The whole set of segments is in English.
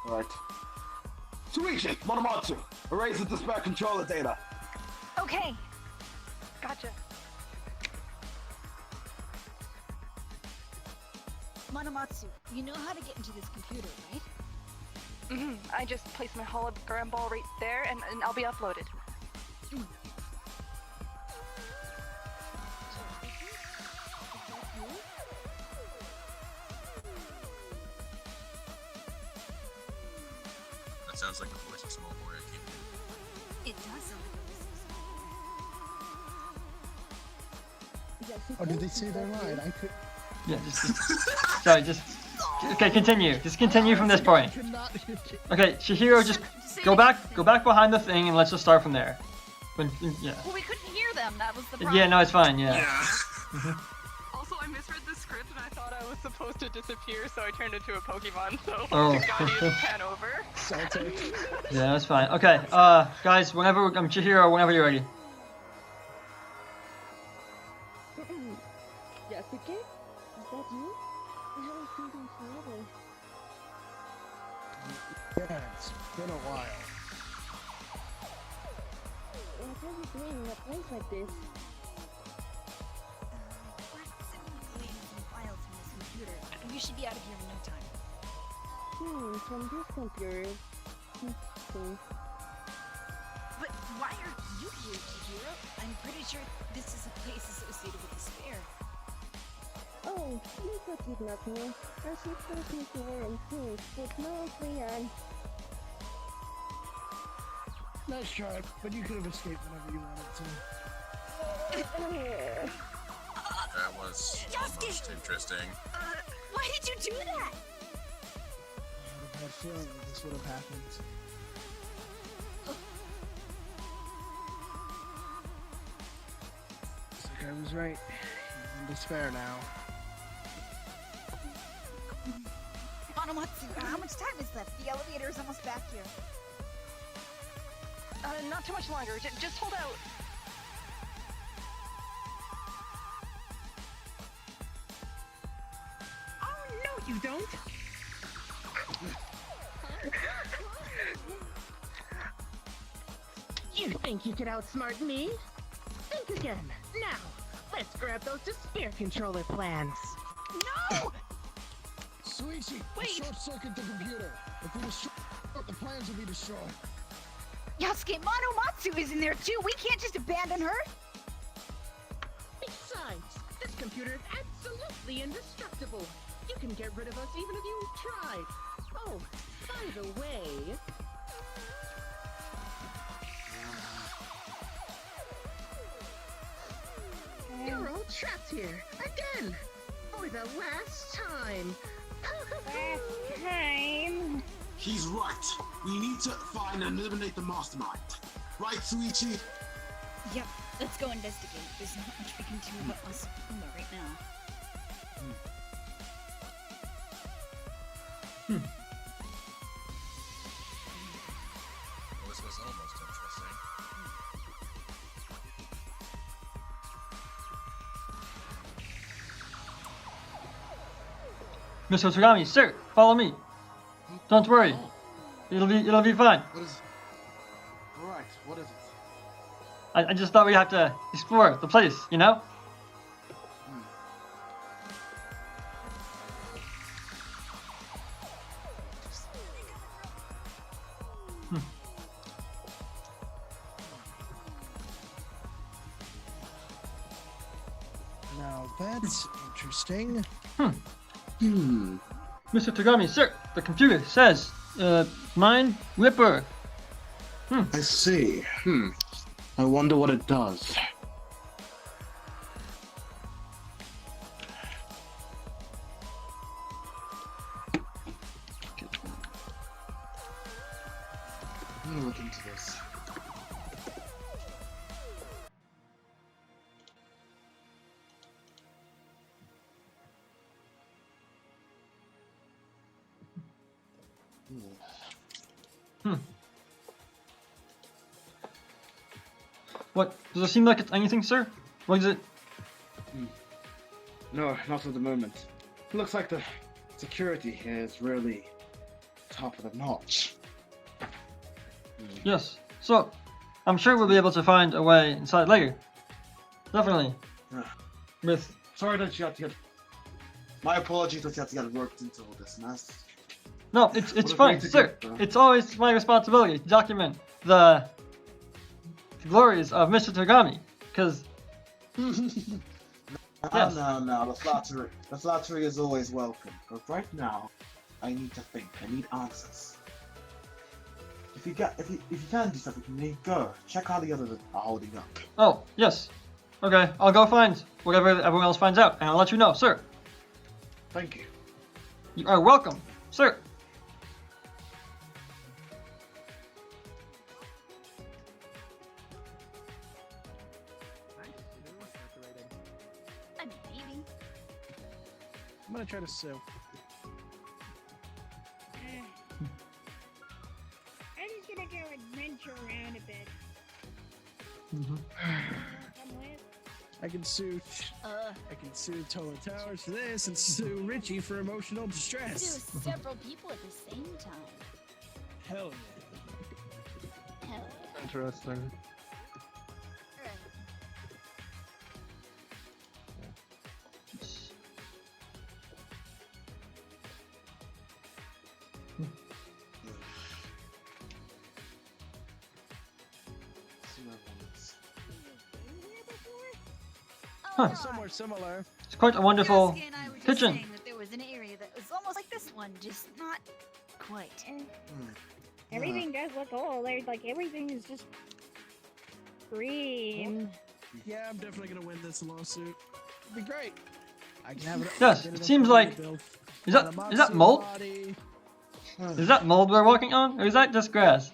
Right. Suichi, Monomatsu, erase the dispatch controller data. Okay. Gotcha. Monomatsu, you know how to get into this computer, right? I just place my hologram ball right there, and I'll be uploaded. That sounds like the voice of Small Boy. I can't do It does sound like Oh, did they say they're right? I could. Yeah, sorry, okay, continue. Just continue from this point. Could not. Okay, Chihiro, just go back behind the thing, and let's just start from there. Yeah. Well, we couldn't hear them. That was the problem. Yeah, no, it's fine. Yeah. Also, I misread the script, and I thought I was supposed to disappear, so I turned into a Pokemon, so Oh. I got you to pan over. Salty. Yeah, that's fine. Okay, guys, whenever Chihiro, whenever you're ready. Yasuke? Is that you? I haven't seen you forever. Yeah, it's been a while. What are you doing in a place like this? We're simply deleting some files from this computer. You should be out of here in no time. From this computer. But why are you here, Chihiro? I'm pretty sure this is a place associated with despair. Oh, you could kidnap me. I should take me here and think, but no, Leon. Nice try, but you could have escaped whenever you wanted to. That was almost interesting. Why did you do that? I had a bad feeling that this would have happened. Looks like I was right. He's in despair now. Monomatsu, how much time is left? The elevator is almost back here. Not too much longer. Just hold out. Oh, no, you don't. You think you could outsmart me? Think again. Now, let's grab those despair controller plans. No! Suichi, Wait. short circuit the computer. If we destroy it, the plans will be destroyed. Yasuke, Monomatsu is in there too. We can't just abandon her. Besides, this computer is absolutely indestructible. You can get rid of us even if you tried. Oh, by the way... You're all trapped here, again! For the last time! He's right. We need to find and eliminate the mastermind. Right, Suichi? Yep, let's go investigate. There's not much we can do about Masakuma right now. Well, this was almost interesting. Mr. Tsugami, sir, follow me. Don't worry. It'll be fine. What is it? Alright, what is it? I just thought we have to explore the place, you know? Now that's interesting. Mr. Tagami, sir, the computer says, Mind Ripper. I see. I wonder what it does. Let me look into this. What? Does it seem like it's anything, sir? What is it? No, not at the moment. It looks like the security here is really top of the notch. Yes. So, I'm sure we'll be able to find a way inside later. Definitely. Yeah. With Sorry that you had to get. My apologies that you had to get worked into all this mess. no, it's What a fine, way to sir. get there. It's always my responsibility to document the glories of Mr. Tagami, because Yes. No, the flattery is always welcome. But right now, I need to think. I need answers. If you can do something, you need go. Check how the others are holding up. oh yes, okay, I'll go find whatever everyone else finds out, and I'll let you know, sir. Thank you. You are welcome, sir. I mean, maybe. I'm gonna try to sew. I'm just gonna go adventure around a bit. Mhm. Come with. I can sue Tola Towers for this, and sue Richie for emotional Do distress. several people at the same time. Hell yeah. Hell yeah. Interesting. Right. Huh. no, Somewhere similar. It's quite a wonderful Yasuke and I were just kitchen. saying that there was an area that was almost like this one, just not quite. Everything does look old. There's like everything is just green. Yeah, I'm definitely gonna win this lawsuit. It'd be great. I can have it. Yes, get it up seems on like- the bill. Is that mold? Body. Is that mold we're walking on, or is that just grass?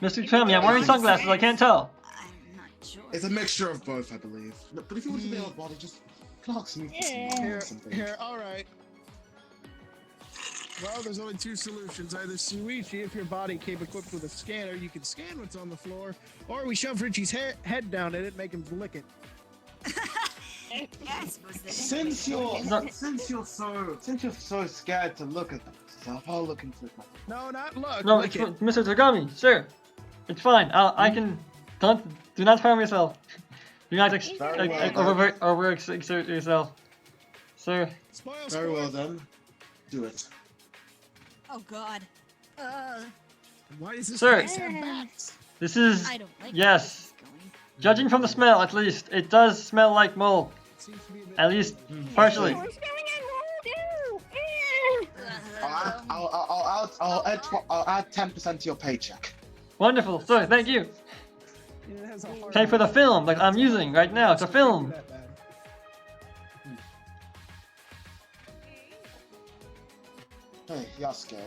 Mr. Tagami, I'm wearing sunglasses. I can't tell. I'm not sure. It's a mixture of both, I believe. No, but if you want to be on a body, just clocks me Yeah. Here, alright. Well, there's only two solutions. Either Suichi, if your body came equipped with a scanner, you can scan what's on the floor, or we shove Richie's head down in it and make him lick it. Yeah, I suppose that Since you're Not- since you're so scared to look at stuff, I'll look into it. No, not look. No, lick it's it. Mr. Tagami, sir. It's fine. I can. Do not harm yourself. Do not Very well, overexert yourself, sir. Spoil Very sport. well then. Do it. Oh god. Why is this Sir. place have bats? This is, I don't like yes. where this is going. judging from the smell, at least, it does smell like mold. Seems to be a bit At least partially. What's going on? I'll add 10% to your paycheck. Wonderful, sir. Thank you. It has a hard Pay for the film that I'm using right now to film. That bad. Hey, Yasuke.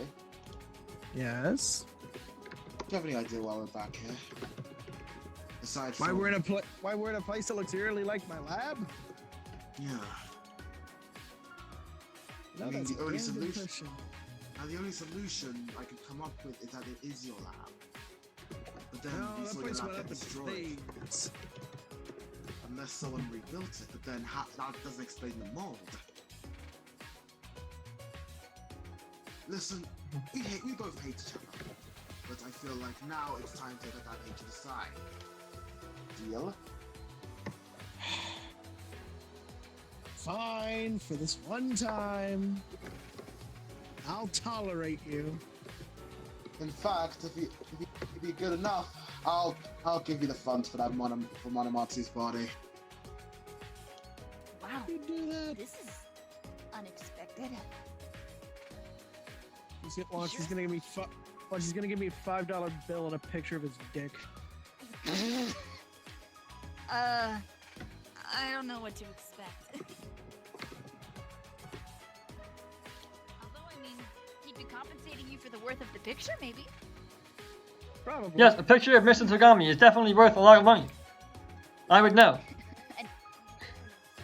Yes. Do you have any idea why we're back here? Aside Why from we're in a place that looks eerily like my lab? yeah. No, I mean, that's the a only damn good solution. question. Now the only solution I can come up with is that it is your lab. But then No, you that saw your place lab went get up in destroyed. flames. Unless someone rebuilt it, but then that doesn't explain the mold. Listen, we both hate each other. But I feel like now it's time to let that hate to the side. Deal? Fine, for this one time. I'll tolerate you. In fact, if you're good enough, I'll give you the funds for that for Monomatsu's body. Wow, You do that. this is unexpected. She's gonna give me she's gonna give me a $5 bill and a picture of his dick. I don't know what to expect. Although, I mean, he'd be compensating you for the worth of the picture, maybe? Probably. Yes, a picture of Mr. Tagami is definitely worth a lot of money. I would know.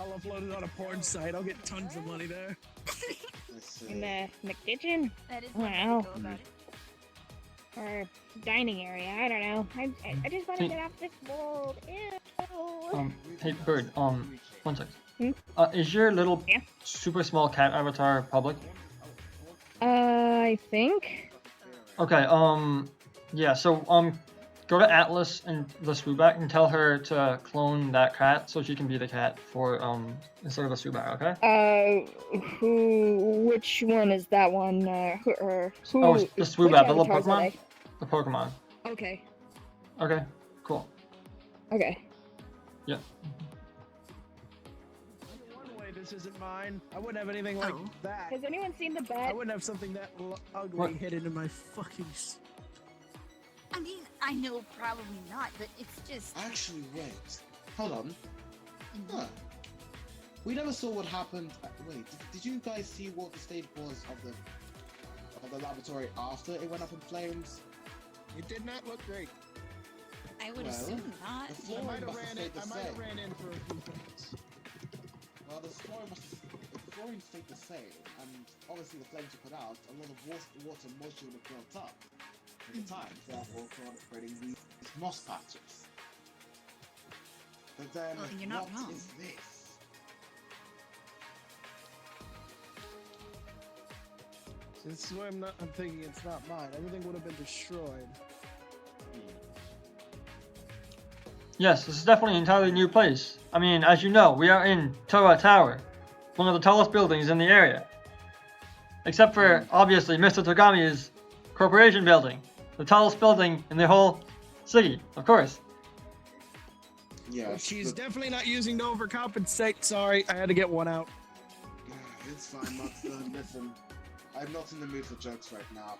I'll upload it on a porn site. I'll get tons of money there. Let's see. In the kitchen That is one way Wow. to go about it. or dining area. I don't know. I just want to get off this mold. Ew. Hey Bird, one sec. Hmm? Is your little Yeah? super small cat avatar public? I think. Okay, yeah, so, go to Atlas and the Swoobat and tell her to clone that cat so she can be the cat for, instead of the Swoobat, okay? Which one is that one? Who? Oh, it's the which Swoobat, the little avatars are Pokemon? The Pokemon. they? Okay. Okay, cool. Okay. Yeah. One way, this isn't mine. I wouldn't have anything like that. Has anyone seen the I bat? wouldn't have something that ugly What? hidden in my fucking. I mean, I know probably not, but it's just. Actually, wait. Hold on. Huh. We never saw what happened. Wait, did you guys see what the state was of the laboratory after it went up in flames? It did not look great. I would Well, assume not. The I flooring might have must have stayed the same. ran in for a few things. Well, the flooring stayed the same, and obviously the flames you put out, a lot of water and moisture would have built up at the time, therefore creating these moss patches. But then, Well, you're not what wrong. is this? This is why I'm thinking it's not mine. Everything would have been destroyed. Yes, this is definitely an entirely new place. I mean, as you know, we are in Toa Tower, one of the tallest buildings in the area. Except for, obviously, Mr. Togami's corporation building, the tallest building in the whole city, of course. Yeah, She's definitely not using to overcompensate. Sorry, I had to get one out. It's fine, Monster. Listen, I'm not in the mood for jokes right now.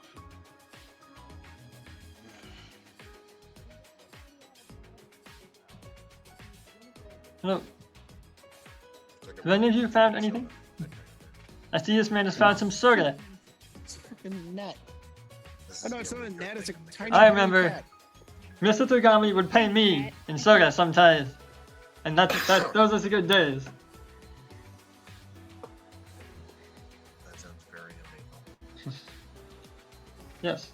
Hello. Have any of you found anything? I see this man has found some soda. It's a freaking net. This I is know the it's not a only net. good It's a thing in the tiny. game. I green remember. cat. Mr. Togami would pay me in soda sometimes. And those are the good days. That sounds very illegal. Yes.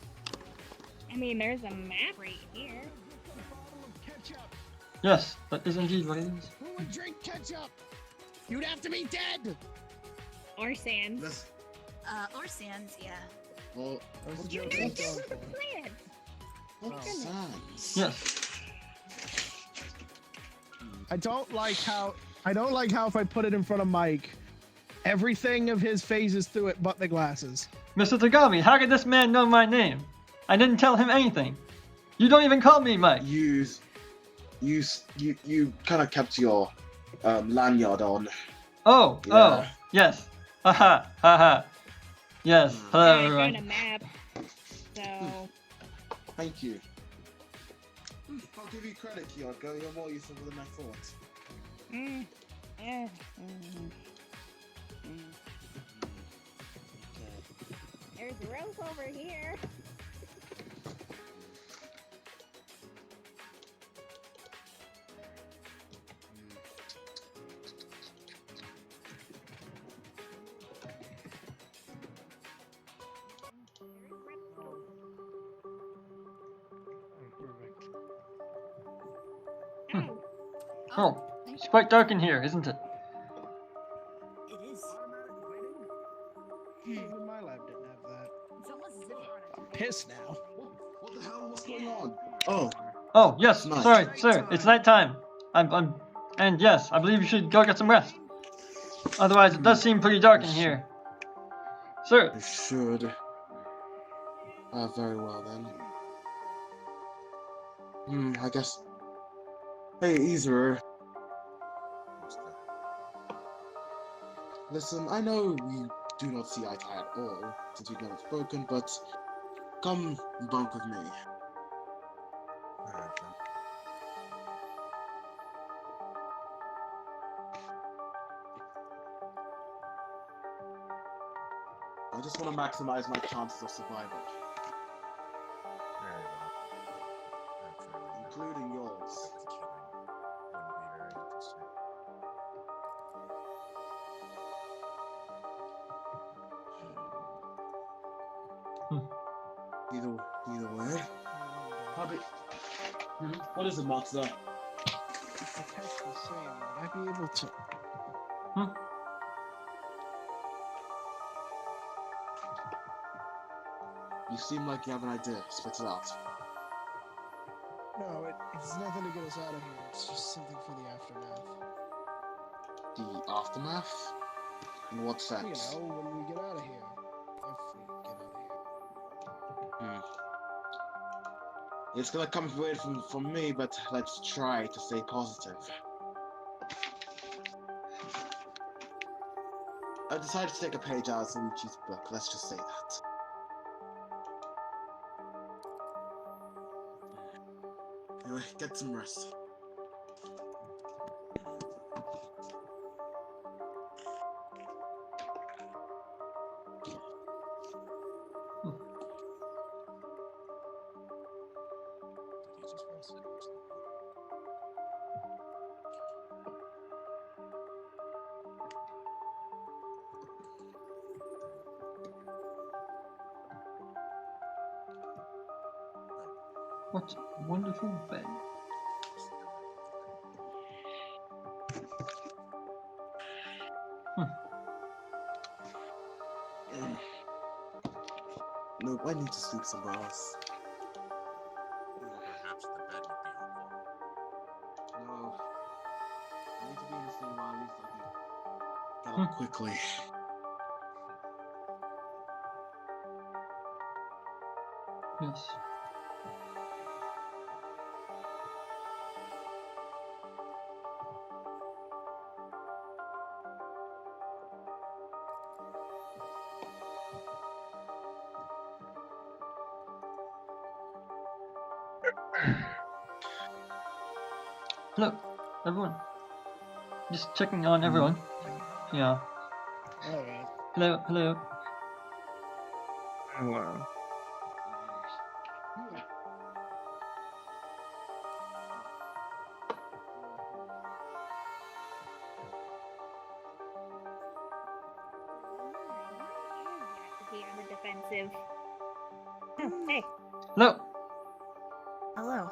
I mean, there's a map right here. Ketchup. Yes, that is indeed what it is. Who would drink ketchup? You'd have to be dead. Or sands. Listen, Or Sans, yeah. well, That was the what joke You're I not was done going with the for. plan. what sounds? Yes. I don't like how if I put it in front of Mike, everything of his phases through it but the glasses. Mr. Togami, how could this man know my name? I didn't tell him anything. You don't even call me Mike. You kind of kept your lanyard on. Oh, Yeah. yes. Haha, haha. Yes, hello I found a everyone. map. So. Thank you. I'll give you credit, Kyoko. You're more useful than I thought. There's a rope over here. Oh, Oh, it's quite dark in here, isn't it? It is. Even my lab didn't have that. It's almost as if I'm pissed now. What the hell? What's going on? Oh, Oh, yes, Nice. sorry, sir, it's nighttime. And yes, I believe you should go get some rest. Otherwise, it does seem pretty dark in here. Sir, I should. Very well then. I guess. Hey, Ezra. What's that? Listen, I know we do not see eye to eye at all, since we've never spoken, but come bunk with me. Alright then. I just want to maximize my chances of survival, Very well. Naturally, including yours. the killing wouldn't be very interesting. Either way. Probably. What is it, Matsuda? If the test the same, would I be able to? You seem like you have an idea. Spit it out. No, it's nothing to get us out of here. It's just something for the aftermath. The aftermath? In what You sense? know, when we get out of here. If we get out of here. It's gonna come away from me, but let's try to stay positive. I decided to take a page out of Luigi's book, let's just say that. Anyway, get some rest. Did he just fall asleep or something? What a wonderful bed. No, I need to sleep somewhere else. Or perhaps the bed would be helpful. No. I need to be in this thing while at least I can get up quickly. Yes. Hello, everyone. Just checking on everyone. Yeah. Alright. Hello, hello. Wow. Be on the defensive. Oh, hey. Hello. Hello.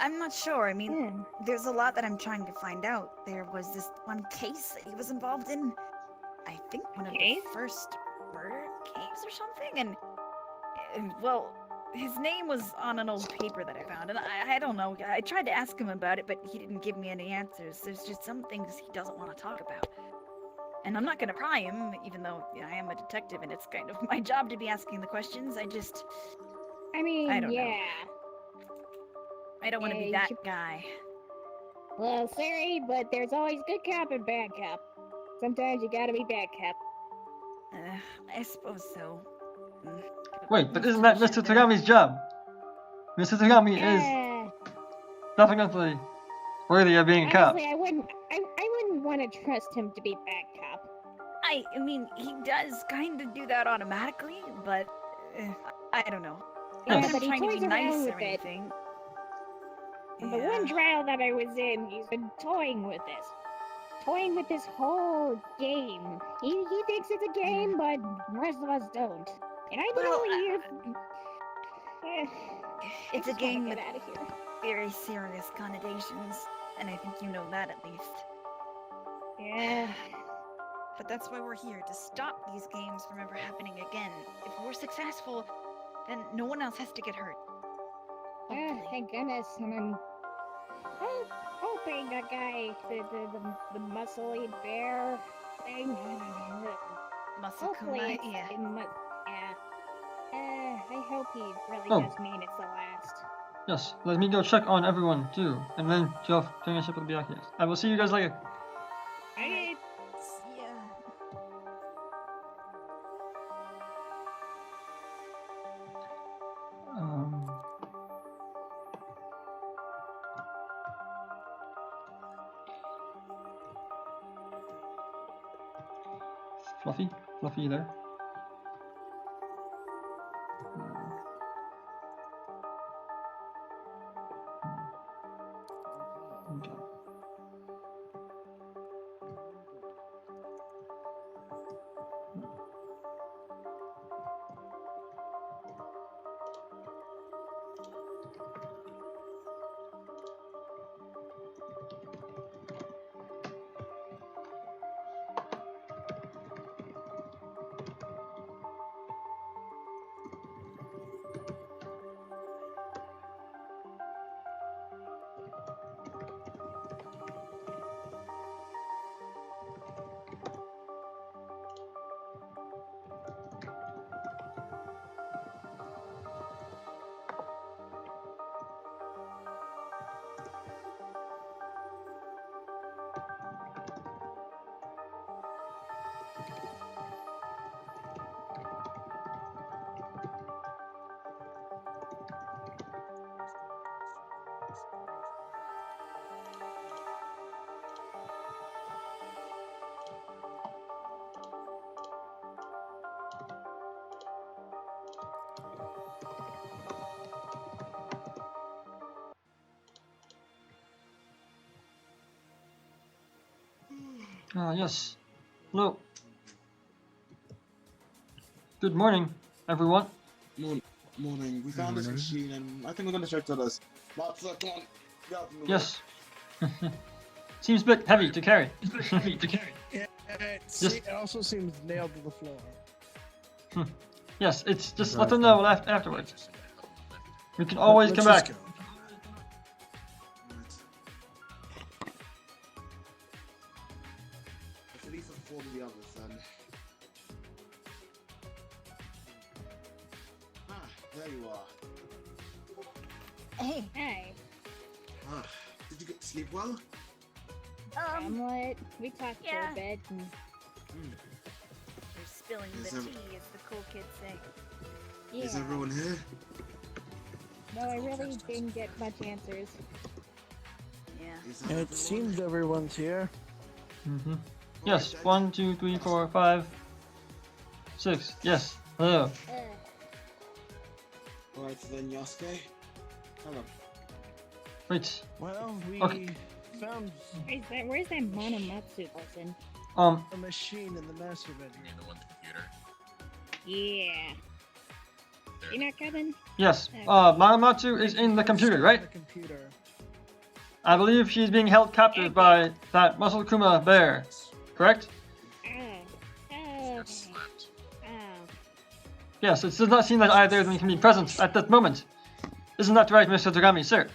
I'm not sure. I mean, there's a lot that I'm trying to find out. There was this one case that he was involved in. I think one of the first murder cases or something. And well, his name was on an old paper that I found, and I don't know. I tried to ask him about it, but he didn't give me any answers. There's just some things he doesn't want to talk about. And I'm not gonna pry him, even though I am a detective and it's kind of my job to be asking the questions. I mean, I don't know. yeah. I don't want to be that guy. Well, sorry, but there's always good cop and bad cop. Sometimes you gotta be bad cop. I suppose so. Wait, but isn't that Mr. Tagami's job? Mr. Tagami is definitely worthy of being a cop. Honestly, I wouldn't want to trust him to be bad cop. I mean, he does kind of do that automatically, but I don't know. Yeah, I'm not but he trying to toys be nice around or with it. anything. The one trial that I was in, he's been toying with this. Toying with this whole game. He thinks it's a game, but the rest of us don't. And I've been only here. It's a just wanna game get with out of here. very serious connotations, and I think you know that at least. Yeah. But that's why we're here, to stop these games from ever happening again. If we're successful, then no one else has to get hurt. Thank goodness. And I'm hoping that guy, the muscly bear thing. Muscle Hopefully, Kuma, it's, yeah. I hope he really Oh. does mean it's the last. Yes, let me go check on everyone too, and then Geoff, finish up with the Byakuya. I will see you guys later. Alright. Yeah. Fluffy, Fluffy, you there? Okay. Ah, yes. Hello. Good morning, everyone. Morning. We found this machine, and I think we're gonna check to this. Matsu, come on. Get out from the way. Yes. Seems a bit heavy to carry. Yeah, Just- it also seems nailed to the floor. Yes, it's just let them know afterwards. We can always come back. Let's at least inform the others then. Ah, there you are. Hey, Hey, Ah, did you get to sleep well? somewhat. We talked for yeah. a bit. And you're spilling the Is tea, there- as the cool kids say. yeah. Is everyone here? No, I really didn't get much answers. Yeah. Is that It everyone? seems everyone's here. Mm-hmm. Alright, Yes, then. 1, 2, 3, 4, 5, 6. Yes, hello. Alright, so then Yasuke. Hello. Wait. Well, we Okay. found Where's that Monomatsu person? a machine in the master You bedroom. mean the one with the computer? Yeah. There. You not coming? Yes. Manamatsu is in the computer, right? The computer. I believe she's being held captive by that Muscle Kuma bear. Correct? Oh. She Oh. got slapped. Oh. Yes, it does not seem that either of them can be present at that moment. Isn't that right, Mr. Togami, sir?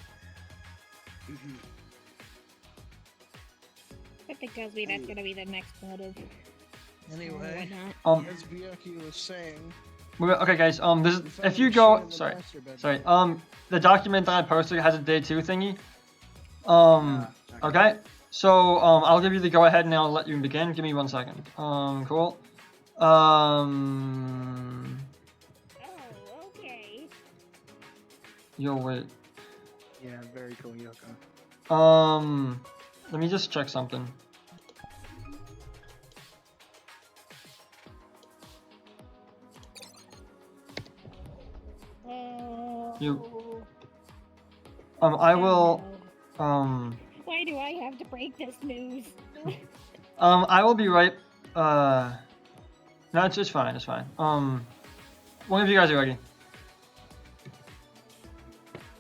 Mhm. Something tells me that's gonna be the next motive. Or Anyway, whatnot. as Byakuya was saying, Okay, guys. This we is, found if a you machine go, in the sorry, master bedroom. sorry. The document that I posted has a day 2 thingy. Check it. Okay. So, I'll give you the go ahead and I'll let you begin. Give me 1 second. Cool. Oh, okay. Yo, wait. Yeah, very cool, Yoko. Let me just check something. You- I will, Why do I have to break this news? I will be right, no, it's fine, it's fine. One of you guys are ready.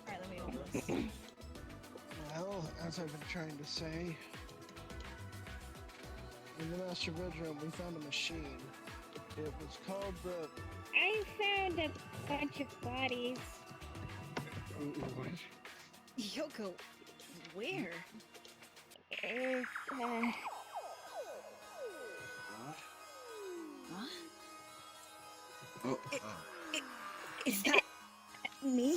Alright, let me open this. Well, as I've been trying to say, in the master bedroom we found a machine. It was called the. I found a bunch of bodies. Yoko, where? It's, Huh? Huh? Oh, Is that me?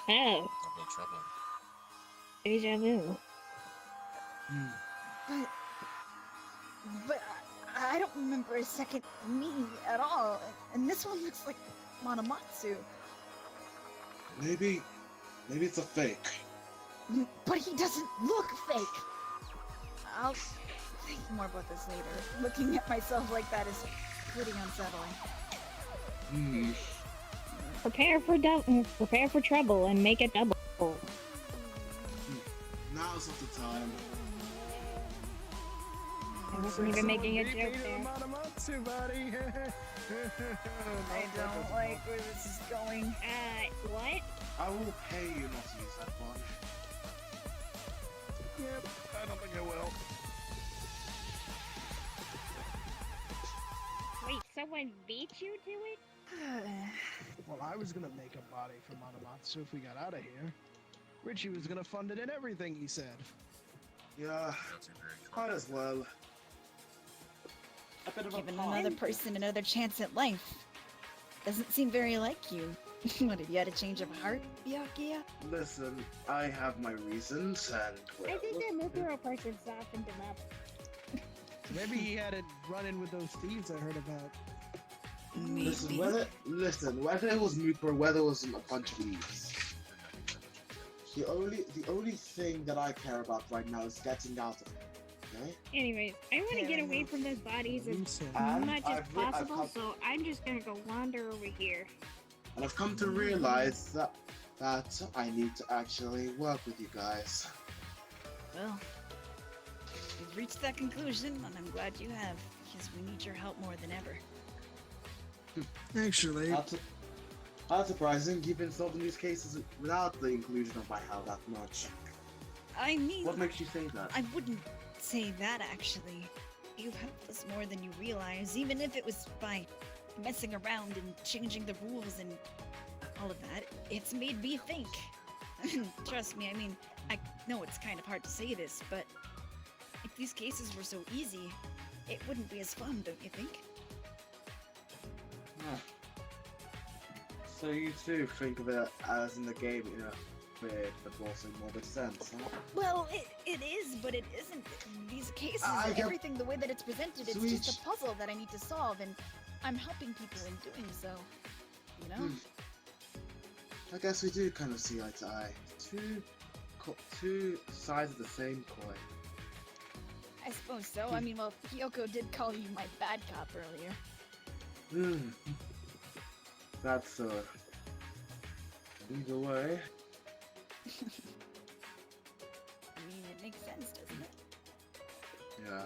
oh, Double trouble. deja vu. But I don't remember a second me at all. And this one looks like Monomatsu. maybe it's a fake. But he doesn't look fake. I'll think more about this later. Looking at myself like that is pretty unsettling. Hmm. Prepare for trouble and make it double. Now's not the time. I wasn't even making a joke there. Monomatsu, buddy. I don't like where this is going. What? I will pay you not to use that one. Yep, I don't think I will. Wait, someone beat you to it? Well, I was gonna make a body for Monomatsu if we got out of here. Richie was gonna fund it and everything, he said. Yeah, That's a very might as well. A bit of a Giving pun. another person another chance at life. Doesn't seem very like you. What, have you had a change of heart, Byakuya? Listen, I have my reasons, and I think well, that Mukuro person softened him up. Maybe he had a run-in with those thieves I heard about. listen, whether it was Moop or whether it was a bunch of leaves. The only thing that I care about right now is getting out of it. Okay? Anyways, I want to Fair get away enough. from those bodies as And much as I've possible, come- so I'm just gonna go wander over here. And I've come to realize that I need to actually work with you guys. Well, We've reached that conclusion, and I'm glad you have, because we need your help more than ever. Actually, Not surprising. You've been solving these cases without the inclusion of my help that much. I mean, What makes you say that? I wouldn't say that actually. You've helped us more than you realize, even if it was by messing around and changing the rules and all of that. It's made me think. Trust me, I mean, I know it's kind of hard to say this, but if these cases were so easy, it wouldn't be as fun, don't you think? Huh. So you too think of it as in the game in a weird but also morbid sense, huh? Well, it is, but it isn't. These cases, I get- everything the way that it's presented, it's Sweet. just a puzzle that I need to solve, and I'm helping people in doing so. You know? I guess we do kind of see eye to eye. Two sides of the same coin. I suppose so. I mean, well, Kyoko did call you my bad cop earlier. That's either way. I mean, it makes sense, doesn't it? Yeah.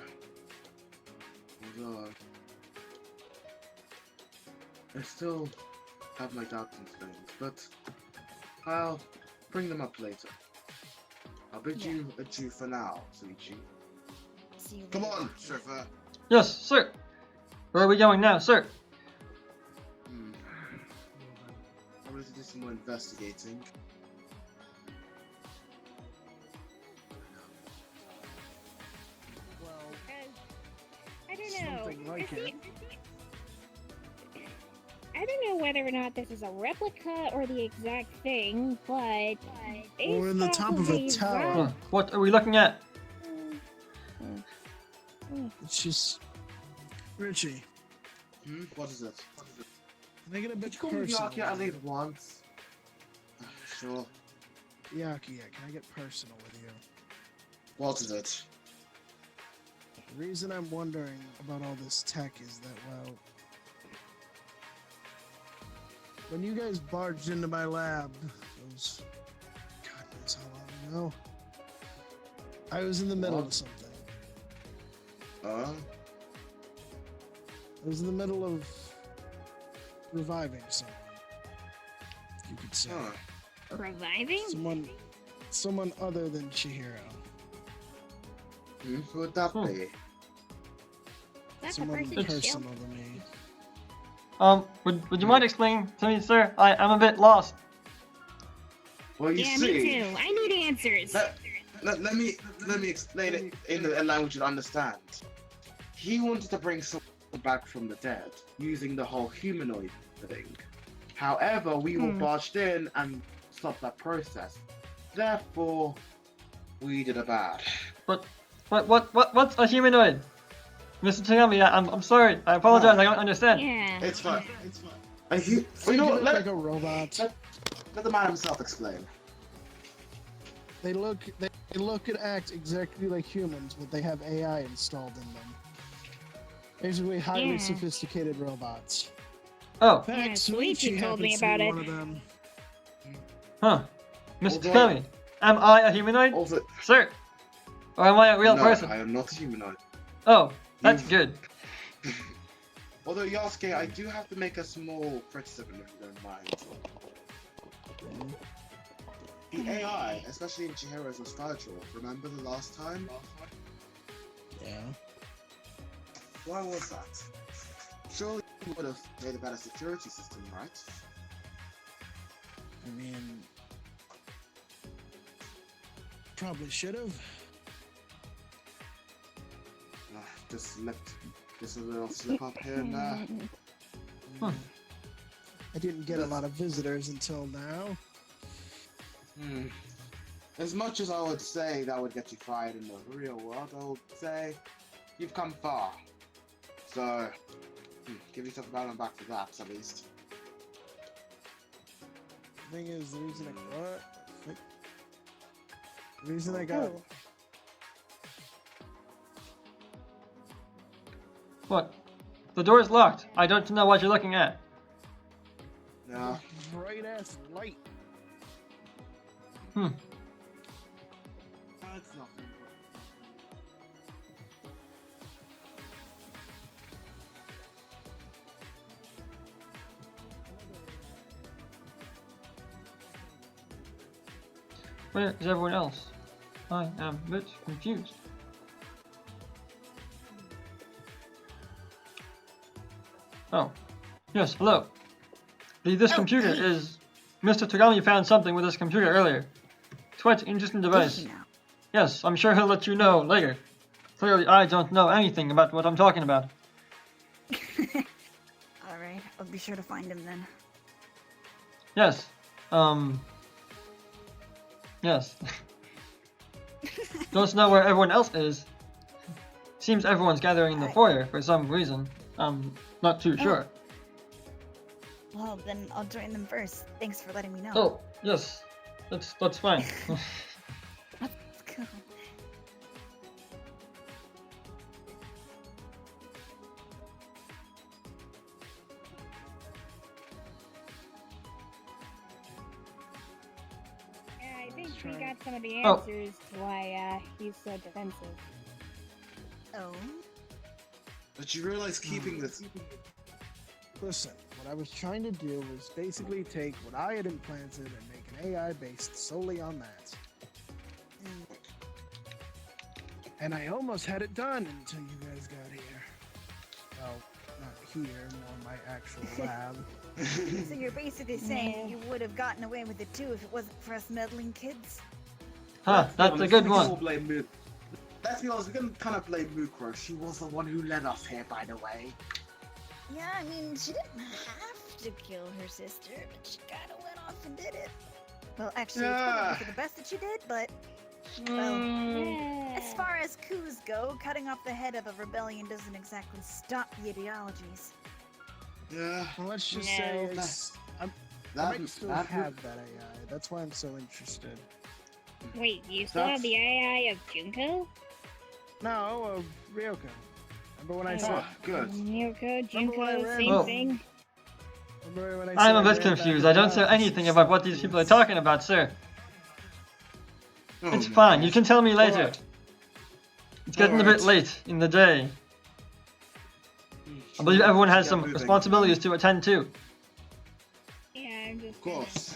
Although I still have my doubts and things, but I'll bring them up later. I'll bid you adieu for now, Suichi. See you Come later. on, Surfer. Yes, sir. Where are we going now, sir? I wanted to do some more investigating. I don't know. something like it. I don't know whether or not this is a replica or the exact thing, but We're in the top of a tower. What are we looking at? It's just Richie. What is it? Make it a bit Did you call me personal. Yaki at least once? Sure. Yaki, can I get personal with you? What is it? The reason I'm wondering about all this tech is that, well, when you guys barged into my lab, those God knows how long ago, I was in the middle of something. I was in the middle of reviving someone, you could say. Reviving? Someone other than Chihiro. Who would that be? That's a Someone person you personal killed. to me. Would you mind explaining to me, sir? I'm a bit lost. Well, you Yeah, see, me too. I need answers. let me explain it in a language you understand. He wanted to bring someone back from the dead using the whole humanoid thing. However, we all barged in and stopped that process. Therefore, we did a bad. What's a humanoid? Mr. Tagami, I'm sorry. I apologize. I don't understand. Yeah. It's fine. They You know what? look like a robot. Let the man himself explain. They look and act exactly like humans, but they have AI installed in them. Basically, highly Yeah. sophisticated robots. Oh, In fact, Yeah, Suichi told me happens to about be it. one of them. huh. Mr. Although- Tagami, am I a humanoid, Also, sir? Or am I a real no, person? I am not a humanoid. Oh, that's You- good. Although, Yasuke, I do have to make a small criticism if you don't mind. The AI, especially in Chihiro's, was fragile. Remember the last time? Yeah. Why was that? Surely you would have made a better security system, right? I mean, probably should have. Just a little slip up here and there. Huh. I didn't get a lot of visitors until now. As much as I would say that would get you fired in the real world, I would say you've come far. So, give yourself a pat on the back for that, at least. The thing is, the reason I got What? The door is locked. I don't know what you're looking at. No. bright ass light. That's nothing. Where is everyone else? I am a bit confused. Oh, yes, hello. This Oh, computer hey. is... Mr. Tagami found something with this computer earlier. It's quite an interesting device. Did he now? Yes, I'm sure he'll let you know later. Clearly, I don't know anything about what I'm talking about. Alright, I'll be sure to find him then. Yes. Yes. Don't know where everyone else is. Seems everyone's gathering in the foyer for some reason. I'm not too sure. Well, then I'll join them first. Thanks for letting me know. Oh, yes. That's fine. Let's go. I think we got some of the Oh. answers to why he's so defensive. Oh? But you realize keeping this. Listen, what I was trying to do was basically take what I had implanted and make an AI based solely on that. And I almost had it done until you guys got here. Well, not here, more my actual lab. So you're basically saying you would have gotten away with it too if it wasn't for us meddling kids? Huh, that's a good one. Let's be honest, we can kind of blame Mukro. She was the one who led us here, by the way. Yeah, I mean, she didn't have to kill her sister, but she kind of went off and did it. Well, actually, it's probably for the best that she did, but... Well, as far as coups go, cutting off the head of a rebellion doesn't exactly stop the ideologies. Yeah. Well, let's just No. say it's, I That, might still that, have that AI. That's why I'm so interested. Wait, you still have the AI of Junko? No, Ryoko. Remember when I said? good. Ryoko, Remember when I Junko, ran- same Oh. thing? Remember when I I'm a said bit I ran back confused. to I don't the know lab? anything about what these people are talking about, sir. Oh, It's my fine, gosh. you can tell me later. Alright. It's getting a bit Alright. late in the day. I believe everyone has some responsibilities to attend to. Yeah, I'm just. Of course.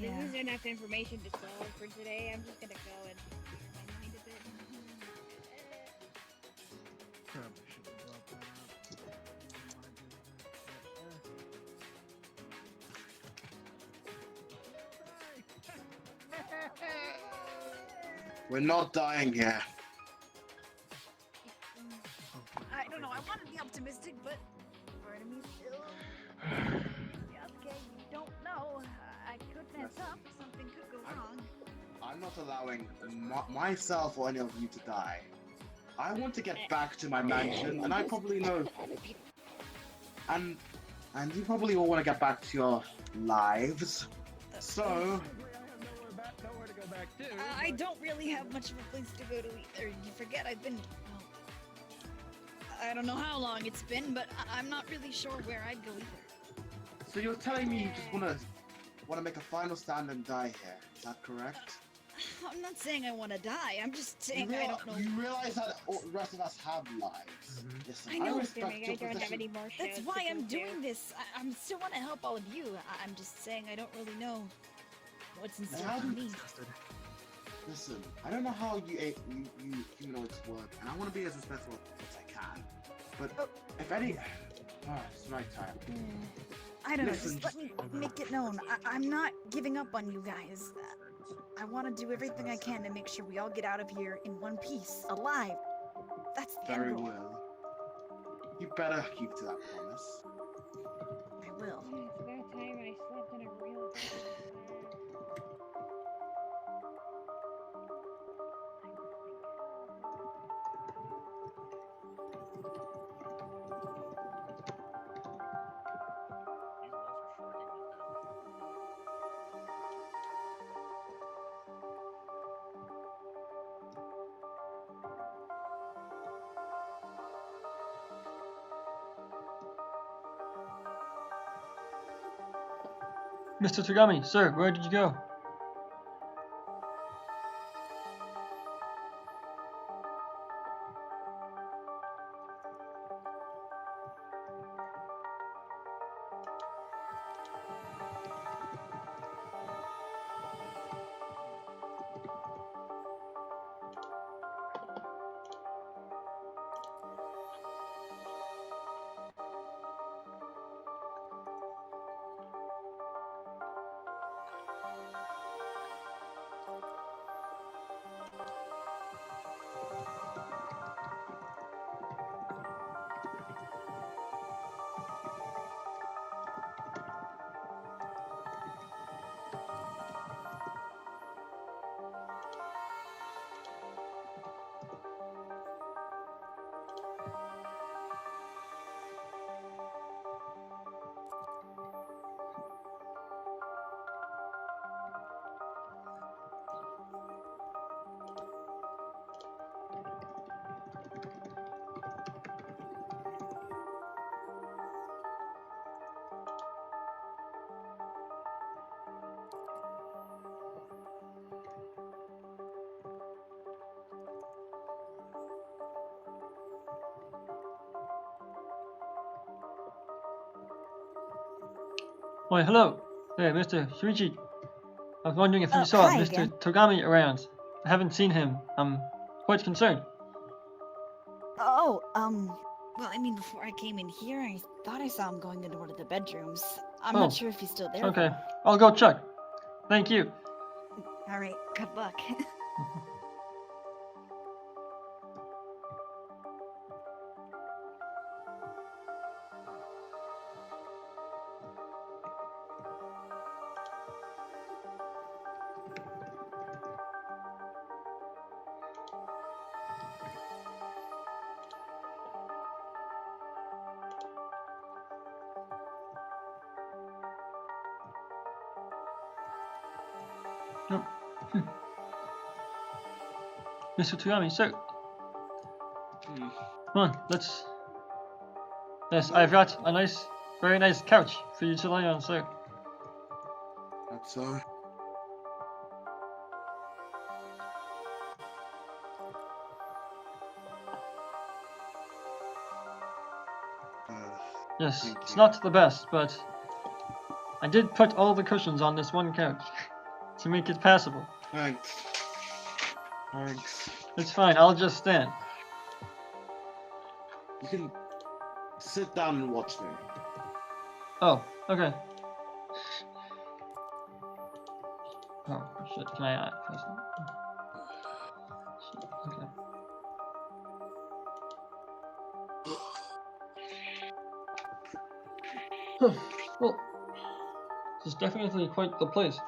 This is enough information to solve for today. I'm just gonna go and clear my mind a bit. Probably should have brought that We're not dying here. I don't know, I want to be optimistic, but part of me still... Okay, you don't know. I could mess up, something could go wrong. I'm not allowing myself or any of you to die. I want to get back to my mansion, and I probably know. And you probably all want to get back to your lives. So, nowhere to go back to. I don't really have much of a place to go to either. You forget I've been... I don't know how long it's been, but I'm not really sure where I'd go either. so you're telling me you just want to make a final stand and die here? Is that correct? I'm not saying I want to die. I'm just saying I don't know. You realize that the rest of us have lives. Listen, I know, respect Assuming I your don't have position. any more shows That's to why I'm go to. doing this. I'm still want to help all of you. I'm just saying I don't really know what's in store How for do- me. Listen, I don't know how you humanoids work, and I want to be as respectful as I can. But if any... it's the right time. I don't know. Listen, Just let me make it known. I'm not giving up on you guys. I want to do everything I can to make sure we all get out of here in one piece, alive. That's the Very end goal. well. You better keep to that promise. I will. It's about time I slept in a real bed. These walls are shrinking with that. Mr. Tagami, sir, where did you go? Why, hello. There, Mr. Shuichi. I was wondering if you Oh, saw hi Mr. again. Togami around. I haven't seen him. I'm quite concerned. Oh, well, I mean, before I came in here, I thought I saw him going into one of the bedrooms. I'm Oh, not sure if he's still there. Okay, though. I'll go check. Thank you. All right, good luck. Yep. Mr. Togami, sir. Hmm. Come on, let's. Yes, I've got a nice, very nice couch for you to lie on, sir. That's Yes, Thank it's you. not the best, but I did put all the cushions on this one couch to make it passable. Thanks. Thanks. It's fine, I'll just stand. You can sit down and watch me. Oh, okay. Oh, shit, can I press it? Shit, okay. Well, this is definitely quite the place.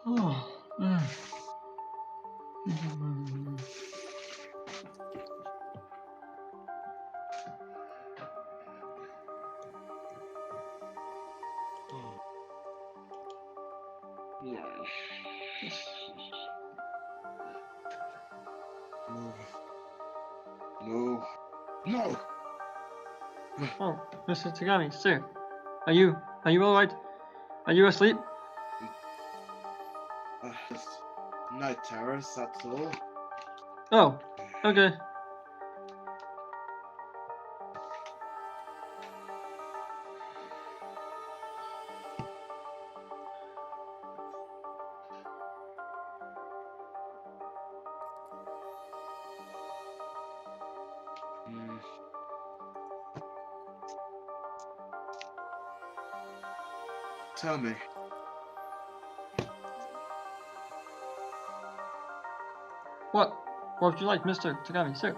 Oh, yeah. No. No. Oh, Mr. Tagami, sir, are you all right? Are you asleep? Just night terrors, that's all. Oh, okay. Tell me. What would you like, Mr. Tagami, sir?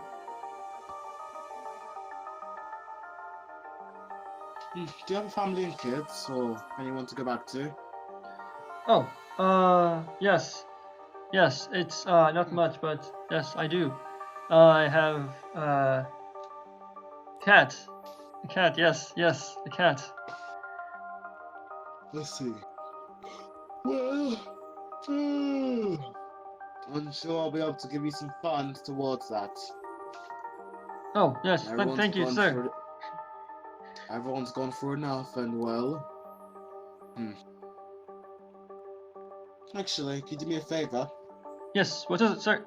Do you have a family and kids, or anyone to go back to? Oh, yes. Yes, it's, not much, but yes, I do. I have, cat. A cat, yes, a cat. Let's see. Well, I'm sure I'll be able to give you some funds towards that. Oh, yes, Everyone's thank you, gone sir. through- Everyone's gone through enough, and well... Actually, could you do me a favor? Yes, what is it, sir?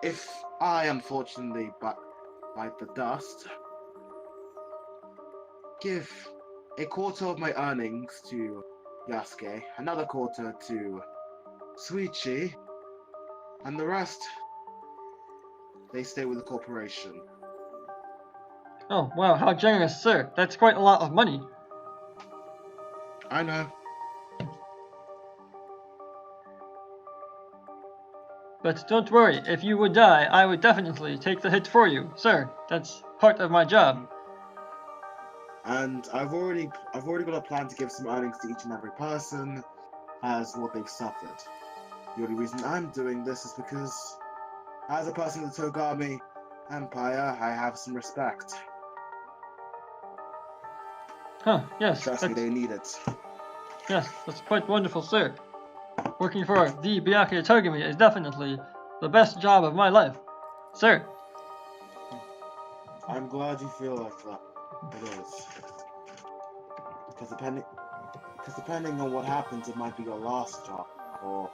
If I unfortunately bite the dust, give a quarter of my earnings to Yasuke, another quarter to Suichi, and the rest, they stay with the corporation. Oh, wow, how generous, sir. That's quite a lot of money. I know. But don't worry, if you would die, I would definitely take the hit for you, sir. That's part of my job. And I've already got a plan to give some earnings to each and every person as what they've suffered. The only reason I'm doing this is because, as a person of the Togami Empire, I have some respect. Huh, yes. Trust me, they need it. Yes, that's quite wonderful, sir. Working for the Byakuya Togami is definitely the best job of my life, sir. I'm glad you feel like that. It is. Because depending on what happens, it might be your last job, or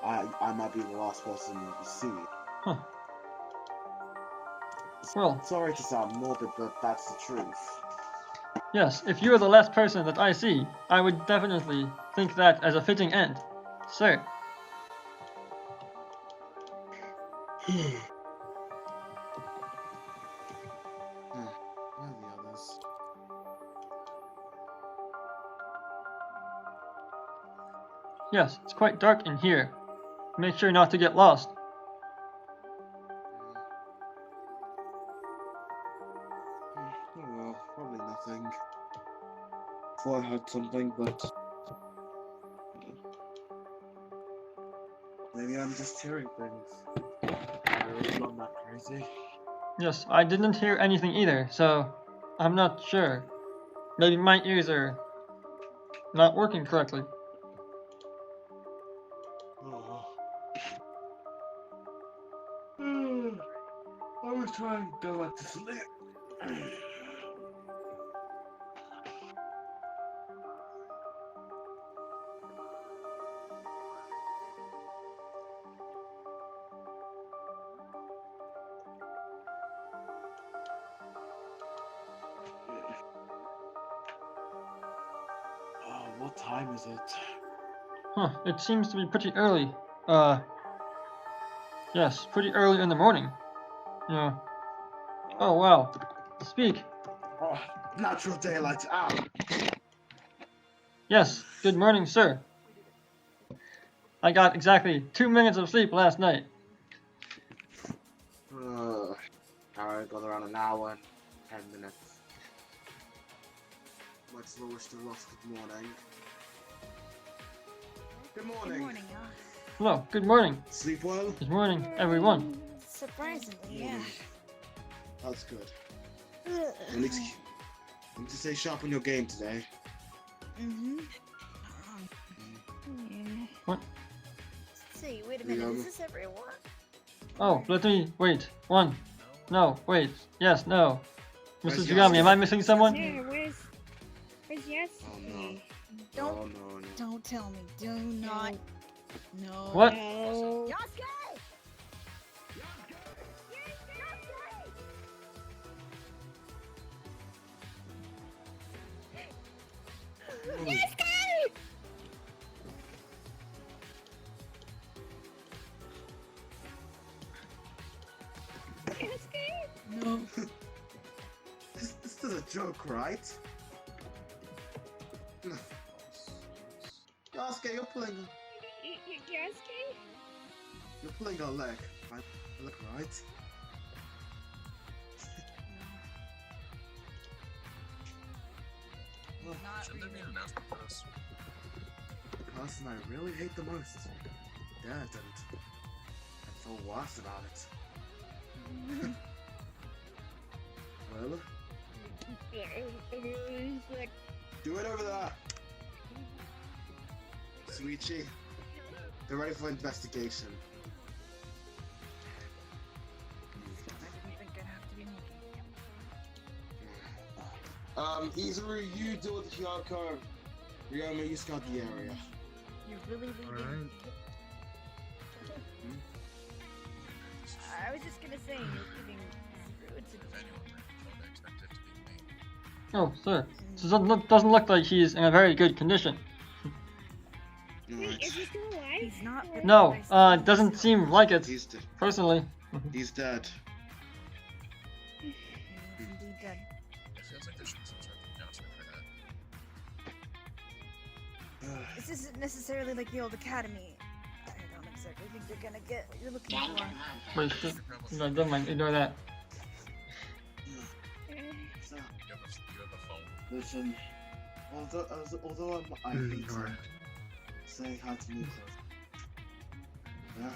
I might be the last person you see. Huh. Well, sorry to sound morbid, but that's the truth. Yes, if you are the last person that I see, I would definitely think that as a fitting end, sir. Where are the others? Yes, it's quite dark in here. Make sure not to get lost. Oh well, probably nothing. Thought I heard something, but maybe I'm just hearing things. Really not that crazy. Yes, I didn't hear anything either, so I'm not sure. Maybe my ears are not working correctly. I was trying to go back to sleep. What time is it? Huh, it seems to be pretty early. Yes, pretty early in the morning. Yeah. Oh, wow. Speak. Oh, natural daylight. Ow. Yes, good morning, sir. I got exactly 2 minutes of sleep last night. I got around an hour and 10 minutes. Much lower still lost. Good morning. Good morning. Good morning, y'all. Hello, good morning. Sleep well? Good morning, everyone. Surprisingly, yeah. That's good. You need to stay sharp on your game today. Mm-hmm. What? See, wait a minute, is this everyone? Oh, let me wait. One. No, wait. Yes, no. Mrs. Where's Yagami, am I Yasuke? missing someone? Yeah, where's yes? Oh no. Don't, Oh no, no. don't tell me. Do not. No. What? No. Yasuke! No. This is a joke, right? Yasuke, you're pulling. Yasuke? You're pulling her leg. I look right. Not Shouldn't there be an announcement for this? The person I really hate the most. Dead, and I feel worse about it. Well, Like, do it over there. Sweetie, they're ready for investigation. I didn't think I'd have to be making Izuru, you deal with Hyako. Ryoma, you scout the area. You're really leaving. Alright. I was just gonna say, you're leaving Rude to If anyone would I expect it to be me. Oh, sir. This doesn't look like he's in a very good condition. wait, is he still alive? He's not. Or- No, doesn't seem like it, He's dead. personally. He's dead. He's indeed dead. It feels like there should be some sort of announcement for that. This isn't necessarily like the old academy. I don't exactly think you're gonna get what you're looking for. Wait, shit. No, never mind, ignore that. So, You have a phone. listen, although I hate to say hi to me, yeah.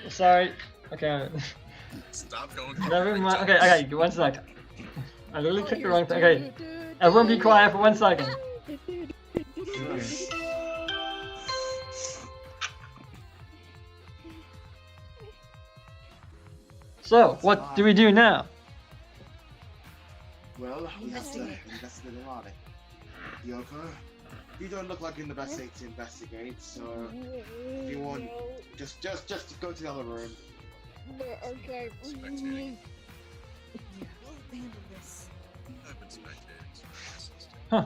Sorry. Okay. Stop going. Never mind. Okay, I got you. 1 second. I literally clicked the wrong thing. Okay. Everyone be quiet for 1 second. So, what do we do now? Well, we have to Investigate. investigate the body. Yoko, you don't look like you're in the best state to investigate, so if you want, just go to the other room. Okay. Spectating. Yeah, we'll handle this. I've been spectating some classes. Huh.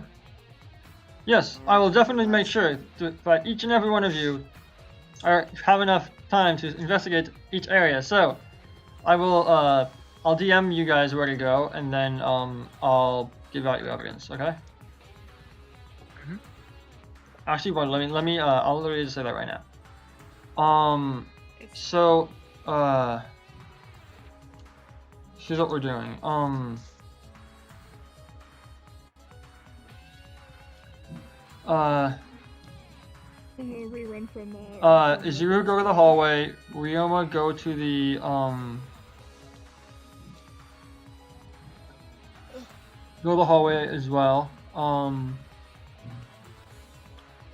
Yes, I will definitely make sure that each and every one of you have enough time to investigate each area. So, I will I'll DM you guys where to go, and then I'll give out your evidence. Okay. Actually, well, let me I'll literally just say that right now. So, here's what we're doing. Rerun from Izuru go to the hallway, Ryoma go to the go to the hallway as well.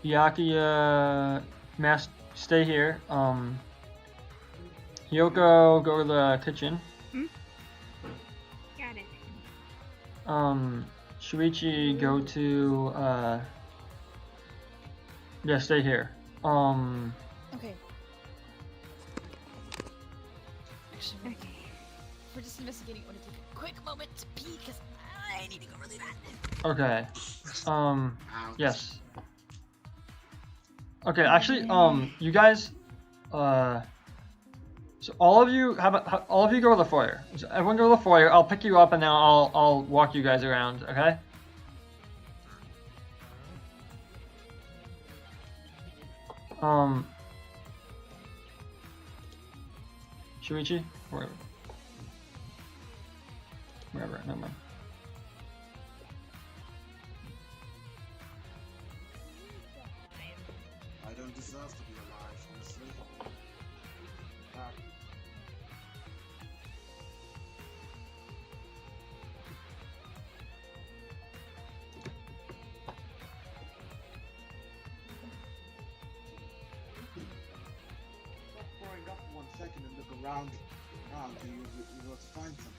Byakuya, stay here. Hyoko, go to the kitchen. Got it. Shuichi, go to yeah, stay here. Okay. Actually, Okay. we're just investigating. I want to take a quick moment to pee because I need to go really bad. Okay. Ouch. Yes. Okay, actually, you guys, so all of you all of you go to the foyer. So everyone go to the foyer. I'll pick you up and then I'll walk you guys around. Okay. Shuichi, wherever, never mind. I don't deserve to be alive, honestly. Stop throwing up for 1 second and look around till you will find something.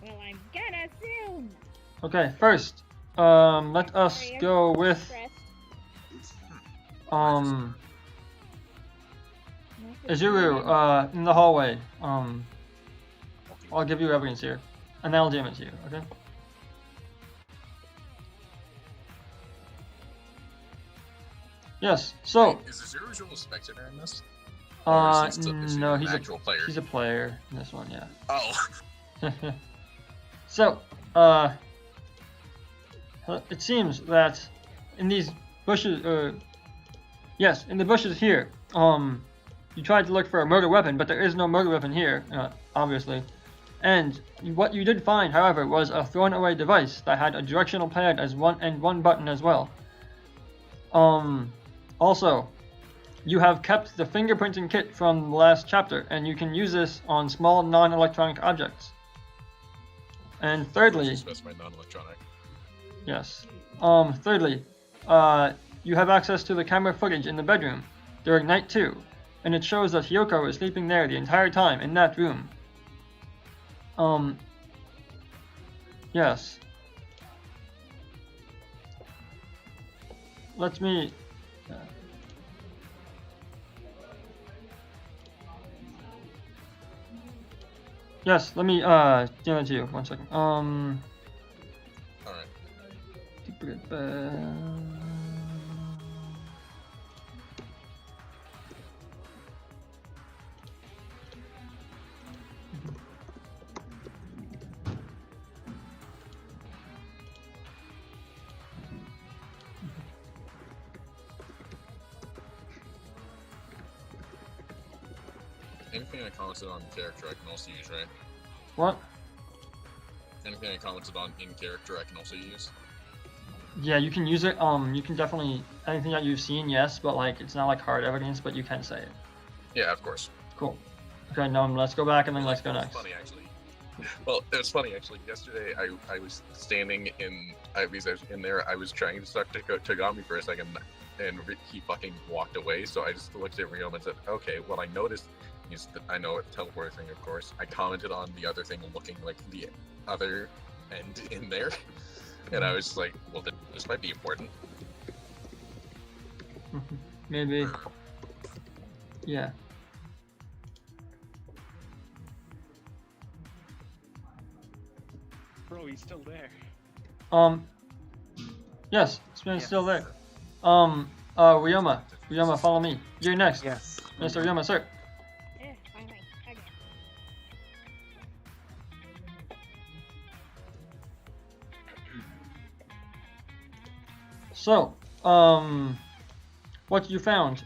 Well, I'm gonna soon. Okay, first, let us Sorry, I'm go with stressed. It's Izuru, in the hallway. I'll give you evidence here, and then I'll DM it to you. Okay. Yes. So, Is Azura's a spectator in this? Or is he no, an he's actual player. He's a player in this one, yeah. Oh. So, it seems that in these bushes, yes, in the bushes here, you tried to look for a murder weapon, but there is no murder weapon here, obviously. And what you did find, however, was a thrown-away device that had a directional pad as one button as well. Also, you have kept the fingerprinting kit from the last chapter, and you can use this on small non-electronic objects. And thirdly, Specify non-electronic. yes. Thirdly, you have access to the camera footage in the bedroom during night 2, and it shows that Hyoko was sleeping there the entire time in that room. Yes. Let me. Yes, let me give it to you. 1 second. Alright. Anything I commented on in character I can also use, right? What? Anything I commented on in character I can also use? Yeah, you can use it. You can definitely anything that you've seen, yes, but like it's not like hard evidence, but you can say it. Yeah, of course. Cool. Okay, no, let's go back and then let's go next. Funny, actually. Well, it was funny actually. Yesterday, I was standing in I was in there. I was trying to talk to Tagami for a second, and he fucking walked away. So I just looked at Ryoma and said, "Okay, what I noticed is that I know it's teleport thing, of course. I commented on the other thing looking like the other end in there, and I was just like, well, this might be important." Maybe. Yeah. Bro, he's still there. Yes, Spin's still there. Ryoma, follow me. You're next. Yes. Mr. Ryoma, sir. Yeah, fine. Okay. So, what you found,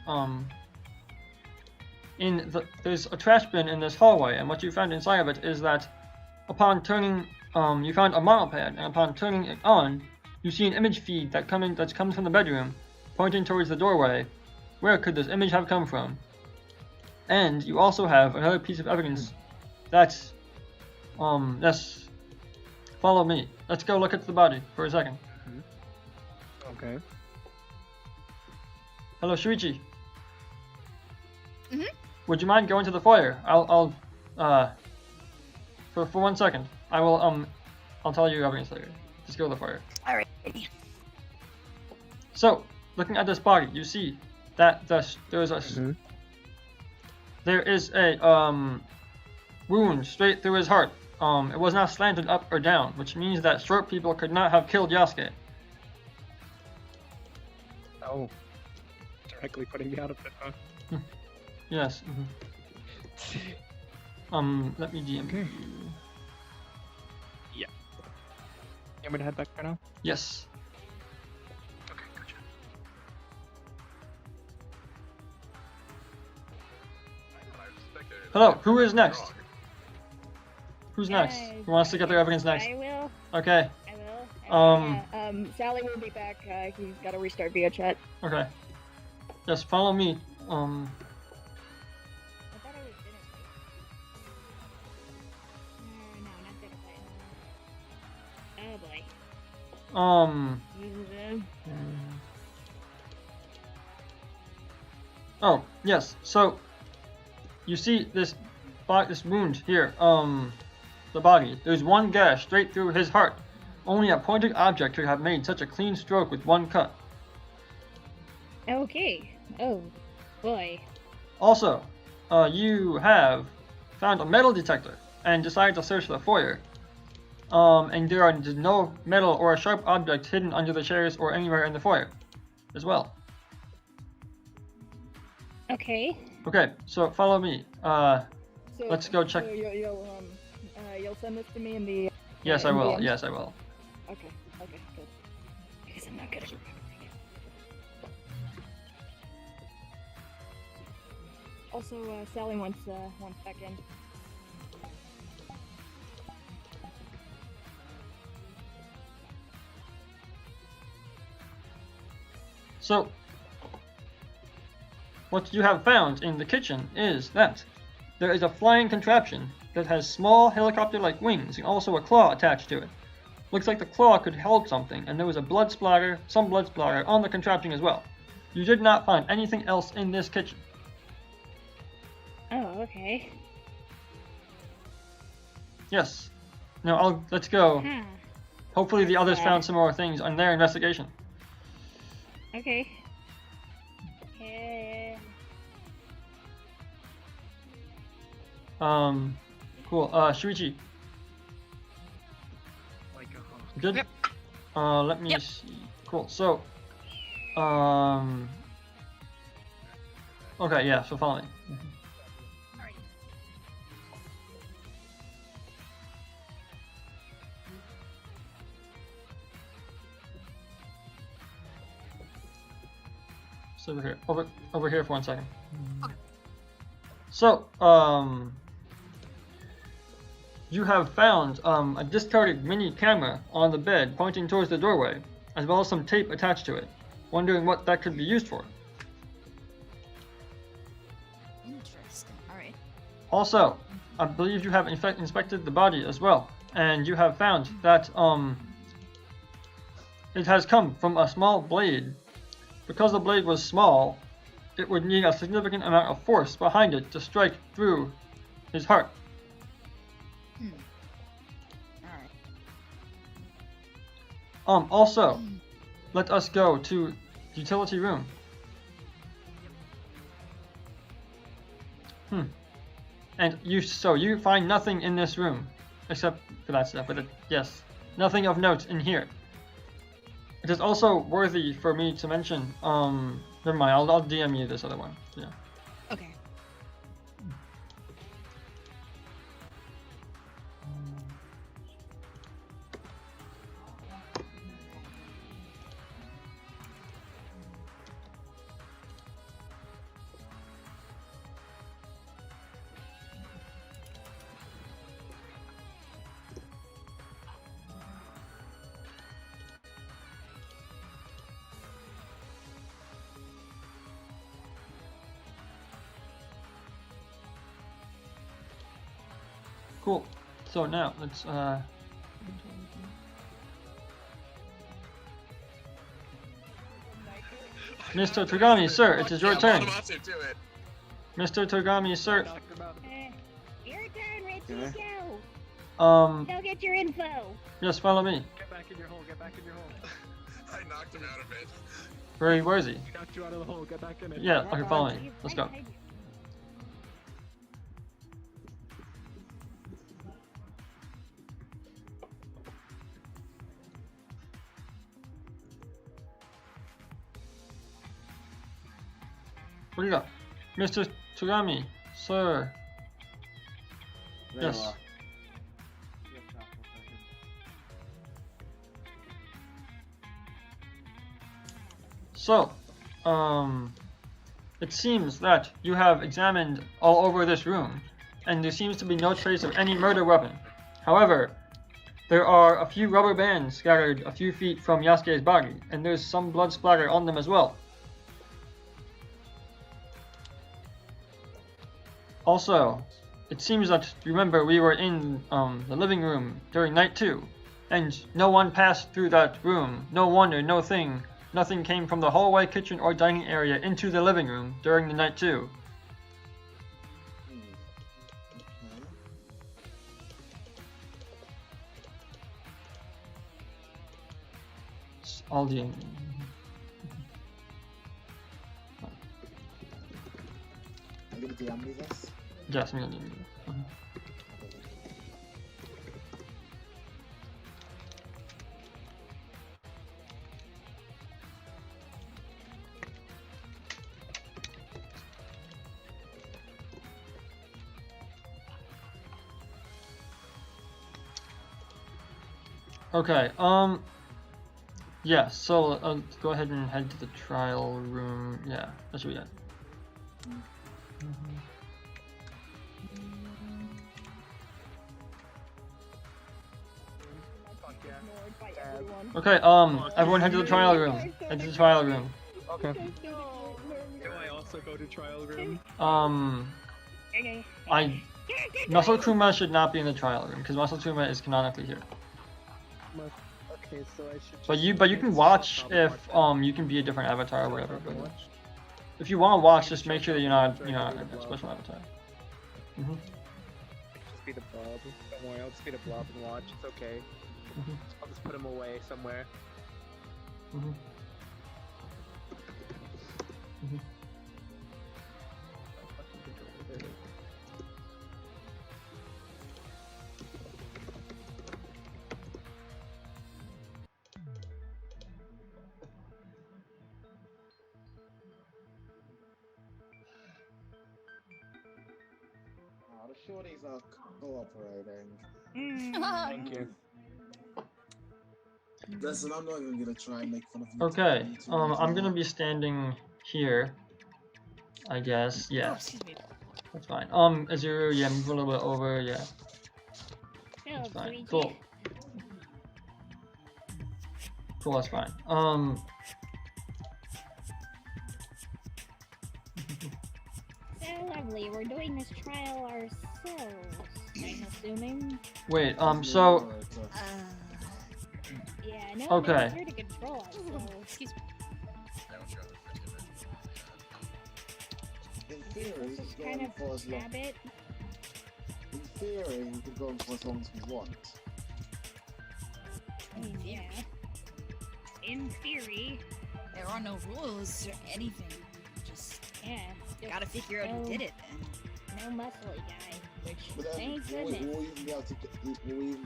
there's a trash bin in this hallway, and what you found inside of it is that upon turning, you found a model pad, and upon turning it on, you see an image feed that's coming from the bedroom, pointing towards the doorway. Where could this image have come from? And you also have another piece of evidence that's, yes, follow me. Let's go look at the body for a second. Okay. Hello, Shuichi. Mhm. Would you mind going to the foyer? I'll for 1 second. I'll tell you everything later. Just go to the foyer. Alright. So, looking at this body, you see that there is a wound straight through his heart. It was not slanted up or down, which means that short people could not have killed Yasuke. Oh. Directly putting me out of it, huh? Yes. Let me DM you. Yeah. You want me to head back right now? Yes. Okay, gotcha. Hello, who is next? Who's next? Who wants to get their evidence next? I will. Okay. I will. Sally will be back. He's got to restart via chat. Okay. Just follow me. I thought I was dinner plate. No, not dinner plate. Oh boy. Oh, yes. So, you see this wound here, the body. There's one gash straight through his heart. Only a pointed object could have made such a clean stroke with one cut. Okay. Oh boy. Also, you have found a metal detector and decided to search the foyer. And there are no metal or sharp objects hidden under the chairs or anywhere in the foyer as well. Okay. Okay, so follow me. Let's go check. So you'll send this to me in the. Yes, I will. Yes, I will. Okay. Okay. Good. Because I'm not good at remembering. Also, Sally wants back in. So, what you have found in the kitchen is that there is a flying contraption that has small helicopter-like wings and also a claw attached to it. Looks like the claw could hold something, and there was some blood splatter on the contraption as well. You did not find anything else in this kitchen. Oh, okay. Yes. Now let's go. Huh. Hopefully the others found some more things on their investigation. Okay. Yeah. Cool. Shuichi. Good. Yep. Let me see. Cool. So, okay, yeah. So follow me. Alright. So over here for 1 second. Okay. So, you have found a discarded mini camera on the bed pointing towards the doorway, as well as some tape attached to it. Wondering what that could be used for. Interesting. Alright. Also, I believe you have inspected the body as well, and you have found that it has come from a small blade. Because the blade was small, it would need a significant amount of force behind it to strike through his heart. Alright. Also, let us go to the utility room. And you find nothing in this room, except for that stuff, but yes, nothing of note in here. It is also worthy for me to mention, never mind, I'll DM you this other one, yeah. Okay. Cool. So now let's Mr. Togami, sir, it is your turn. Mr. Togami, sir. Your turn, Richie, go! Go get your info! Yes, follow me. Get back in your hole, get back in your hole. I knocked him out of it. Where is he? He knocked you out of the hole, get back in it. Yeah, okay, follow me. Let's go. What do you got? Mr. Togami, sir. There Yes. you are. So, it seems that you have examined all over this room, and there seems to be no trace of any murder weapon. However, there are a few rubber bands scattered a few feet from Yasuke's body, and there's some blood splatter on them as well. Also, it seems that, remember, we were in the living room during night 2, and no one passed through that room. No one or no thing. Nothing came from the hallway, kitchen, or dining area into the living room during the night 2. It's all the... I'm gonna DM me this. Yes, I'm gonna need you. Okay, yeah, so go ahead and head to the trial room. Yeah, that should be it. Okay, everyone head to the trial room. Head to the trial room. Okay. Do I also go to trial room? Muscle Kuma should not be in the trial room, because Muscle Kuma is canonically here. Okay, so I should. But you can watch if you can be a different avatar or whatever. But if you want to watch, just make sure that you're not a special avatar. Just be the blob. Don't worry, I'll just be the blob and watch. It's okay. I'll just put him away somewhere. Oh, the shorties are cooperating. Thank you. Listen, I'm not even gonna try and make fun of you. Okay, I'm gonna be standing here, I guess. Yeah, that's fine. Azuru, yeah, move a little bit over. Yeah, that's fine. Cool. Cool, that's fine. So, lovely. We're doing this trial ourselves, I'm assuming. Wait, so Yeah, no Okay. one's here to control us, so... Excuse me. In theory, we This is could go kind on of for as long. habit. In theory, we could go on for as long as we want. Yeah. In theory. There are no rules or anything. Just Yeah. gotta figure out who did it then. No muscly guy. Which, But then, thank will goodness. we even be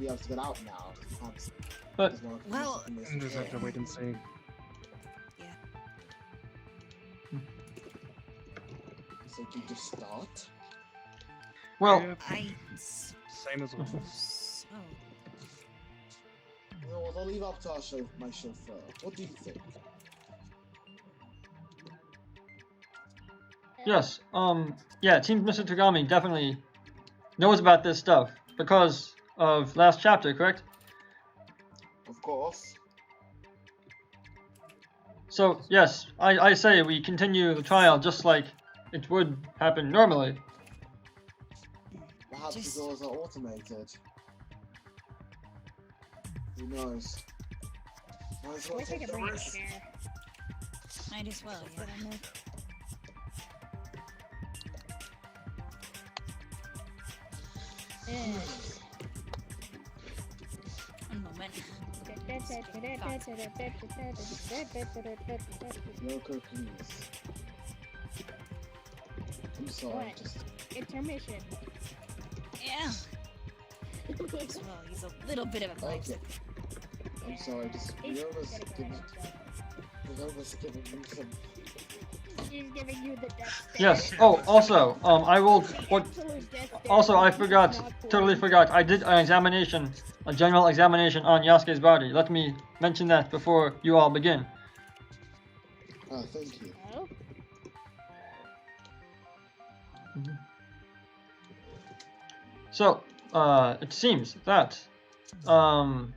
able to get out now? We can't- But- there's no Well, information Just have to wait and see. So do you just start? well, Yeah, I same as well. so You know what? I'll leave up to my chauffeur. What do you think? yes, yeah, it seems Mr. Tagami definitely knows about this stuff because of last chapter, correct? Of course. So, yes, I say we continue the trial just like it would happen normally. Perhaps Just- the doors are automated. Who knows? Might as well Wish I take could the bring a risk. chair. might as well, Sit yeah. on this. One moment. Yoko, please. I'm sorry, What? just Intermission. Yeah. As well, he's a little bit of a okay. lifesaver. I'm sorry, just He's Rioma's gonna go giving ahead, Rioma's giving me some. She's giving you the death stare. Yes. Oh, also, I will. What? Absolute death stare. Also, I She's forgot. not cool. Totally forgot. I did an examination, a general examination on Yasuke's body. Let me mention that before you all begin. Ah, thank you. Oh? So, it seems that, 1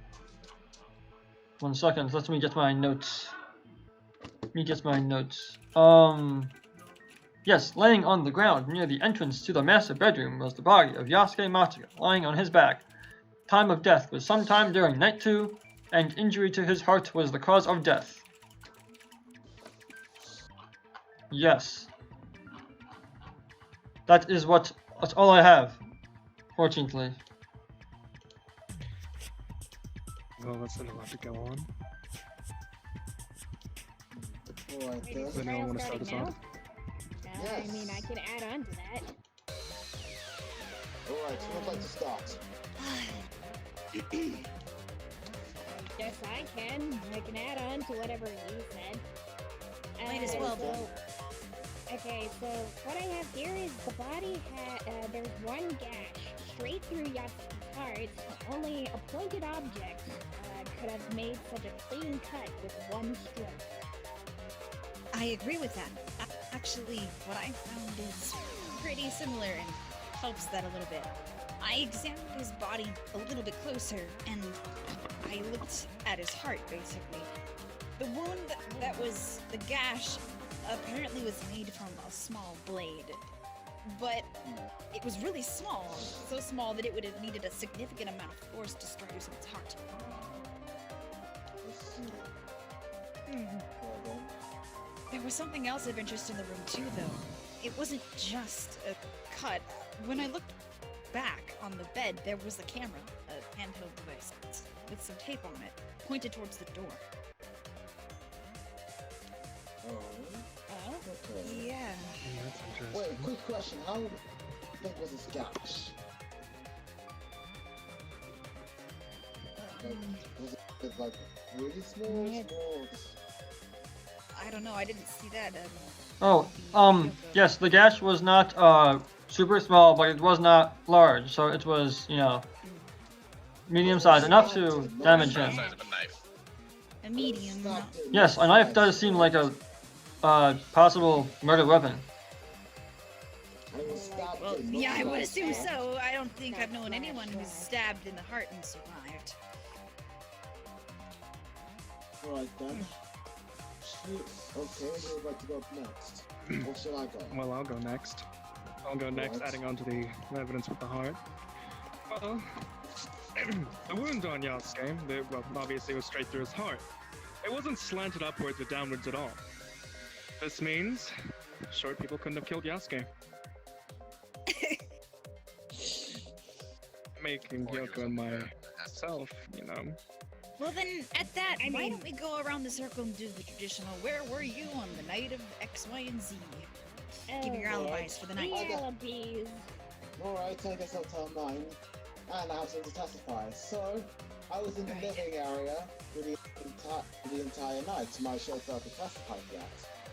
second, let me get my notes. Yes, laying on the ground near the entrance to the master bedroom was the body of Yasuke Matsuga, lying on his back. Time of death was sometime during night 2, and injury to his heart was the cause of death. Yes. That's all I have. Fortunately. Well, that's not a lot to go on. Alright Wait, then. is the Does anyone trial want to start starting us now? off? I mean, I can add on to that. Alright, who would like to start? Yes, I can. I can add on to whatever you said. Might as well, so, okay, so what I have here is the body there's one gash straight through Yasuke's heart. Only a pointed object could have made such a clean cut with one stroke. I agree with that. Actually, what I found is pretty similar and helps that a little bit. I examined his body a little bit closer, and I looked at his heart, basically. The wound that was the gash apparently was made from a small blade, but it was really small, so small that it would have needed a significant amount of force to strike through someone's heart. There was something else of interest in the room too, though. It wasn't just a cut. When I looked back on the bed, there was a camera, a handheld device, with some tape on it, pointed towards the door. Oh. Okay. Yeah. That's interesting. Wait, quick question. How big was this gash? Like, was it like really small? Yeah. Small? I don't know, I didn't see that. Yes, the gash was not, super small, but it was not large, so it was, medium size, enough to damage him. Size of a knife. A medium. Yes, a knife does seem like a, possible murder weapon. Well, yeah, I would assume so. I don't think I've known anyone who's stabbed in the heart and survived. Alright then. Okay, who would like to go up next? Or should I go? Well, I'll go next. I'll go next, Alright. adding on to the evidence with the heart. Well, the wound on Yasuke, well, obviously was straight through his heart. It wasn't slanted upwards or downwards at all. This means short people couldn't have killed Yasuke. Making Yoko and myself, you know. Well then, at that, I why mean- don't we go around the circle and do the traditional, where were you on the night of X, Y, and Z? Give me your Oh, alibis for the night. the alibis. Alright, I guess I'll tell mine. And I have something to testify. So, I was in the Right. living area for the entire night. My chauffeur could testify to that,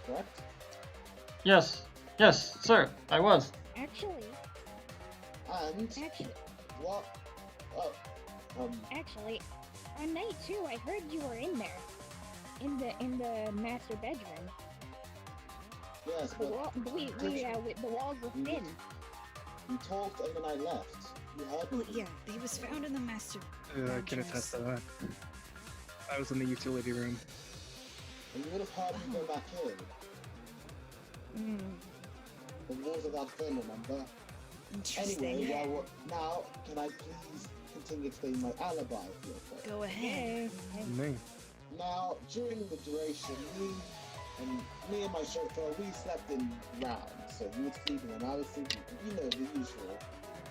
correct? Yes, sir, I was. Actually, And what? Oh, actually, on night 2, I heard you were in there, in the master bedroom. yes, The but wall, the walls were You- thin. you talked and then I left. You heard Well, me. yeah, he was found in the master I can attest to that. I was in the utility room. And you would have heard me go back in. The walls are that thin, remember? Interesting. Anyway, well, now, can I please continue explaining my alibi real quick? Go ahead. Me. Now, during the duration, me and my chauffeur, we slept in rounds. So he was sleeping and I was sleeping, you know, the usual.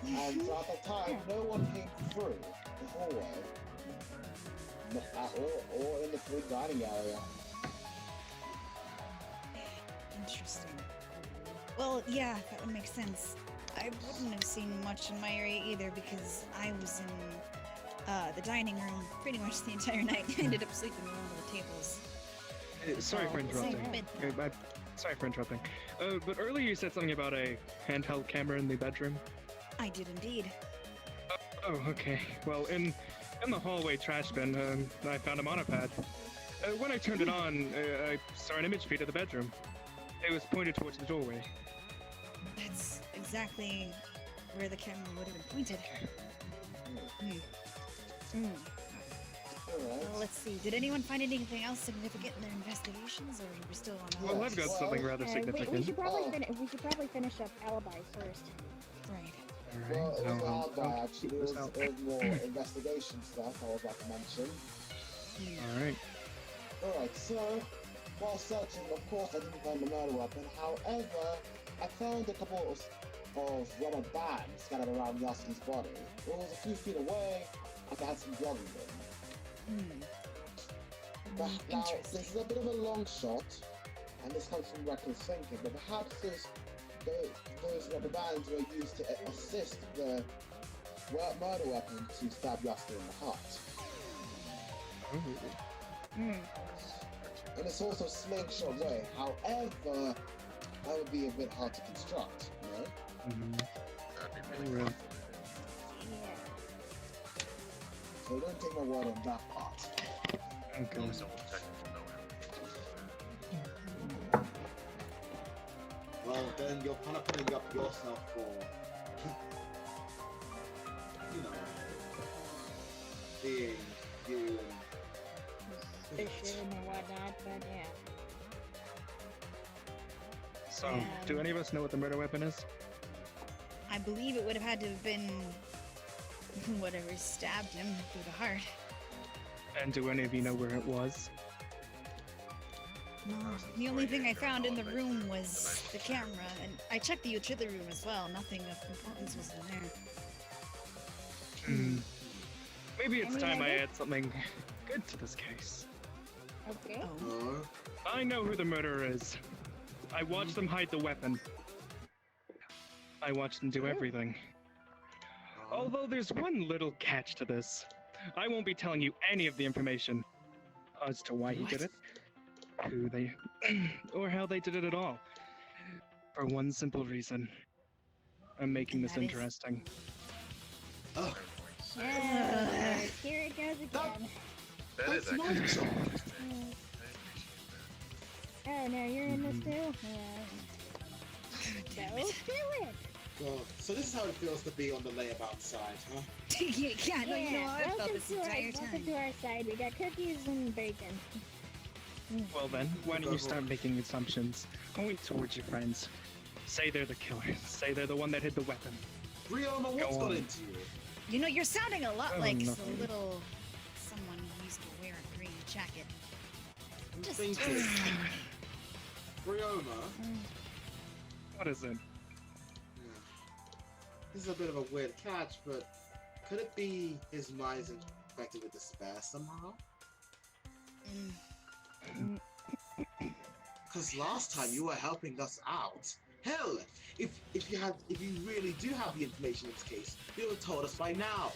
And so at the time, no one came through the hallway, or in the food dining area. Interesting. Well, yeah, that would make sense. I wouldn't have seen much in my area either because I was in the dining room pretty much the entire night. I ended up sleeping on one of the tables. Sorry for Oh, interrupting. same Sorry for interrupting. But earlier you said something about a handheld camera in the bedroom. I did indeed. Oh, okay. Well, in the hallway trash bin, I found a monopad. When I turned it on, I saw an image feed of the bedroom. It was pointed towards the doorway. That's exactly where the camera would have been pointed. Well, let's see. Did anyone find anything else significant in their investigations, or are we still on? Well, I've got something rather We significant. should probably finish up alibis first. Right. Well, it was So, an alibi, I'll actually. keep It this was out. more investigation stuff I was about to mention. Alright. Alright, so, while searching, of course, I didn't find the murder weapon. However, I found a couple of rubber bands scattered around Yasuke's body. It was a few feet away, and I had some blood in them. Now, this is a bit of a long shot, and this comes from reckless thinking, but perhaps those rubber bands were used to assist the murder weapon to stab Yasuke in the heart. And it's also slingshot way. However, that would be a bit hard to construct, you know? That'd be really cool. So don't take my word on that part. Okay. Only someone with technical know-how. Well, then you're kind of putting up yourself for, you know, being you and Suspicion and whatnot, but yeah. So, do any of us know what the murder weapon is? I believe it would have had to have been whatever stabbed him through the heart. And do any of you know where it was? No, the only thing I found in the room was the camera, and I checked the utility room as well. Nothing of importance was in there. Maybe it's I mean, time I I think- add something good to this case. Okay. I know who the murderer is. I watched them hide the weapon. I watched them do everything. Although there's one little catch to this. I won't be telling you any of the information as to why he did it, who they, or how they did it at all. For one simple reason. I'm making this that is- interesting. Here it goes again. That is actually Oh, now you're in this too? Go do it! Well, so this is how it feels to be on the layabout side, huh? yeah, no, you know, I felt welcome this to entire Welcome time. to our side. We got cookies and bacon. Well then, why don't you start making assumptions? Point towards your friends. Say they're the killer. Say they're the one that hid the weapon. Rioma, what's Go got on. into you? You know, you're sounding a lot Oh, like nothing. the little someone who used to wear a green jacket. I'm Just thinking, slightly. Rioma. What is it? Yeah. This is a bit of a weird catch, but could it be his mind is infected with despair somehow? Because last time you were helping us out. Hell, if you really do have the information in this case, you would have told us by now.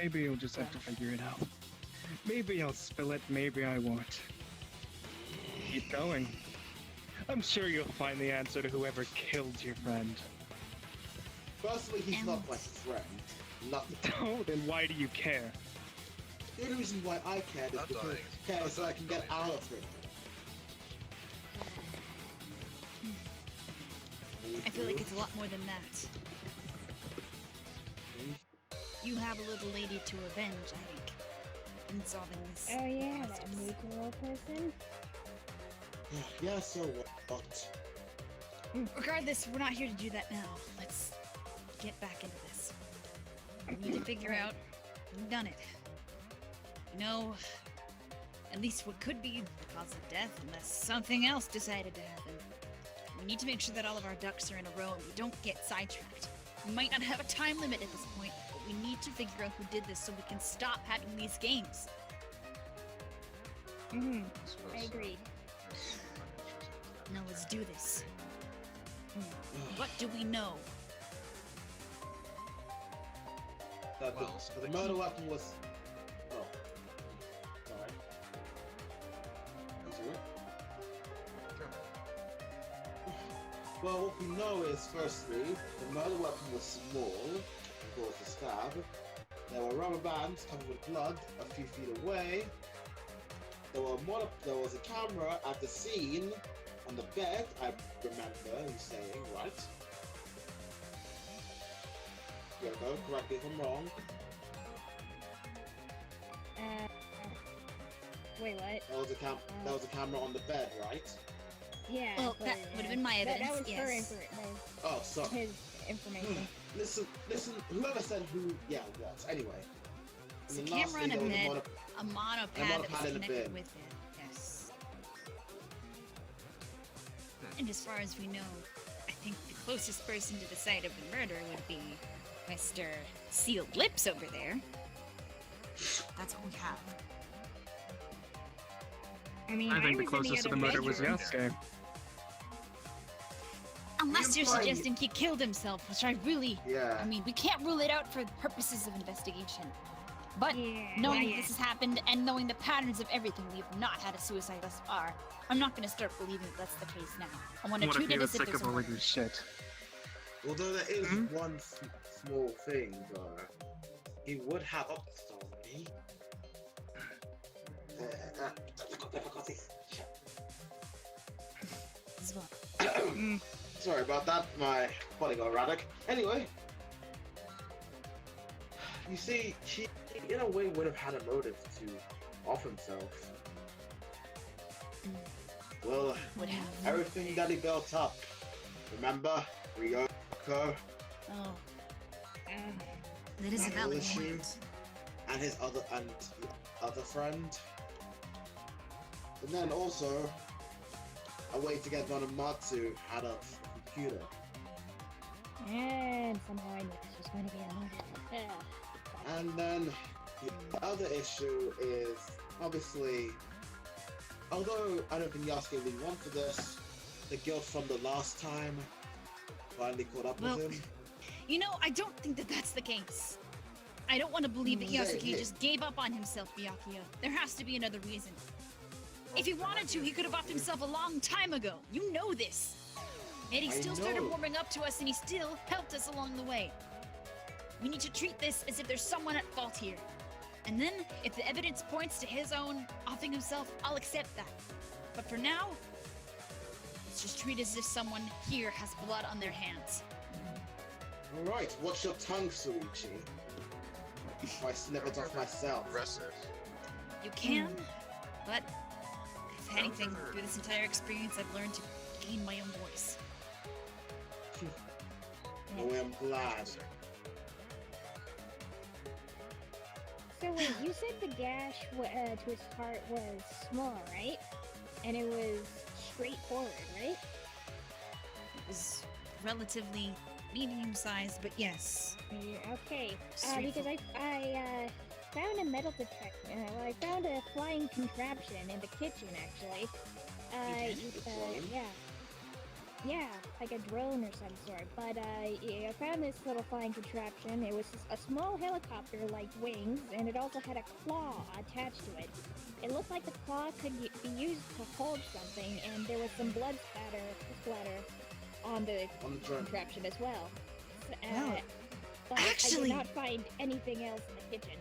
Maybe you'll just have to figure it out. Maybe I'll spill it, maybe I won't. Keep going. I'm sure you'll find the answer to whoever killed your friend. Firstly, he's not my friend. Nothing. Oh, then why do you care? The only reason why I cared is because so I can get out of it. I feel like it's a lot more than that. You have a little lady to avenge, I think, in solving this. Oh yeah, that justice. mutual person. Yeah, so what? Regardless, we're not here to do that now. Let's get back into this. We need to figure out who done it. You know, at least what could be the cause of death, unless something else decided to happen. We need to make sure that all of our ducks are in a row and we don't get sidetracked. We might not have a time limit at this point, but we need to figure out who did this so we can stop having these games. I agreed. Now let's do this. What do we know? That the murder weapon was. Oh. Sorry. That's it. Well, what we know is, firstly, the murder weapon was small, of course, a stab. There were rubber bands covered with blood a few feet away. There was a camera at the scene on the bed, I remember you saying, right? Yoko, correct me if I'm wrong. Wait, what? There was a camera on the bed, right? Yeah. Well, but, that would have been my that evidence, was yes. Oh, sorry. His information. Listen, whoever said who, yeah, what? Anyway. It's a And then camera on a lastly, there was bed, a monopad that was in the connected bin. with it, yes. And as far as we know, I think the closest person to the site of the murder would be Mr. Sealed Lips over there. That's what we have. I mean, I think the was in closest to the other murder was bedroom. Yasuke. Unless you're Fine. suggesting he killed himself, which I really... Yeah. I mean, we can't rule it out for purposes of investigation. But Yeah, knowing yeah. this has happened and knowing the patterns of everything, we have not had a suicide thus far. I'm not going to start believing that that's the case now. I want to What treat if he it was as if sick there's of a all murder. your shit? Although there is one small thing, though. He would have. Oh, sorry. Difficulty. As well. Sorry about that, my body got erratic. Anyway, you see, he in a way would have had a motive to off himself. Well, Would have. everything that he built up. Remember, Ryoko, Oh, that is a That valid issue. point. and his other friend. And then also a way to get Matsu out of the computer. And somehow I knew this was going to be a motive. And then the other issue is obviously, although I don't think Yasuke really wanted this, the guilt from the last time finally caught up Well, with him. You know, I don't think that that's the case. I don't want to believe that Yeah, Yasuke yeah. just gave up on himself, Byakuya. There has to be another reason. If he wanted to, he could have offed himself a long time ago. You know this. And he I still started know. warming up to us, and he still helped us along the way. We need to treat this as if there's someone at fault here. And then, if the evidence points to his own offing himself, I'll accept that. But for now, let's just treat it as if someone here has blood on their hands. Alright, watch your tongue, Suichi. If I snip it off myself. Aggressive. You can, but If anything, through this entire experience, I've learned to gain my own voice. Oh, I'm glad. So wait, you said the gash to his heart was small, right? And it was straightforward, right? It was relatively medium-sized, but yes. Yeah, okay. Straightforward. Because I found a metal detector. I found a flying contraption in the kitchen, actually. Yeah, like a drone or some sort. But yeah, I found this little flying contraption. It was a small helicopter like wings, and it also had a claw attached to it. It looked like the claw could be used to hold something, and there was some blood splatter on the contraption as well. Wow. But Actually- I did not find anything else in the kitchen.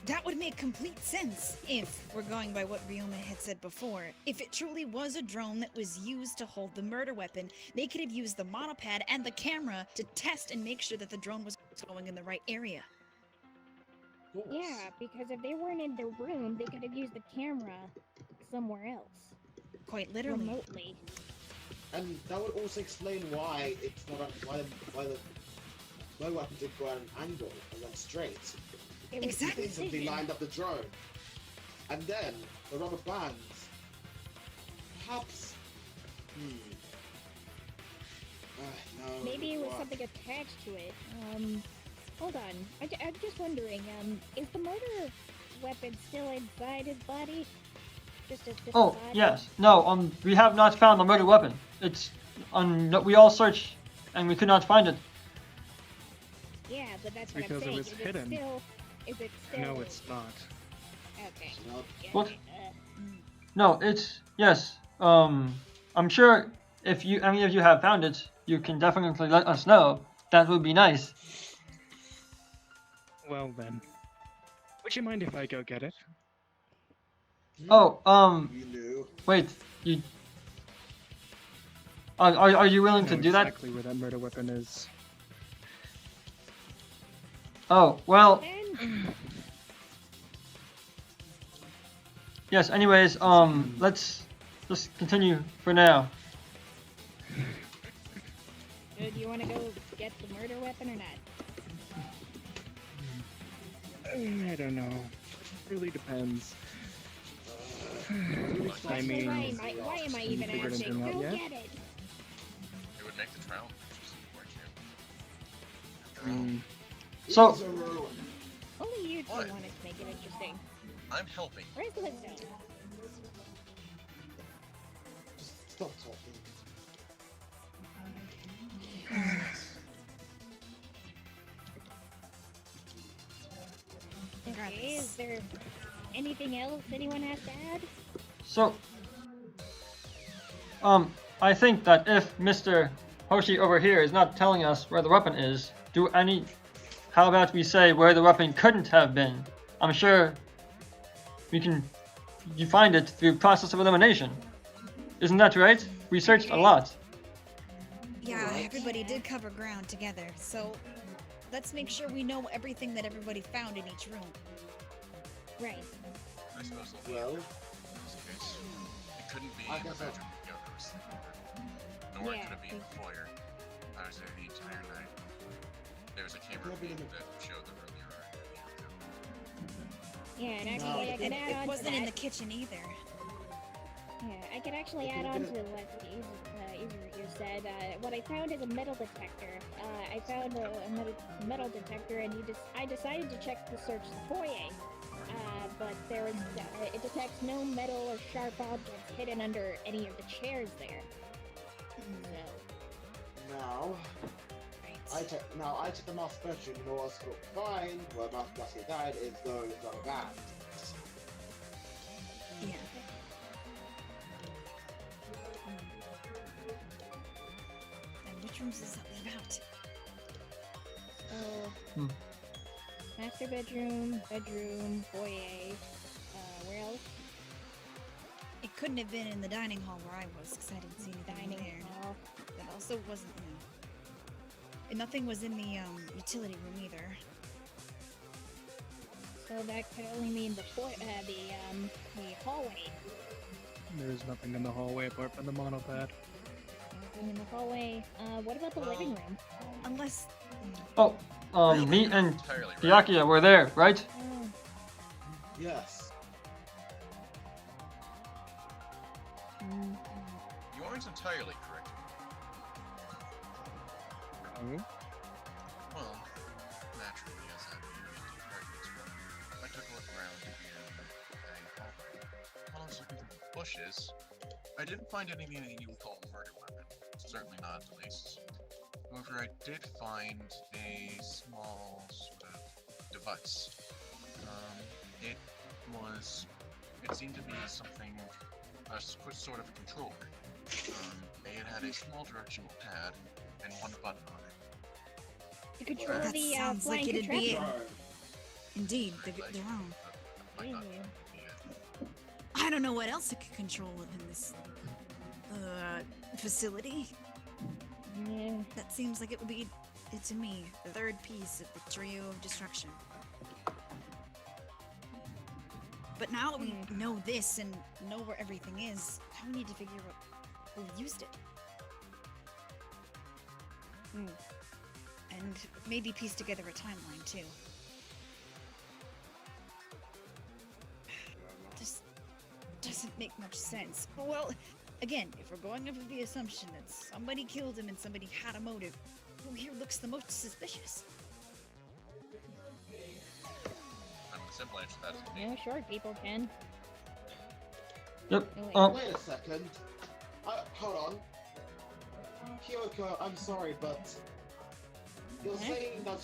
That would make complete sense if we're going by what Ryoma had said before. If it truly was a drone that was used to hold the murder weapon, they could have used the monopad and the camera to test and make sure that the drone was going in the right area. Yeah, because if they weren't in the room, they could have used the camera somewhere else. Quite literally. Remotely. And that would also explain why it's not why the no weapon did go at an angle and went straight. It was Exactly. They simply precision. lined up the drone. And then the rubber bands. Perhaps. No. Maybe it was work. something attached to it. Hold on. I'm just wondering, is the murder weapon still inside his body? Just a Oh, body? yes. No, we have not found the murder weapon. It's we all searched and we could not find it. Yeah, but that's what I'm Because it saying. was hidden. Is it still? No, it's not. Okay. Yeah, What? okay, No, yes. I'm sure if any of you have found it, you can definitely let us know. That would be nice. Well then. Would you mind if I go get it? Oh, You knew. wait, you. Are you willing to Know do that? exactly where that murder weapon is. Oh, well, Then, yes. Anyways, let's just continue for now. do you want to go get the murder weapon or not? I don't know. It really depends. I Actually, mean, why am I even figured asking? anything out Go yet? get it. It would make the trial interesting, wouldn't you? So, He's a ruin. Only you two What? want it to make it interesting. I'm helping. Where's Lizzo? Just stop talking. Okay, is there anything else anyone has to add? so, I think that if Mr. Hoshi over here is not telling us where the weapon is, how about we say where the weapon couldn't have been? I'm sure you find it through process of elimination. Isn't that right? We searched a lot. Yeah, Right. everybody did cover ground together, so let's make sure we know everything that everybody found in each room. Right. I suppose it'll be Well, in this case. It couldn't be I in the guess so. bedroom Yoko was sleeping over. Nor Yeah, could it be in the foyer. I was there the entire night. There was a camera Could be feed in the- that showed the room you were in. Yeah, and No, actually, I it- can add on It to wasn't in the that. kitchen either. Yeah, I can actually It add could've on been to what you said. What I found is a metal detector. I found a metal detector, and I decided to search the foyer. But there was it detects no metal or sharp objects hidden under any of the chairs there. So, now I took the master bedroom in order to find where Master Blaster died is those rubber bands. Yeah. And which rooms does that leave out? so master bedroom, foyer. Where else? It couldn't have been in the dining hall where I was, because I didn't see anything Dining there. hall. But also wasn't, and nothing was in the utility room either. So that could only mean the hallway. There's nothing in the hallway apart from the monopad. Nothing in the hallway. What about the living room? Unless. Oh, me and Entirely right. Byakuya were there, right? Yes. You aren't entirely correct. Oh? Well, naturally, as I'm new into apartments, I took a look around here and while I was looking through the bushes, I didn't find anything that you would call a murder weapon. Certainly not, at least. However, I did find a small sort of device. It seemed to be something, a sort of controller. It had a small directional pad and one button on it. To control That the sounds like flying it'd be contraption. indeed the drone. I don't know what else it could control within this facility. Yeah. That seems like it would be, to me, the third piece of the trio of destruction. But now that we know this and know where everything is, now we need to figure out who used it. And maybe piece together a timeline, too. This doesn't make much sense. Well, again, if we're going off of the assumption that somebody killed him and somebody had a motive, who here looks the most suspicious? The simple answer to that is me. Yeah, sure, people can. Yep. Wait a second. Hold on. Kyoko, I'm sorry, but you're saying that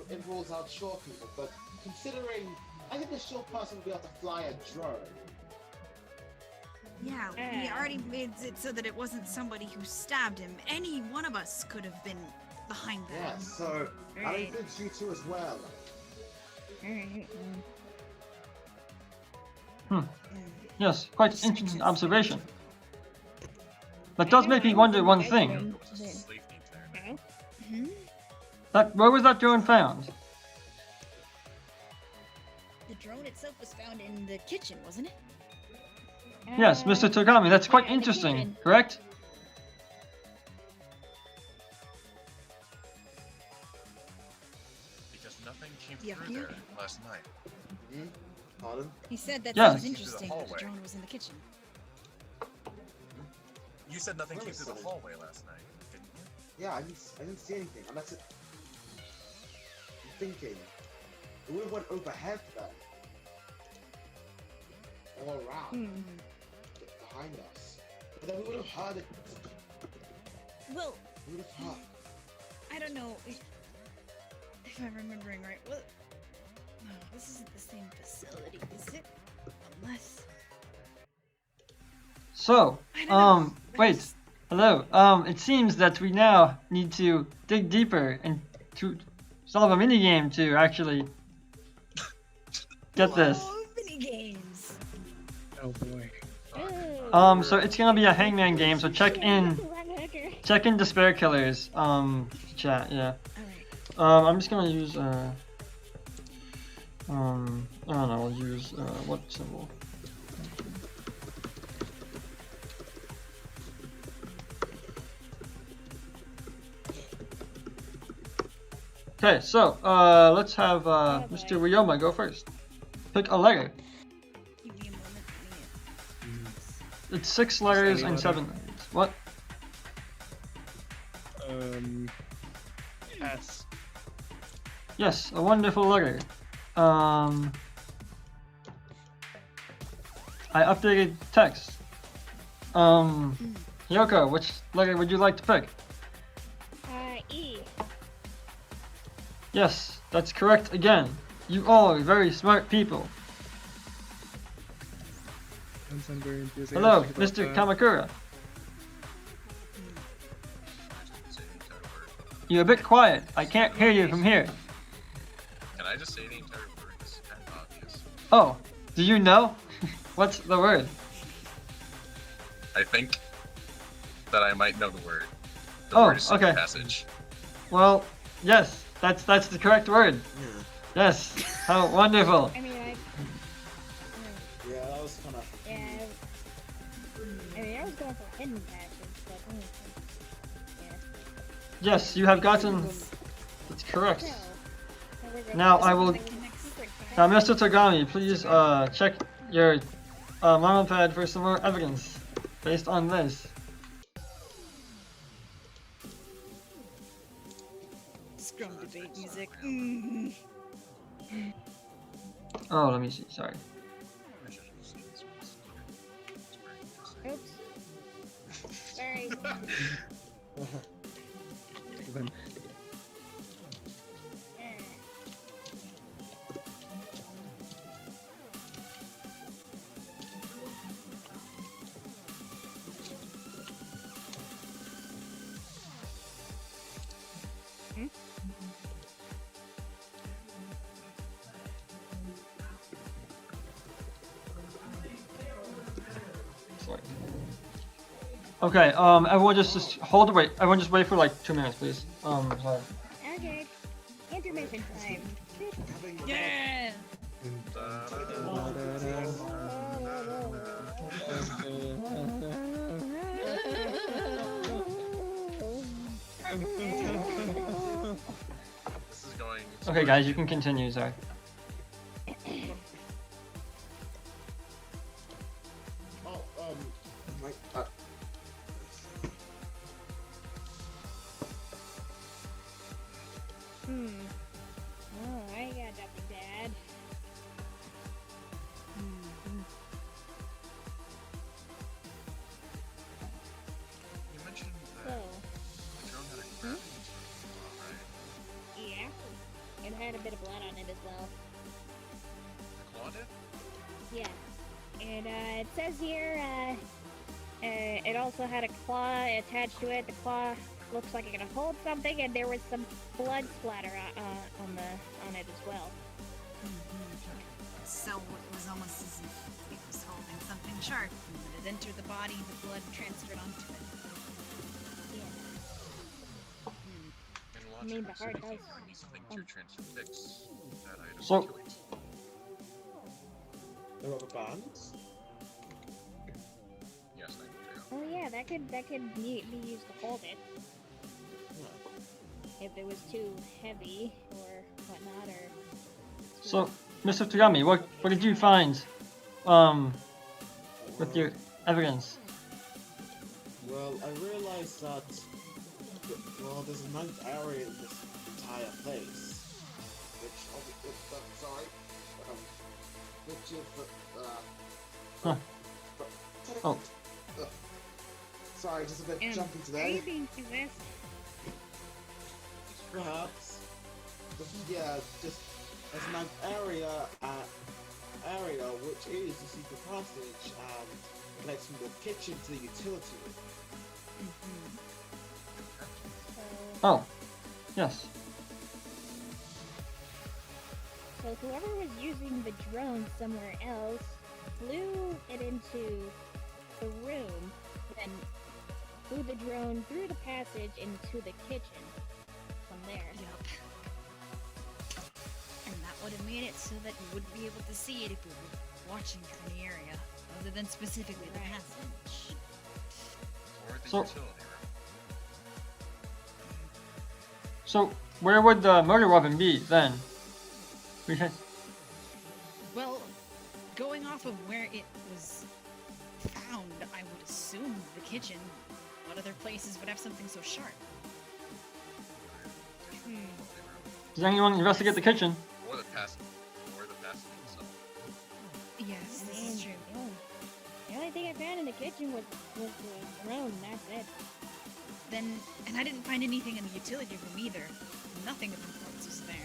it rules out short people, but considering, I think a short person would be able to fly a drone. Yeah, we already made it so that it wasn't somebody who stabbed him. Any one of us could have been behind that. Yeah, so that includes you two as well. Yes, quite an interesting observation. That does make me wonder one thing. Where was that drone found? The drone itself was found in the kitchen, wasn't it? Yes, Mr. Togami, that's quite interesting, correct? Because nothing came through there last night. Pardon? He said that Yes. sounds interesting, but the drone was in the kitchen. You said nothing came through the hallway last night, didn't you? Yeah, I didn't see anything, unless it... I'm thinking, it would have went overhead then. All around. Behind us. But then we would have heard it. Well, We would have heard. I don't know if I'm remembering right. Well, no, this isn't the same facility, is it? Unless. So, wait. Hello. It seems that we now need to dig deeper and to solve a mini game to actually get this. Oh, mini games. Oh boy. So it's gonna be a Hangman game. So check in Despair Killers. Chat. Yeah. I'm just gonna use I don't know. I'll use what symbol? Okay, so let's have Mr. Ryoma go first. Pick a letter. Give me a moment. It's 6 letters and 7 letters. What? S. Yes, a wonderful letter. I updated text. Yoko, which letter would you like to pick? E. Yes, that's correct again. You all are very smart people. I'm very enthusiastic Hello, about Mr. that. Kamakura. You're a bit quiet. I can't hear you from here. Can I just say the entire word? It's kind of obvious. Oh, do you know? What's the word? I think that I might know the word. The Oh, word is okay. passage. Well, yes, that's the correct word. Yes. How wonderful. I mean, Yeah, that was kind of... yeah. I mean, I was going for hidden passages, but yeah. Yes, you have gotten. That's correct. So, was it Now I will. secret Now, Mr. Tagami, please check your model pad for some more evidence based on this. Scrum debate music. Oh, let me see. Sorry. Oops. Sorry. Sorry. Okay. Everyone just hold wait. Everyone just wait for like 2 minutes, please. Sorry. Okay. Intermission time. Yeah. This is going. Okay, guys, you can continue. Sorry. Oh, my, Oh, I got nothing to add. You mentioned So, that the drone had a gravity terminal, right? yeah. It had a bit of blood on it as well. The claw did? Yeah. And it says here, it also had a claw attached to it. The claw looks like it can hold something, and there was some blood splatter on it as well. So it was almost as if it was holding something sharp, and when it entered the body, the blood transferred onto it. Yeah. And I mean, the Logic heart said if does. you need something to transfix that item, So- kill it. the rubber bands? Yes, I know. Oh yeah, that could be used to hold it if it was too heavy or whatnot, or. So, Mr. Tagami, what did you find? With your evidence. Well, I realized that, well, there's a ninth area in this entire place, which, sorry, which is the, Huh. Oh. Sorry, just a bit And jumpy are today. you being possessed? Perhaps. But yeah, just there's a ninth area which is the secret passage and connects from the kitchen to the utility room. Oh, yes. So whoever was using the drone somewhere else flew it into the room, then flew the drone through the passage into the kitchen from there. Yep. And that would have made it so that you wouldn't be able to see it if you were watching from the area, other than specifically the passage. Or the So- utility room. So, where would the murder weapon be then? We had. Well, going off of where it was found, I would assume the kitchen. What other places would have something so sharp? Does anyone investigate the kitchen? Or the passage. Or the passage itself. Yes, this And is true. the only thing I found in the kitchen was the drone, and that's it. Then, and I didn't find anything in the utility room either. Nothing of importance was there.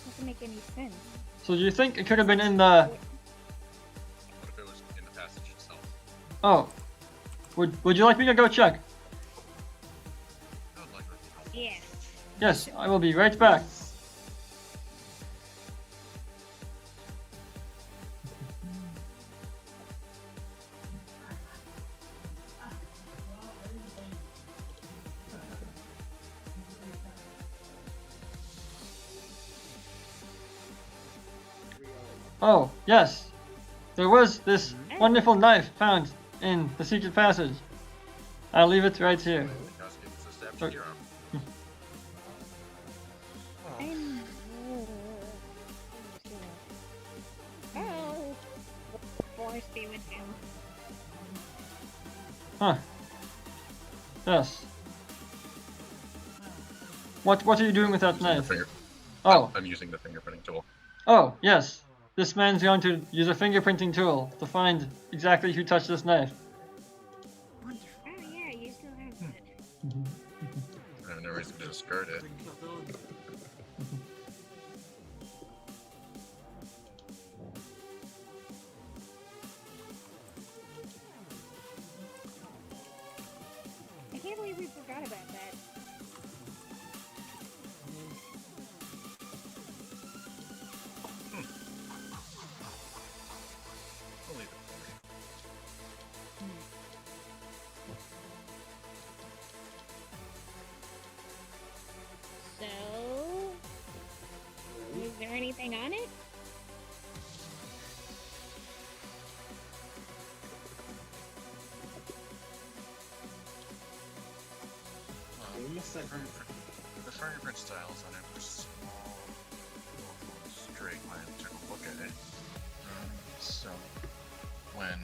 Doesn't make any sense. So do you think it could have been in the? What if it was in the passage itself? Oh, would you like me to go check? I would like that. Yeah. Yes, I will be right back. Oh, yes. there was this wonderful knife found in the secret passage. I'll leave it right here. Or- Oh, force be with him. Huh. Yes. What are you doing with that knife? Oh. I'm using the fingerprinting tool. Oh, yes. This man's going to use a fingerprinting tool to find exactly who touched this knife. Oh yeah, you still have that. I have no reason to discard it. I can't believe we forgot about that. I'll leave it for you. So, is there anything on it? The fingerprint styles on it were small, straight when I took a look at it. So, when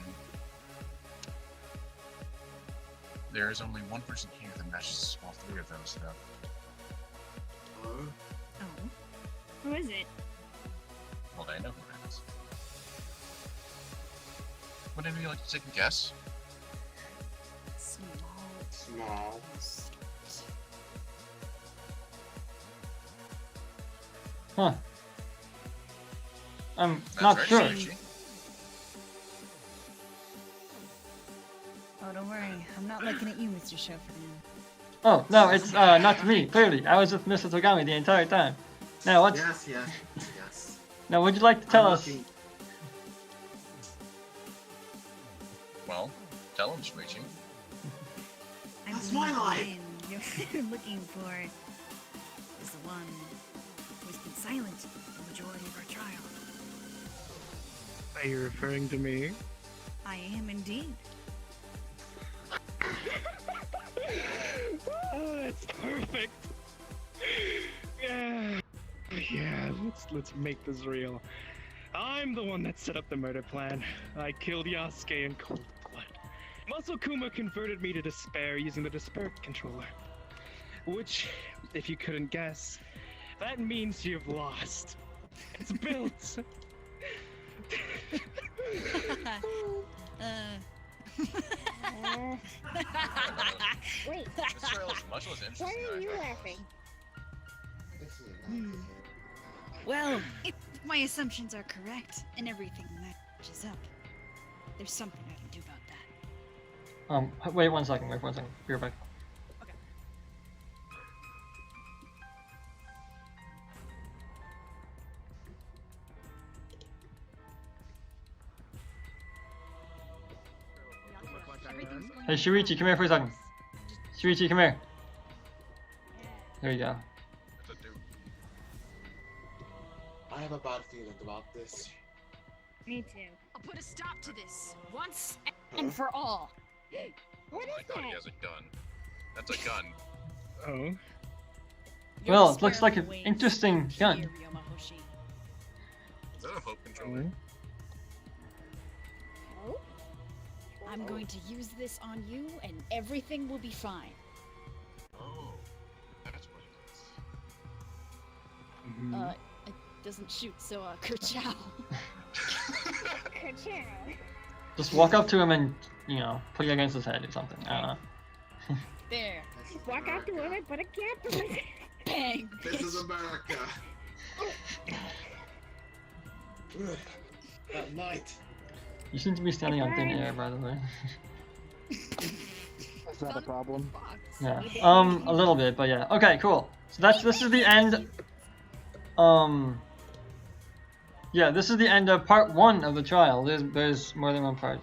there is only one person here that matches all three of those, though. Oh. Who is it? Well, I know who it is. Would anybody like to take a guess? Small. Huh. I'm That's not right, sure. Shuichi. Oh, don't worry. I'm not looking at you, Mr. Chauffeur. Oh, no, it's not me, clearly. I was with Mr. Togami the entire time. Now, what's... Yes. Now, would you like to tell I'm us... looking- Well, tell him, Shuichi. That's my life. You're looking for is the one who's been silent the majority of our trial. Are you referring to me? I am indeed. Oh, that's perfect. Yeah, let's make this real. I'm the one that set up the murder plan. I killed Yasuke in cold blood. Muscle Kuma converted me to despair using the Despair controller. Which, if you couldn't guess, that means you've lost. It's built. Wait. This trail is much less interesting Why than are I you thought. laughing? Well, if my assumptions are correct and everything matches up, there's something I can do about that. Wait 1 second, Be right back. Hey, Shuichi, come here for a second. Shuichi, come here. There you go. I have a bad feeling about this. Me too. I'll put a stop to this once and for all. What I thought he has a gun. That's a gun. Oh. Well, it looks like an interesting gun. Is that a hope controller? Oh? I'm going to use this on you, and everything will be fine. Oh, that's what it is. It doesn't shoot, so kerchow. Ka-chow. Just walk up to him and, you know, put it against his head or something. I don't know. There. Just walk out to him and put a cap on his head. Bang. This is America. That night. You seem to be standing on thin air, by the way. That's not a problem. Yeah. A little bit, but yeah. Okay, cool. So this is the end. Yeah, this is the end of part 1 of the trial. There's more than one part.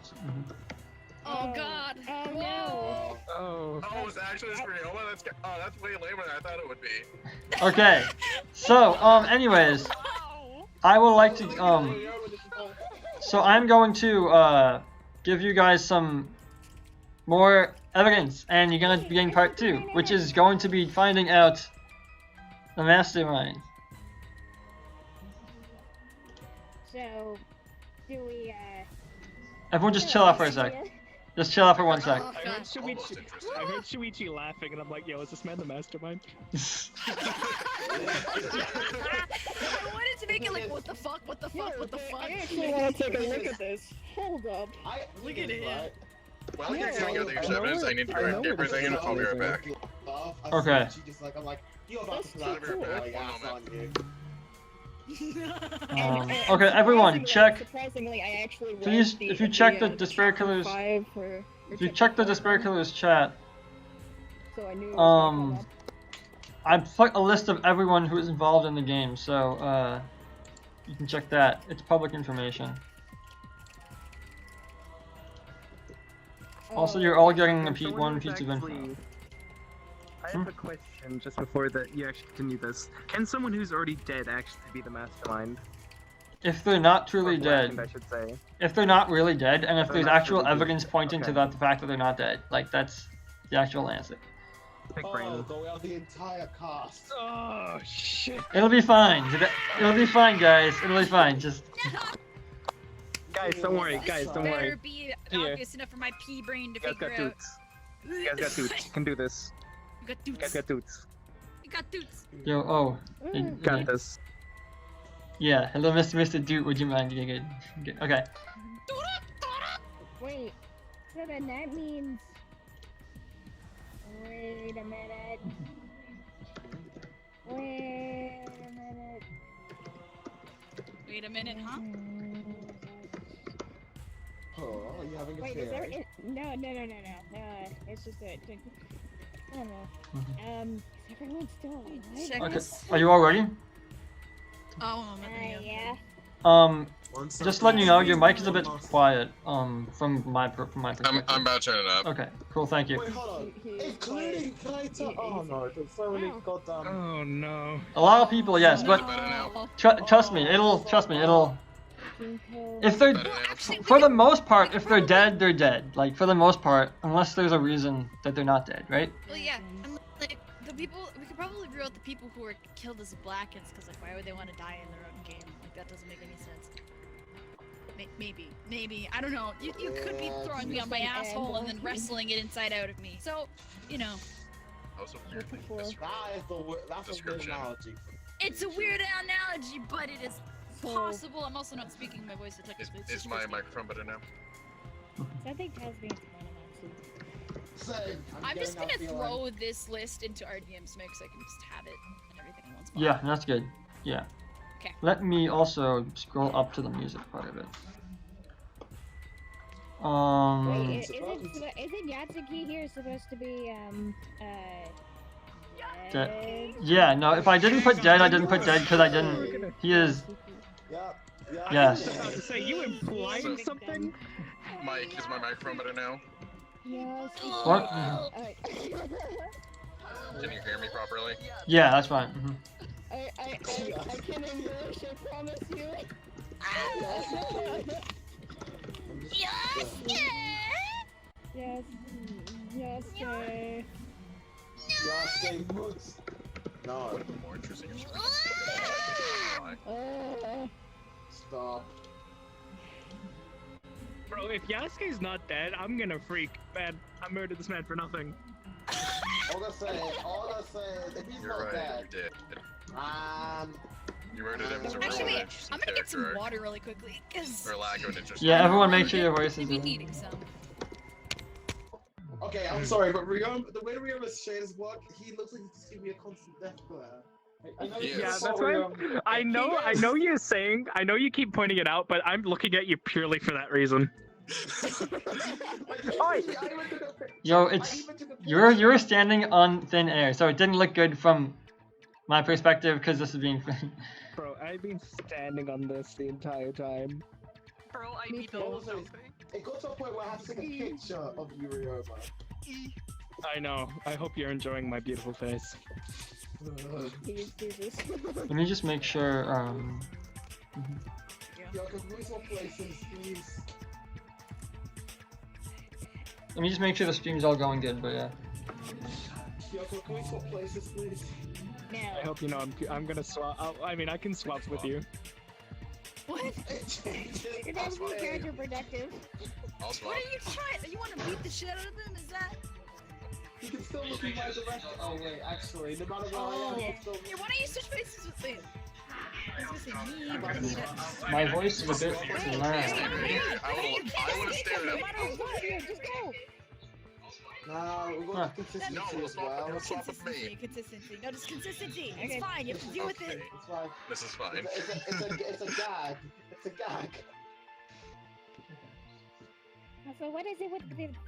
Oh God. Oh no. Oh. Oh, it's actually this Ryoma? That's way lamer than I thought it would be. Okay. So, anyways, I would like to So I'm going to give you guys some more evidence, and you're gonna be getting part 2, which is going to be finding out the mastermind. So, do we, Everyone just chill out for a sec. Just chill out for 1 sec. I heard Shuichi laughing, and I'm like, yo, is this man the mastermind? I wanted to make it like, what the fuck, what the fuck, what the fuck? I actually want to take a look at this. Hold up. Look at it. While you're doing other evidence, I need to go get everything and I'll be right back. Okay. I'm like, you're about to pull out my ass on you. Okay, everyone, check. Surprisingly, I actually read Please, the, if you check the chapter Despair Killers, 5 for, if you check the Despair Killers chat, so I knew it was gonna come up. I put a list of everyone who is involved in the game, so you can check that. It's public information. Also, you're all getting a one piece of info. I have a question just before that you actually continue this. Can someone who's already dead actually be the mastermind? If they're not truly Or blackened, dead, I should say. if they're not really dead, and if They're there's not actual really dead. evidence pointing to Okay. that, the fact that they're not dead, like that's the actual answer. Oh, go out the entire cast. Oh shit. It'll be fine. It'll be fine, guys. It'll be fine. Just Guys, don't worry. Guys, don't Better worry. be Here. obvious enough for my pea brain to You guys figure got out. toots. You guys got toots. You can do this. You got You guys toots. got toots. You got toots. yo, oh, Got this. yeah. Hello, Mr. Dude. Would you mind? Okay. Okay. Wait, so then that means... Wait a minute. Wait a minute. Wait a minute, huh? Oh, are you having a Wait, is there... theory? No, it's just that... I don't know. Is everyone still alive? Check Okay. this. Are you all ready? Oh, man. Yeah. Just letting you know, your mic is a bit quiet. From my perspective. I'm about to turn it up. Okay. Cool. Thank you. Wait, hold on. Including Kaito. Oh no, there's so many goddamn. Oh no. A lot of people, yes, but trust me, it'll. If they're, for the most part, if they're dead, they're dead. Like for the most part, unless there's a reason that they're not dead, right? Well, yeah. And, like, the people, we could probably rule out the people who were killed as Blackens, because, like, why would they want to die in their own game? Like, that doesn't make any sense. Maybe. I don't know. You could be throwing me on my asshole and then wrestling it inside out of me. So, you know. Also, That's a weird analogy. It's a weird analogy, but it is possible. I'm also not speaking my voice detectively. Is my microphone better now? I think Tasman's one of them Same. I'm just gonna getting that throw this list into RDM's mix so I can just have it and everything in one spot. Yeah, that's good. Yeah. Okay. Let me also scroll up to the music part of it. Isn't Yatsuki here supposed to be, dead? Yeah, no, if I didn't put dead, I didn't put dead because I didn't. He is. Yes. I was about to say, you implying something? Mike, is my microphone better now? Yes. What? Can you hear me properly? Yeah, that's fine. I can English, I promise you. Yes! Yes. Yasuke Moots. No. More interesting. Stop. Bro, if Yasuke's not dead, I'm gonna freak. Man, I murdered this man for nothing. All I say, if he's You're not right, dead, you did. You murdered him as a really Actually, interesting I'm gonna get some character arc. water really quickly, because Or lack of an interesting Yeah, everyone character make sure your voice I've is. been needing some. Okay, I'm sorry, but the way Ryoma's shades work, he looks like he's giving me a constant death glare. I know Yes. Yeah, you're that's sorry, why I know you're saying, I know you keep pointing it out, but I'm looking at you purely for that reason. Yo, it's you're standing on thin air, so it didn't look good from my perspective because this is being. Bro, I've been standing on this the entire time. Bro, I beat the Also, whole thing. it got to a point where I had to take a picture of you, Ryoma. I know. I hope you're enjoying my beautiful face. Please do this. Let me just make sure. Kyoko, can we swap places, please? Let me just make sure the stream's all going good, but yeah. Kyoko, can we swap places, please? I hope you know I'm gonna swap. I mean, I can swap with you. What? You're not being counterproductive. I'll swap. What are you trying? You want to beat the shit out of them? Is that? You can still look in my direction. Oh wait, actually, no matter where I Oh. am, Here, it's still... why don't you switch places with me? I was gonna say me, but I need it. My voice is a bit loud. I would have stared No at matter what, here, just go. No, we're going Huh. to consistency No, we'll as swap, well. we'll swap with me. Consistency. No, just consistency. Okay. It's fine. You have to deal with it. It's fine. This is fine. It's a gag. It's a gag. So what is it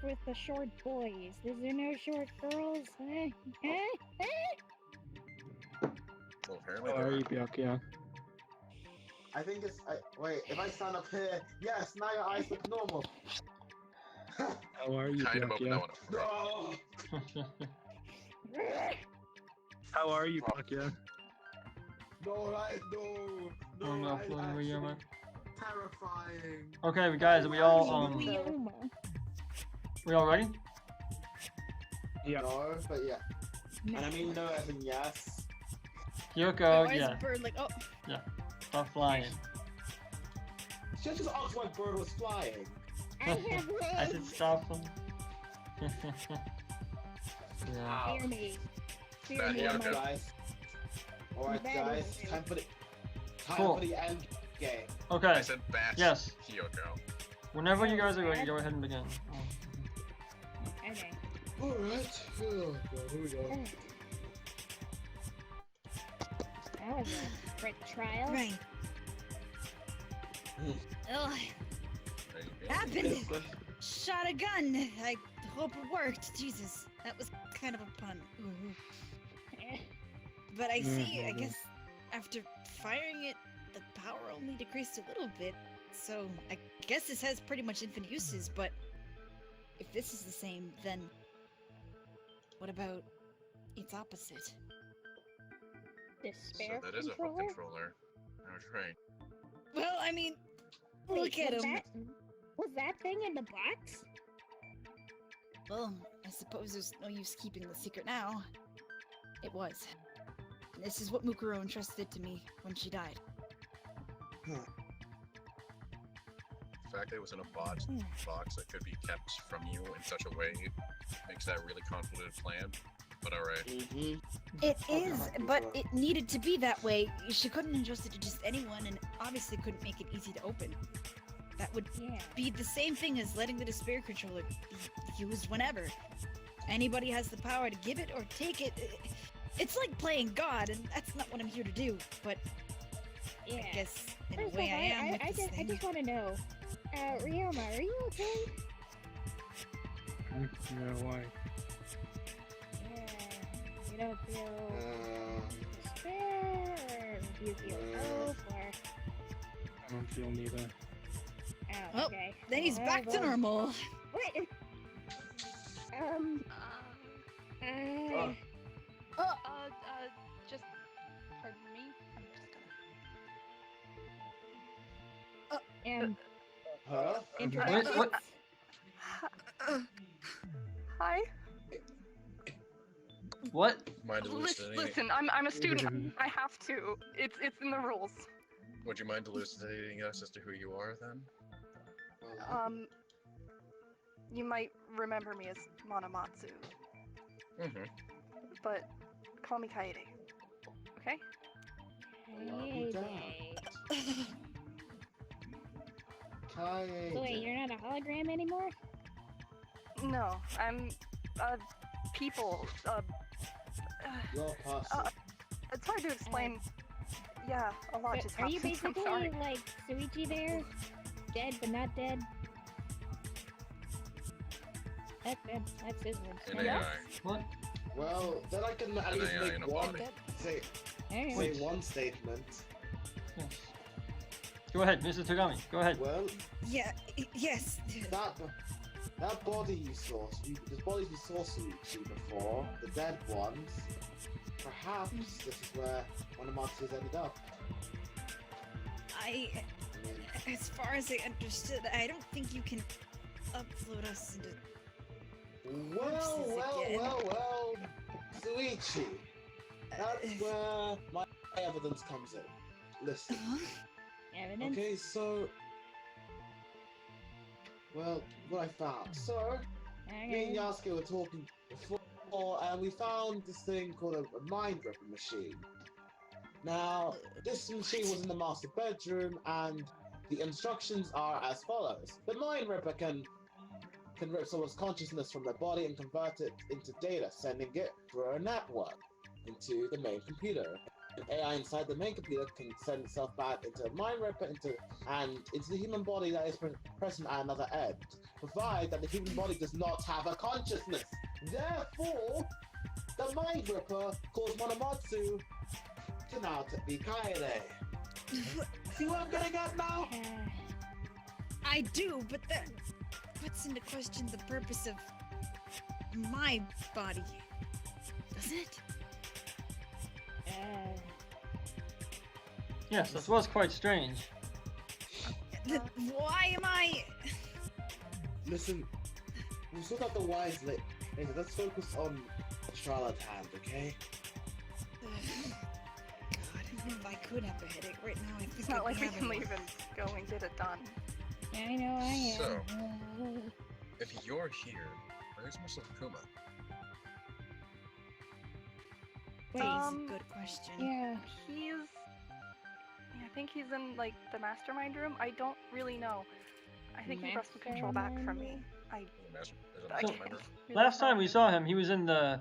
with the short boys? Is there no short girls? Well, apparently How there are are. you, Byakuya? I think it's... wait, if I stand up here... Yes, now your eyes look normal. How are you, Kind of open that Byakuya? one up. How are you, Byakuya? No, right, no. Oh no, Floating Ryoma. Terrifying. Okay, guys, are we all we all ready? Yeah. No, but yeah. And I mean no as in yes. Kyoko, Why is yeah, the bird like, oh, stop flying. She just asked why bird was flying. I have I legs. said stop them. Yeah. Fear me. Fear Bad me. Kyoko. Guys. Alright Bad guys, news. time for the Cool. end game. I Okay, said bash Yes. Kyoko. whenever you guys are ready, go ahead and begin. Okay. Alright. Oh god, here we go. That was a quick trial. right. Ugh, There you go. happened. Shot a gun. I hope it worked. Jesus, that was kind of a pun. Ooh. But I see. I guess after firing it, the power only decreased a little bit. So I guess this has pretty much infinite uses. But if this is the same, then what about its opposite? Despair So that is a hook controller? controller. That's right. Well, I mean, look Wait, at was him. Was that thing in the box? Well, I suppose there's no use keeping the secret now. It was. This is what Mukuro entrusted to me when she died. The fact that it was in a box that could be kept from you in such a way makes that a really convoluted plan. But alright. Mm-hmm. It is, but it needed to be that way. She couldn't entrust it to just anyone, and obviously couldn't make it easy to open. That would be the same thing as letting the despair controller be used whenever. Anybody has the power to give it or take it. It's like playing God, and that's not what I'm here to do. But Yeah. I guess in First a way off, I am with I this just, thing. I just want to know, Ryoma, are you okay? Yeah, why? You don't feel despair, or do you feel hope, or... I don't feel neither. Oh, Oh, okay. then he's back to well, normal. Wait. Just pardon me. I'm just And Huh? introductions. What? Hi. What? Mind Listen, elucidating? listen. I'm a student. I have to. It's in the rules. Would you mind elucidating us as to who you are then? You might remember me as Monomatsu, Mm-hmm. but call me Kaede. Okay? Hey, Kaede. Kaede. So wait, you're not a hologram anymore? No, I'm people. You're a person. It's hard to explain. Yeah, a lot But just are you happened. I'm basically sorry. like Suichi there? Dead but not dead? That's his one. An AI. What? Well, then I can at An least AI in make a one. body. Say Alright. one statement. Yes. Go ahead, Mr. Tagami. Go ahead. Well, Yeah, yes. that body you saw, the bodies you saw Suichi before, the dead ones. Perhaps this is where one of Matsu's ended up. As far as I understood, I don't think you can upload us into. Well, Suichi. That's where my evidence comes in. Listen. Evidence? Okay, so. Well, what I found. So, me and Yasuke were talking before, and we found this thing called a mind ripper machine. Now, this machine was in the master bedroom, and the instructions are as follows. The mind ripper can rip someone's consciousness from their body and convert it into data, sending it through a network into the main computer. An AI inside the main computer can send itself back into a mind ripper into the human body that is present at another end, provided that the human body does not have a consciousness. Therefore, the mind ripper caused Monomatsu to now be Kaede. See what I'm getting at now? I do, but that puts into question the purpose of my body, doesn't it? Yes, this was quite strange. Why am I? Listen, we'll sort out the whys later. Let's focus on the trial at hand, okay? God, if I could have a headache right now, I think It's not I'd like be we can having leave one. and go and get it done. I know I am. So, if you're here, where's Masakuma? That is a good question. Yeah. I think he's in like the mastermind room. I don't really know. I think he wrestled control back from me. I So, can't really last time we tell. saw him, he was in the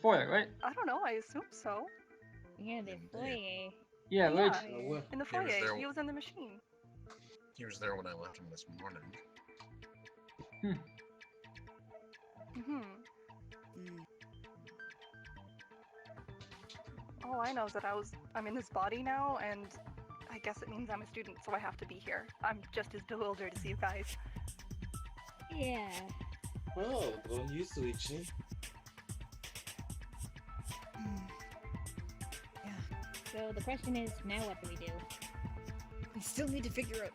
foyer, right? I don't know. I assume so. Yeah, the foyer. Yeah, right. In the He was foyer. there. He was in the machine. He was there when I left him this morning. Mm-hmm. All I know is that I'm in this body now, and I guess it means I'm a student, so I have to be here. I'm just as bewildered as you guys. Yeah. Well, good on you, Suichi. So the question is, now what do we do? We still need to figure out.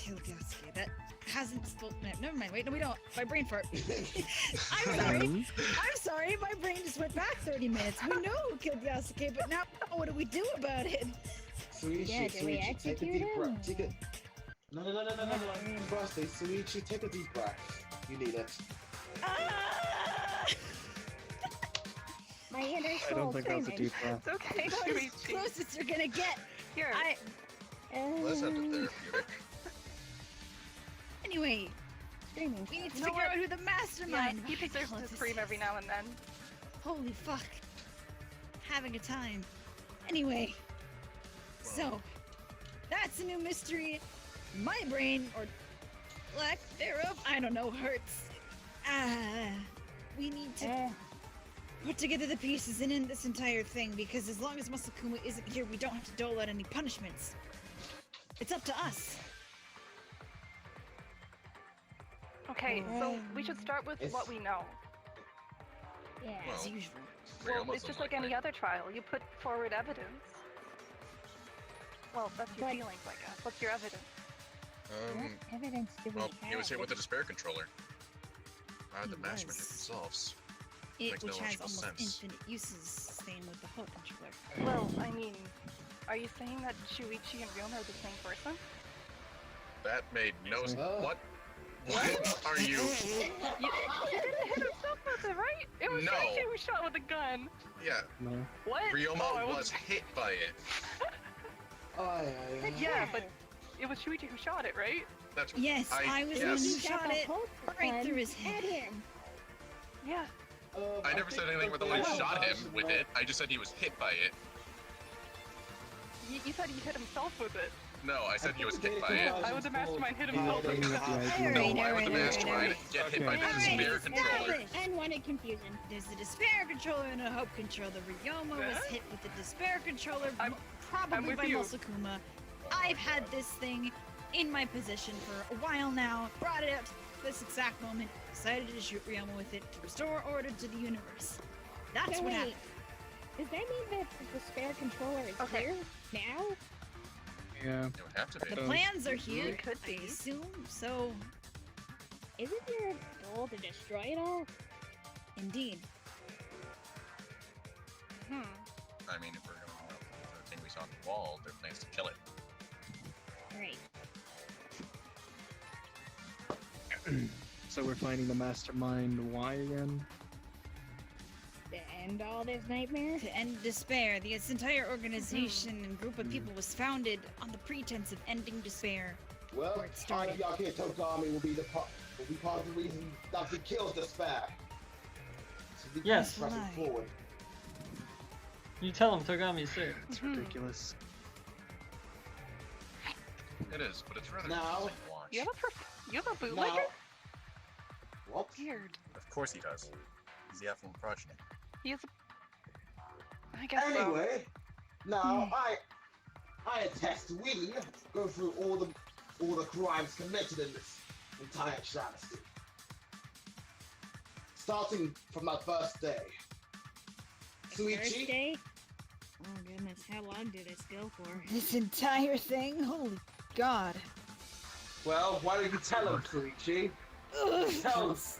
Oh, Kildasuke, that hasn't spoken. Never mind. Wait, no, we don't. My brain fart. I'm sorry. I'm sorry. My brain just went back 30 minutes. We know who killed Yasuke, but now what do we do about it? Suichi, Yeah, do we Suichi, take a execute deep him? breath. Take it. No. Birthday, Suichi, take a deep breath. You need it. My inner I soul don't think that's a screaming. deep breath. It's okay, That's Shuichi. as close as you're gonna get. Here. Let's have the therapeutic. Anyway, Screaming. we need to You know figure what? out who the mastermind. Yeah, he deserves All to of this scream every is. now and then. Holy fuck. Having a time. Anyway, so that's a new mystery. My brain, or lack thereof, I don't know, hurts. We need to put together the pieces and end this entire thing, because as long as Masakuma isn't here, we don't have to dole out any punishments. It's up to us. Okay, so we should start with what we know. Yeah. As Well, usual. Well, Ryoma's it's just like any unlikely. other trial. You put forward evidence. Well, that's your feelings, I guess. What's your evidence? What evidence do we Well, have? he was here with the despair controller. The He mastermind was. themselves. It, Makes no which has logical almost sense. infinite uses, same with the Hope controller. Well, I mean, are you saying that Shuichi and Ryoma are the same person? That made no sense. Oh. What? What are you? He didn't hit himself with it, right? It was No. Shuichi who shot with a gun. Yeah, No. What? Ryoma Oh, I was hit by it. Yeah, but it was Shuichi who shot it, right? That's Yes, I was the one who yes. shot it right through his At head. him. Yeah. I never said anything about the one who shot him with it. I just said he was hit by it. You said he hit himself with it. No, I said he was hit by it. Why would the mastermind hit himself with it? No, why would the mastermind get hit by the despair controller? Unwanted confusion. There's the despair controller and a Hope controller. Ryoma was Huh? hit with the despair controller, I'm probably with by you. Masakuma. I've had this thing in my possession for a while now. Brought it up to this exact moment. Decided to shoot Ryoma with it to restore order to the universe. That's So what wait, happened. does that mean that the despair controller is Okay. here now? Yeah. It would have to be. The plans are here, It could I be. assume, so Isn't your goal to destroy it all? indeed. Hmm. I mean, if we're going to the thing we saw on the wall, their plans to kill it. Right. So we're finding the mastermind. Why again? To end all this nightmare? To end despair, this entire organization and group of people was founded on the pretense of ending despair. Well, Where it part started. of Yakutogami will be part of the reason that we killed despair. So we Yes. keep pressing Why? forward. You tell him Togami is safe. It's ridiculous. It is, but it's rather Now- interesting to watch. You have a bootlegger? Now, what? Weird. Of course he does. He's the affluent progeny. He has a. I guess so. Anyway, now I attest we go through all the crimes committed in this entire travesty. Starting from that first day. The first Suichi, day? Oh goodness, how long did this go for? This entire thing? Holy God. well, why don't you tell him, Suichi? Ugh. Tell us.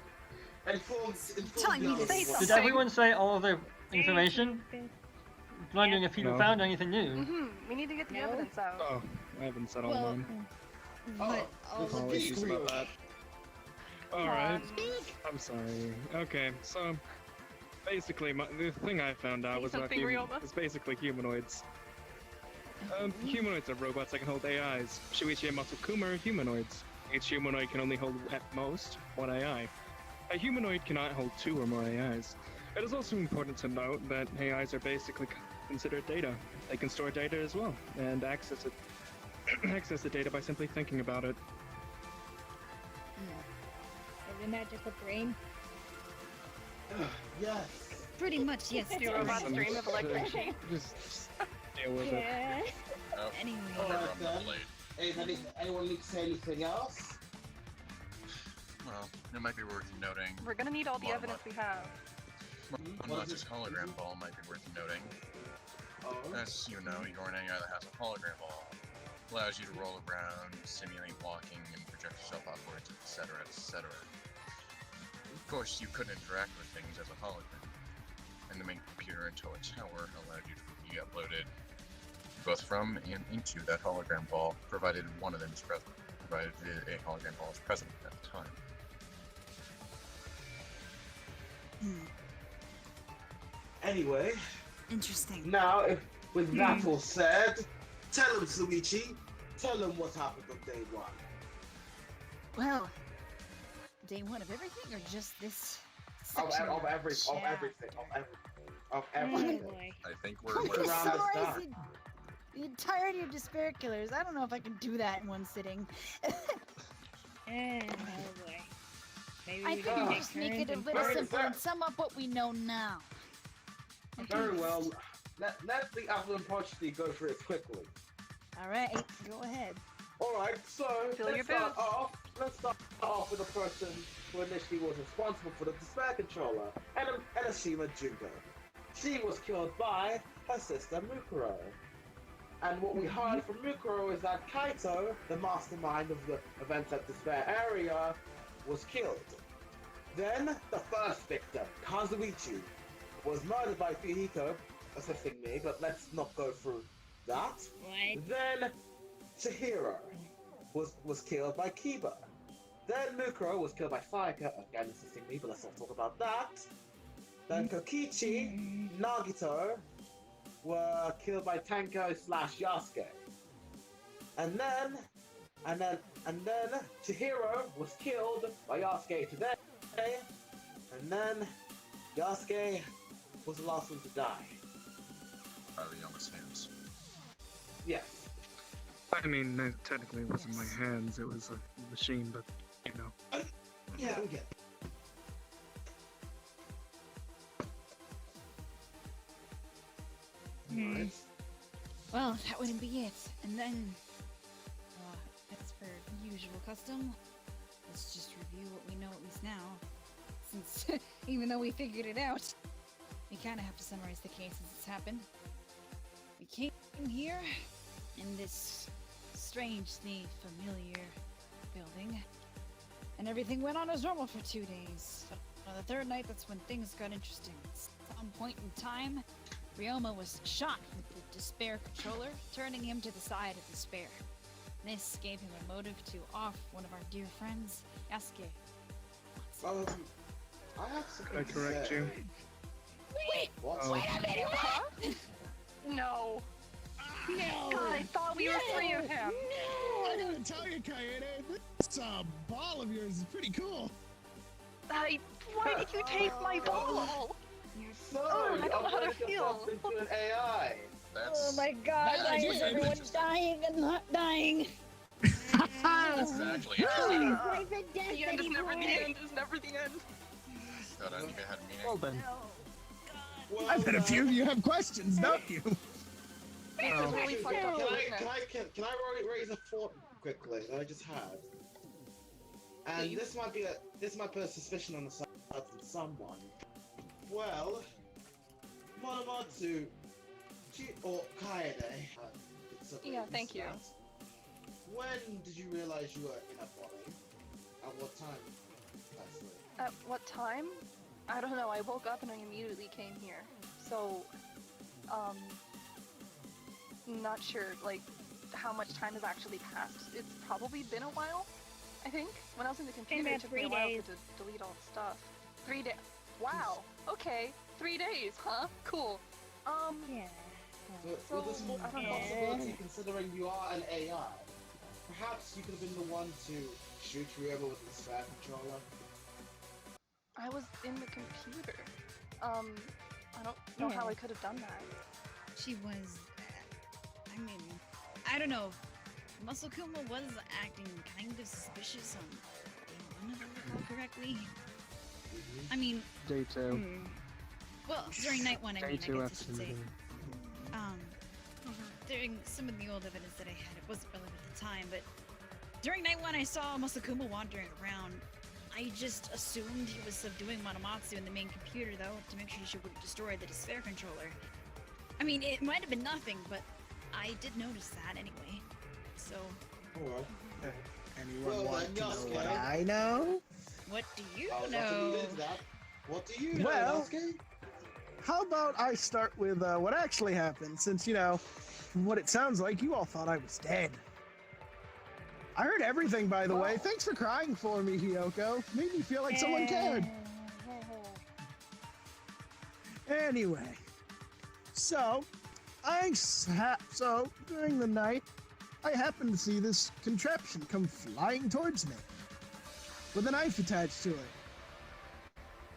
Inform Telling me the to others say what- something. Did everyone say all of their information? Wondering if people No. found anything new. Mm-hmm. We need to get the No. evidence out. Oh, I haven't said all Well, mine. but Oh, all Apologies about that. Alright. Speak. I'm sorry. Okay, so basically, the thing I found out Say was about something, Ryoma. is basically humanoids. Humanoids are robots that can hold AIs. Shuichi and Matsukuma are humanoids. Each humanoid can only hold at most one AI. A humanoid cannot hold 2 or more AIs. It is also important to note that AIs are basically considered data. They can store data as well and access it. Access the data by simply thinking about it. Isn't that just a brain? Yes. pretty much, yes. Do robots dream of electricity? Just deal with it. Yeah. Oh, Anyway. over Alright on the then. blade. Anyone need to say anything else? Well, it might be worth noting. We're gonna need all the Well, evidence we have. Well, not just hologram ball might be worth noting. Oh. As you know, you're an AI that has a hologram ball. Allows you to roll around, simulate walking, and project yourself upwards, etc., etc. Of course, you could interact with things as a hologram. And the main computer in Toa Tower allowed you to be uploaded both from and into that hologram ball, provided one of them is present. Provided a hologram ball is present at the time. Anyway, Interesting. now with that all said, tell him, Suichi. Tell him what happened on day one. Well, day one of everything, or just this Of section? everything. Oh everything. boy. I think Can we're you Around this summarize time. the entirety of Despair Killers? I don't know if I can do that in one sitting. Oh boy. Maybe I we think can we take just make turns it a and little Very simpler fair. and sum up what we know now. Very well. Let the Affluent Prodigy go through it quickly. All right, go ahead. Alright, so Fill your let's start boots. Let's start off with the person who initially was responsible for the Despair Controller, Enashima Jugo. She was killed by her sister Mukuro. And what we heard from Mukuro is that Kaito, the mastermind of the events at Despair area, was killed. Then the first victim, Kazuichi, was murdered by Fihiko, assisting me, but let's not go through that. What? Then Chihiro was killed by Kiba. Then Mukuro was killed by Sayaka, again assisting me, but let's not talk about that. Then Kokichi, Nagito were killed by Tanko / Yasuke. And then Chihiro was killed by Yasuke today. And then Yasuke was the last one to die. by Ryoma's hands. Yes. I mean, technically it wasn't my hands, it was a machine, but, you know. Yeah, we get it. Alright. Well, that wouldn't be it. And then, as per usual custom, let's just review what we know at least now. Since, even though we figured it out, we kind of have to summarize the case as it's happened. We came here in this strangely familiar building. And everything went on as normal for 2 days. But on the third night, that's when things got interesting. At some point in time, Ryoma was shot with the Despair controller, turning him to the side of Despair. This gave him a motive to off one of our dear friends, Yasuke. I have something Could I correct to say. you? Wait! Oh. Wait a minute! Huh? No. No! God, I thought we were free of him. I gotta tell you, Kaede, this ball of yours is pretty cool. Why did you take my ball? Oh, I don't know how to feel. Into an AI. Oh my god, That why is is everyone dying and not dying? Exactly. Life and death The end is never the anymore. end, is never the end. God, I think I had a meaning. Well then. Well, I bet a few of you have questions, don't you? This is really fucked up, Can isn't it? I raise a thought quickly that I just had? And Please. this might put a suspicion on the side of someone. Well, Monomatsu, or Kaede. it's a Yeah, thank you. instance. When did you realize you were in a body? At what time? Actually. At what time? I don't know, I woke up and I immediately came here. So, not sure, like, how much time has actually passed. It's probably been a while, I think. When I was in the computer, about it took me a 3 while days. to delete all the stuff. 3 days. Wow. Okay. 3 days, huh? Cool. Yeah. So there's more I don't know. possibility considering you are an AI. Perhaps you could have been the one to shoot whoever with the spare controller. I was in the computer. I don't know how I could have done that. She was. I mean, I don't know. Muscle-kuma was acting kind of suspicious on day one, if I recall correctly. I mean, Day 2. well, during night one, I Day mean, 2 I guess I should say. afternoon. During some of the old evidence that I had, it wasn't relevant at the time, but during night one, I saw Musakuma wandering around. I just assumed he was subduing Monomatsu in the main computer, though, to make sure she wouldn't destroy the Despair controller. I mean, it might have been nothing, but I did notice that anyway. So, Oh well. Anyone Well, want then, to know Yasuke. what I know? what do you I was about to know? lead into that. What do you know, Well- Yasuke? How about I start with what actually happened, since, you know, from what it sounds like, you all thought I was dead. I heard everything, by the way. Thanks for crying for me, Hiyoko. Made me feel like someone cared. Anyway, so during the night, I happened to see this contraption come flying towards me with a knife attached to it.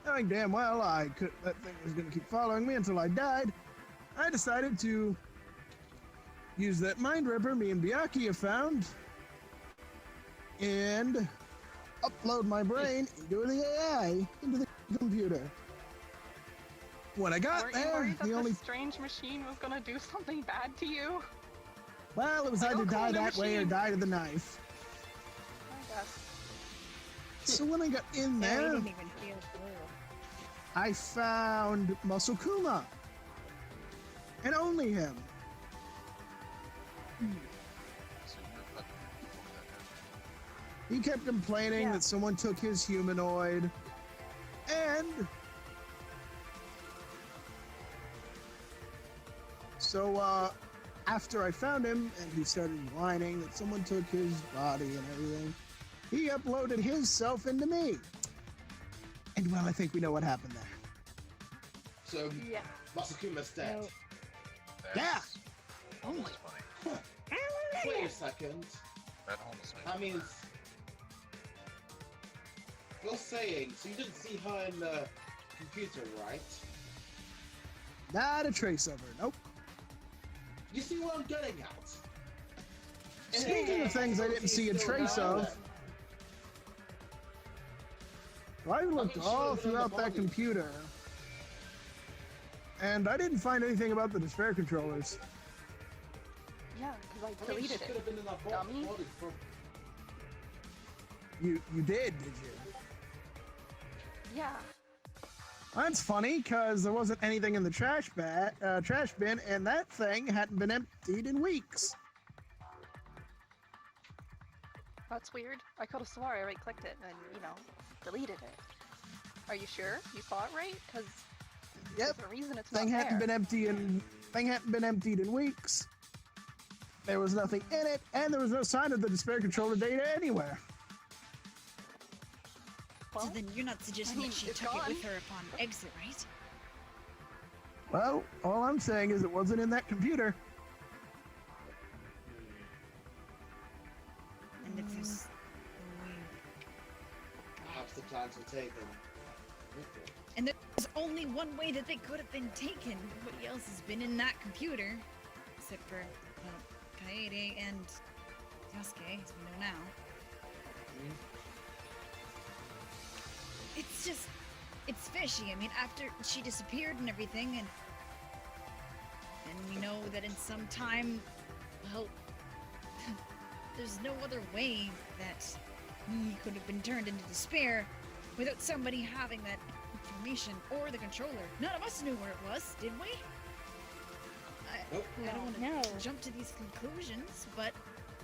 Knowing damn well that thing was going to keep following me until I died, I decided to use that mind ripper me and Byakuya have found and upload my brain into the AI, into the computer. When I got Weren't you there, worried that the only this strange machine was gonna do something bad to you? well, it was Like, either oh, cool, die new that way or machine. die to the knife. I guess. So when I got in Yeah, there, we didn't even feel blue. I found Musokuma. And only him. He kept complaining that someone took his humanoid. And so after I found him and he started whining that someone took his body and everything, he uploaded his self into me. And well, I think we know what happened there. So, Yeah. Masakuma's dead. No. That's Oh almost funny. Wait a second. That almost makes I mean, you're saying, so you didn't see her in the computer, right? Not a trace of her, nope. You see what I'm getting at? Speaking of things I didn't see a trace of, I looked all throughout that computer, and I didn't find anything about the Despair controllers. Yeah, because I I mean, she deleted could it. have been in that Dummy. body from. You did you? Yeah. That's funny, because there wasn't anything in the trash bin, and that thing hadn't been emptied in weeks. That's weird. I could have swore I right-clicked it and, you know, deleted it. Are you sure? You saw it right? Because Yep. there's a reason it's not Thing hadn't there. been emptied in weeks. There was nothing in it, and there was no sign of the despair controller data anywhere. So then you're not suggesting that she it's took gone. it with her upon exit, right? Well, all I'm saying is it wasn't in that computer. And if there's Perhaps the plans were taken. and there's only one way that they could have been taken. Nobody else has been in that computer, except for Kaede and Yasuke, as we know now. It's just, it's fishy. I mean, after she disappeared and everything, and we know that in some time, well, there's no other way that he could have been turned into despair without somebody having that information or the controller. None of us knew where it was, did we? I don't want to jump to these conclusions, but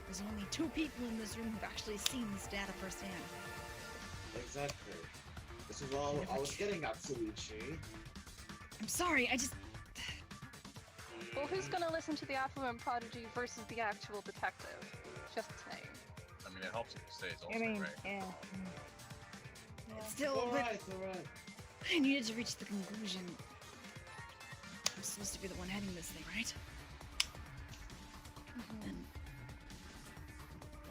there's only 2 people in this room who've actually seen this data firsthand. Exactly. This is all I was getting at, Suichi. I'm sorry, I just... Well, who's gonna listen to the affluent prodigy versus the actual detective? Just saying. I mean, it helps if you say it's I also mean, right. yeah. Still, Alright. I needed to reach the conclusion. I'm supposed to be the one heading this thing, right? And,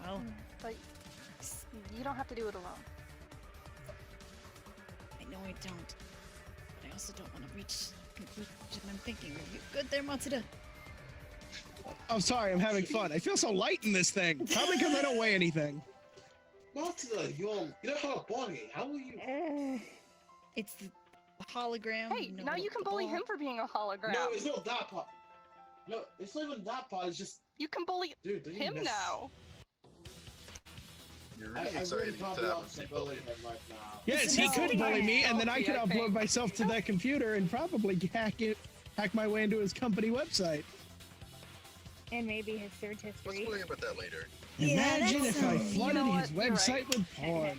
well, But you don't have to do it alone. I know I don't. But I also don't want to reach the conclusion I'm thinking. Are you good there, Matsuda? I'm sorry, I'm having fun. I feel so light in this thing. Probably because I don't weigh anything. Matsuda, you don't have a body. How will you? It's the hologram. Hey, now you can bully him for being a hologram. No, it's not that part. No, it's not even that part. It's just You can bully dude, don't you him miss- now. You're I really really excited probably to ought have to a bully him right now. Yes, No, he could bully me, and then I could I upload think. myself to that computer and probably hack my way into his company website. And maybe his search Let's history. worry about that later. Yeah, Imagine that's if I you flooded know his what? You're website right. with porn.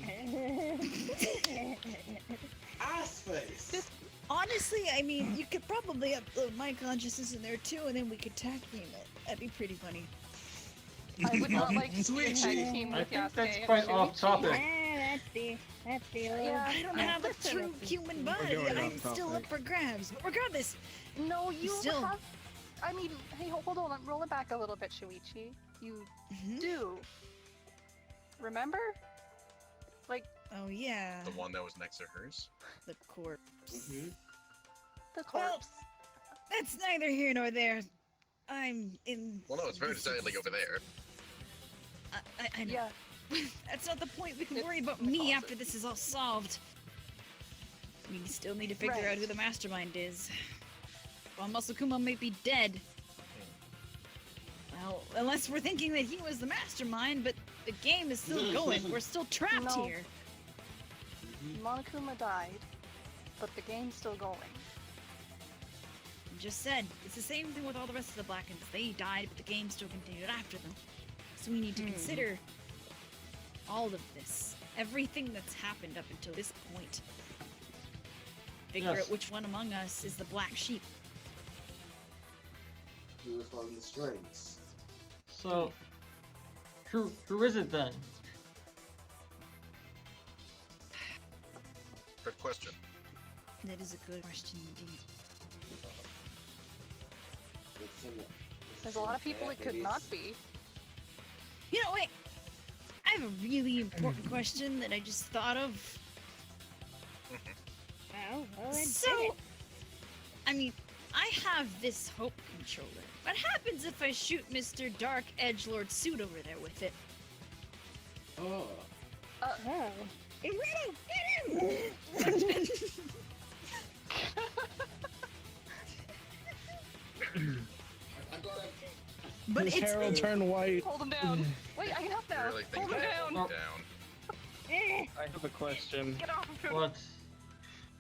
Ass face. Honestly, I mean, you could probably upload my consciousness in there too, and then we could tag team it. That'd be pretty funny. I would not like to be Switch. tag team I with think Yasuke that's and quite off Shuichi. topic. That's the old... Yeah, I don't have a true human body. going I'm off still topic. up for grabs. But regardless, No, you Still- have. I mean, hey, hold on. Roll it back a little bit, Shuichi. You do. Remember? Like oh yeah, The one that was next to hers. the corpse. the Well, corpse. That's neither here nor there. I'm in. Well, no, it's very decidedly over there. I know. Yeah. That's not the point. We can It's worry about in the me closet. after this is all solved. We still need to figure Right. out who the mastermind is. While Masakuma may be dead. Well, unless we're thinking that he was the mastermind, but the game is still going. We're still trapped No. here. Monokuma died, but the game's still going. You just said it's the same thing with all the rest of the Blackens. They died, but the game still continued after them. So we need to consider all of this, everything that's happened up until this point. Figure Yes. out which one among us is the black sheep. He was following the strings. So, who is it then? Good question. That is a good question indeed. There's a lot of people it could not be. You know, wait. I have a really important question that I just thought of. Oh, well, then So, I mean, I have this hope controller. What happens if I shoot Mr. Dark Edgelord suit over there with it? Oh. Oh. Get him! I got it. But His it's hair will turn white. Hold him down. Wait, I can help You now. really think Hold him that down. down? I have a question. Get off of him. What?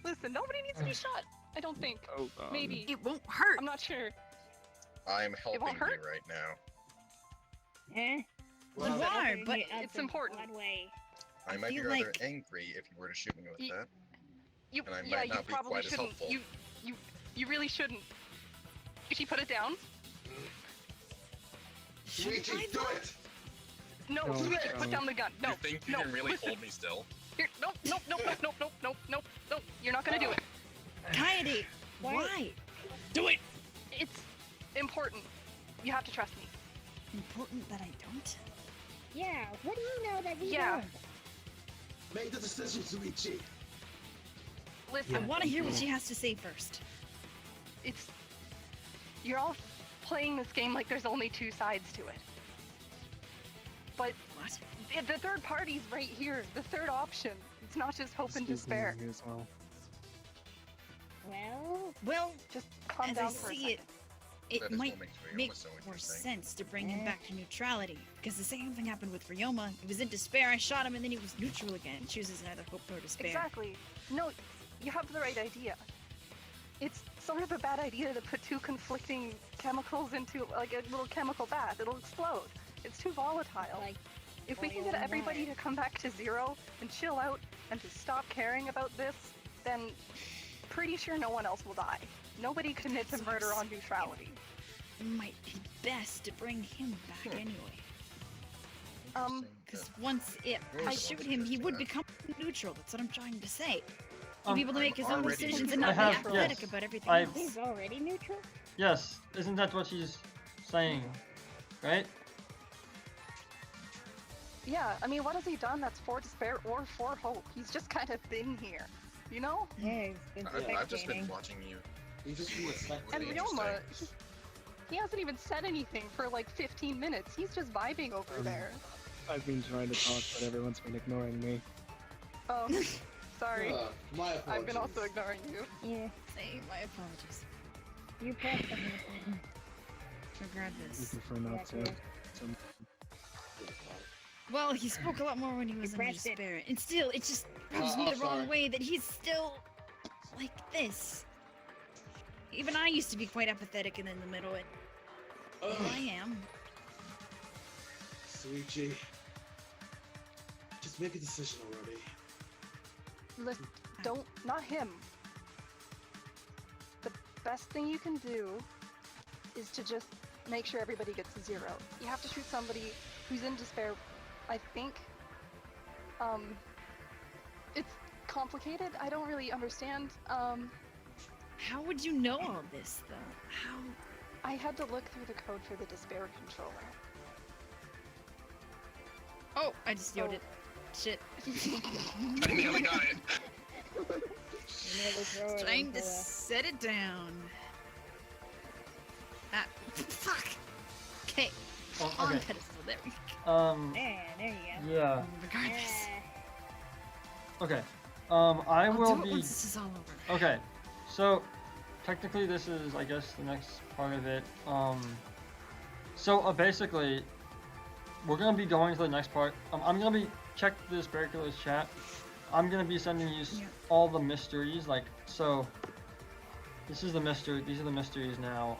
Listen, nobody needs to be shot. I don't think. Oh, Maybe. it won't hurt. I'm not sure. I'm helping you hurt? right now. Eh? You are, but it's important. I might be feel rather like- angry if you were to shoot me with that. You, And I yeah, might you not be probably quite as shouldn't. helpful. You really shouldn't. She put it down. Luigi, do it! No, No, Luigi, no. put down the gun. No, You think you no, can really listen. hold me still? Here, nope, nope, nope, nope, nope, nope, nope, nope, nope. You're not gonna do it. Kaede, why? Do it. It's important. You have to trust me. Important that I don't? Yeah, what do you know that we Yeah. don't? Make the decision, Luigi. Listen, I want to hear what she has to say first. it's you're all playing this game like there's only two sides to it. But What? the third party's right here. The third option. It's not just hope and Excuse me despair. as well. Well, Just calm as down I for a see second. it, it That is might what makes Ryoma make so more interesting. sense to bring him back to neutrality. Because the same thing happened with Ryoma. He was in despair, I shot him, and then he was neutral again. Chooses neither hope nor despair. Exactly. No, you have the right idea. It's sort of a bad idea to put two conflicting chemicals into like a little chemical bath. It'll explode. It's too volatile. Like if we can oil get and everybody water. to come back to zero and chill out and to stop caring about this, then pretty sure no one else will die. Nobody commits a That's what murder I'm on neutrality. It might be best to bring him back anyway. Because once I shoot him, he would become neutral. That's what I'm trying to say. He'd be able to make his own already decisions and I not be have- apathetic yes. about everything I- else. He's already neutral? Yes, isn't that what she's saying? Right? Yeah, I mean, what has he done that's for despair or for hope? He's just kind of been here, you know? Yeah, he's been I've just been spectating. watching you. You just be respectful. And Really Ryoma, interesting. he hasn't even said anything for like 15 minutes. He's just vibing over there. I've been trying to talk, but everyone's been ignoring me. Oh, sorry. My I've been apologies. also ignoring you. Yeah, Say my apologies. you pressed the button. Regard You this. prefer not to. Yeah. So, Well, he spoke a lot more when he was in pressed it. despair. And still, it just rubs me I'm the wrong sorry. way that he's still like this. Even I used to be quite apathetic and in the middle, and here I am. Luigi. Just make a decision already. Listen, not him. The best thing you can do is to just make sure everybody gets a zero. You have to shoot somebody who's in despair, I think. It's complicated. I don't really understand. How would you know all this, though? How? I had to look through the code for the despair controller. Oh, I just yelled it. Shit. I nearly got it. You never throw it Trying into to the- set it down. Ah, fuck. Okay. Oh, On okay. pedestal. There we go. There you go. Yeah. Regardless. Okay. I I'll will do it be. once this is all over. Okay. So, technically, this is, I guess, the next part of it. So, basically, we're gonna be going to the next part. I'm gonna be check the Spiriculous chat. I'm gonna be sending you all the mysteries. Like, so. This is the mystery. These are the mysteries now.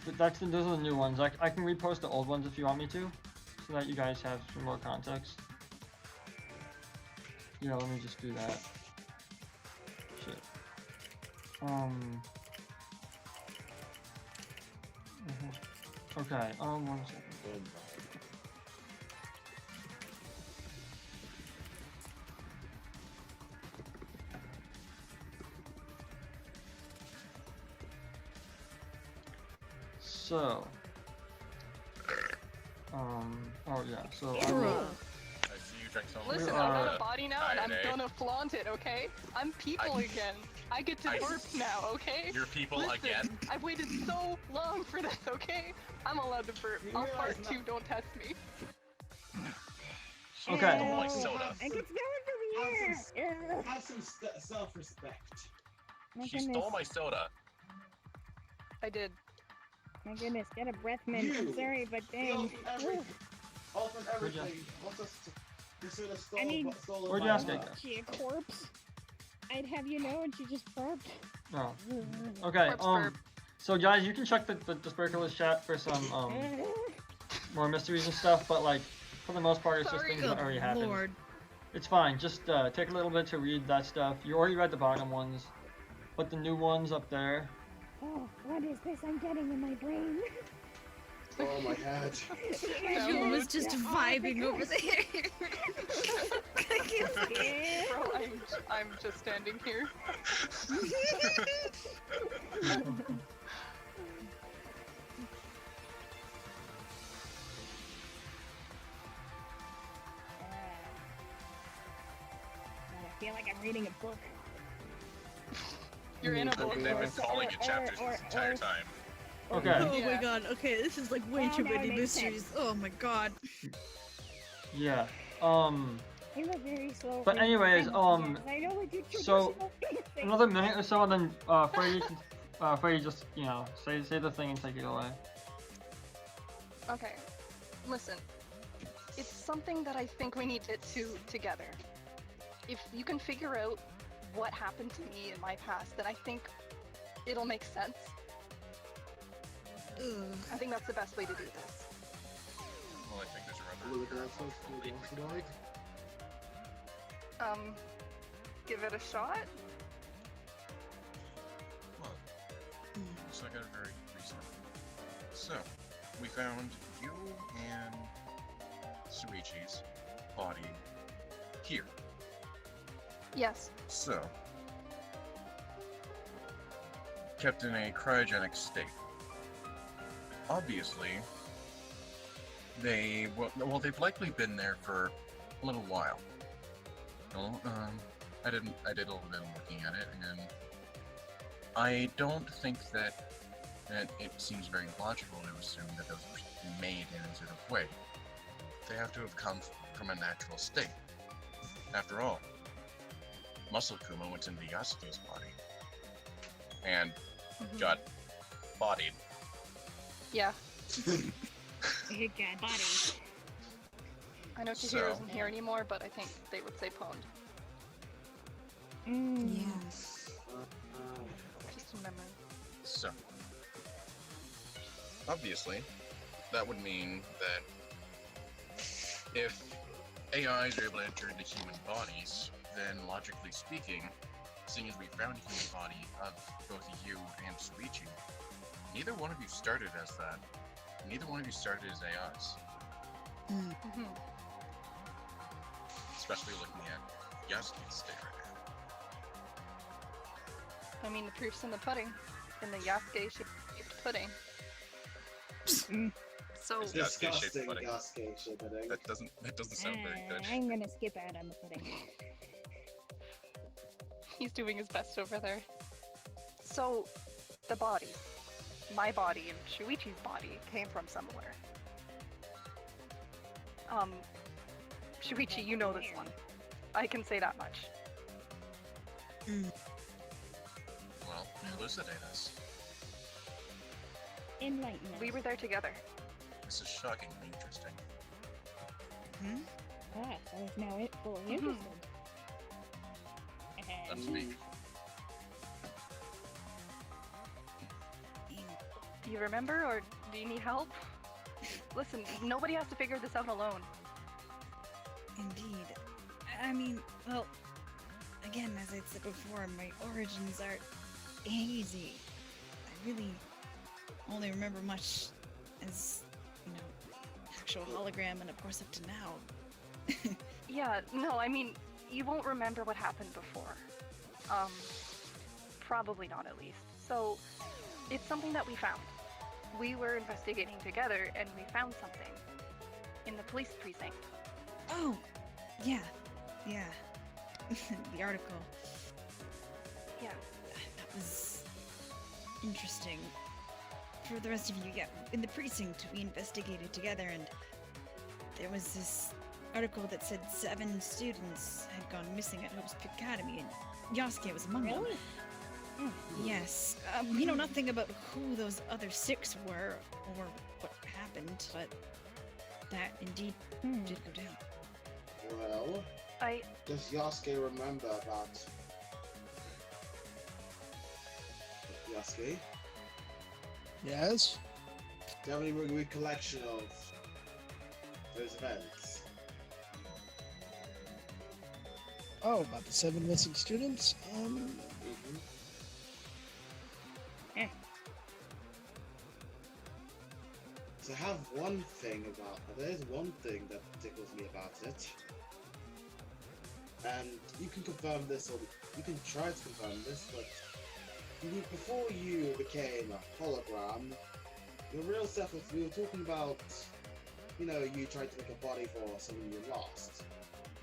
Those are the new ones. I can repost the old ones if you want me to, so that you guys have some more context. Yeah, let me just do that. Shit. Okay, 1 second. So, oh yeah, so I will, I see you drank some. Listen, We I've are- got a body now and I'm Kaede. gonna flaunt it, okay? I'm people again. I get to I- burp now, okay? You're people Listen, again? I've waited so long for this, okay? I'm allowed to burp. I'll fart too, don't test me. Okay. Stole my soda. It gets going from here. Ugh. Have some self-respect. My She goodness. stole my soda. I did. My goodness, get a breath mint. You I'm sorry, but dang. Ugh. Often Where'd you- everything. You should have stolen. I mean- stolen Where'd you my ask love. Aika? She a corpse? I'd have you know, and she just burped. No. Ugh. Okay, Corpse burp. so guys, you can check the Spiriculous chat for some, more mysteries and stuff, but like for the most part, it's just Sorry. things that Good already happened. Lord. It's fine. Just take a little bit to read that stuff. You already read the bottom ones, but the new ones up there. Oh, what is this I'm getting in my brain? Oh my god. Angela was just vibing over there. Bro, I'm just standing here. I feel like I'm reading a book. You're in a book. They've been calling it chapters this entire time. Okay. Oh my god, okay, this is like way too now it many makes mysteries. sense. Oh my god. Yeah. It was very slow. But anyways, I know what you so traditional thing. another minute or so, and then Freddy just say the thing and take it away. Okay, listen. It's something that I think we need to do together. If you can figure out what happened to me in my past, then I think it'll make sense. Ugh. I think that's the best way to do this. Well, I think there's Give it a shot? Well, so I got a very recent. So, we found you and Suichi's body here. Yes. So, kept in a cryogenic state. Obviously, they've likely been there for a little while. Well, I did a little bit of looking at it, and I don't think that it seems very logical to assume that those were made in a sort of way. They have to have come from a natural state. After all, Muscle Kuma went into Yasuke's body and got bodied. Yeah. It got body. I know Chihiro isn't here anymore, but I think they would say pwned. Yeah. Just a memory. So, obviously, that would mean that if AIs are able to enter into human bodies, then logically speaking, seeing as we found a human body of both you and Suichi, neither one of you started as that. Neither one of you started as AIs. Especially looking at Yasuke's state right now. I mean, the proof's in the pudding. In the Yasuke-shaped pudding. So... It's Yasuke-shaped Disgusting pudding. Yasuke-shaped pudding. That doesn't sound very good. I'm gonna skip out on the pudding. He's doing his best over there. So, the body. My body and Shuichi's body came from somewhere. Shuichi, you know this one. I can say that much. Well, elucidate us. Enlighten us. We were there together. This is shockingly interesting. Ah, so it's now it fully interested. Let's speak. Do you remember, or do you need help? Listen, nobody has to figure this out alone. Indeed. I mean, well, again, as I said before, my origins are hazy. I really only remember much as, actual hologram, and of course up to now. Yeah, no, I mean, you won't remember what happened before. Probably not at least. So, it's something that we found. We were investigating together, and we found something. In the police precinct. Oh, yeah. The article. Yeah. That was interesting. For the rest of you, yeah, in the precinct, we investigated together, and there was this article that said 7 students had gone missing at Hope's Academy, and Yasuke was among them. Yes. We know nothing about who those other 6 were, or what happened, but that indeed did go down. Well, does Yasuke remember about... Yasuke? Yes? Do you have any recollection of those events. Oh, about the 7 missing students? So I have one thing about. There's one thing that tickles me about it. And you can confirm this, or you can try to confirm this, but before you became a hologram, your real self was, we were talking about, you know, you tried to make a body for someone you lost.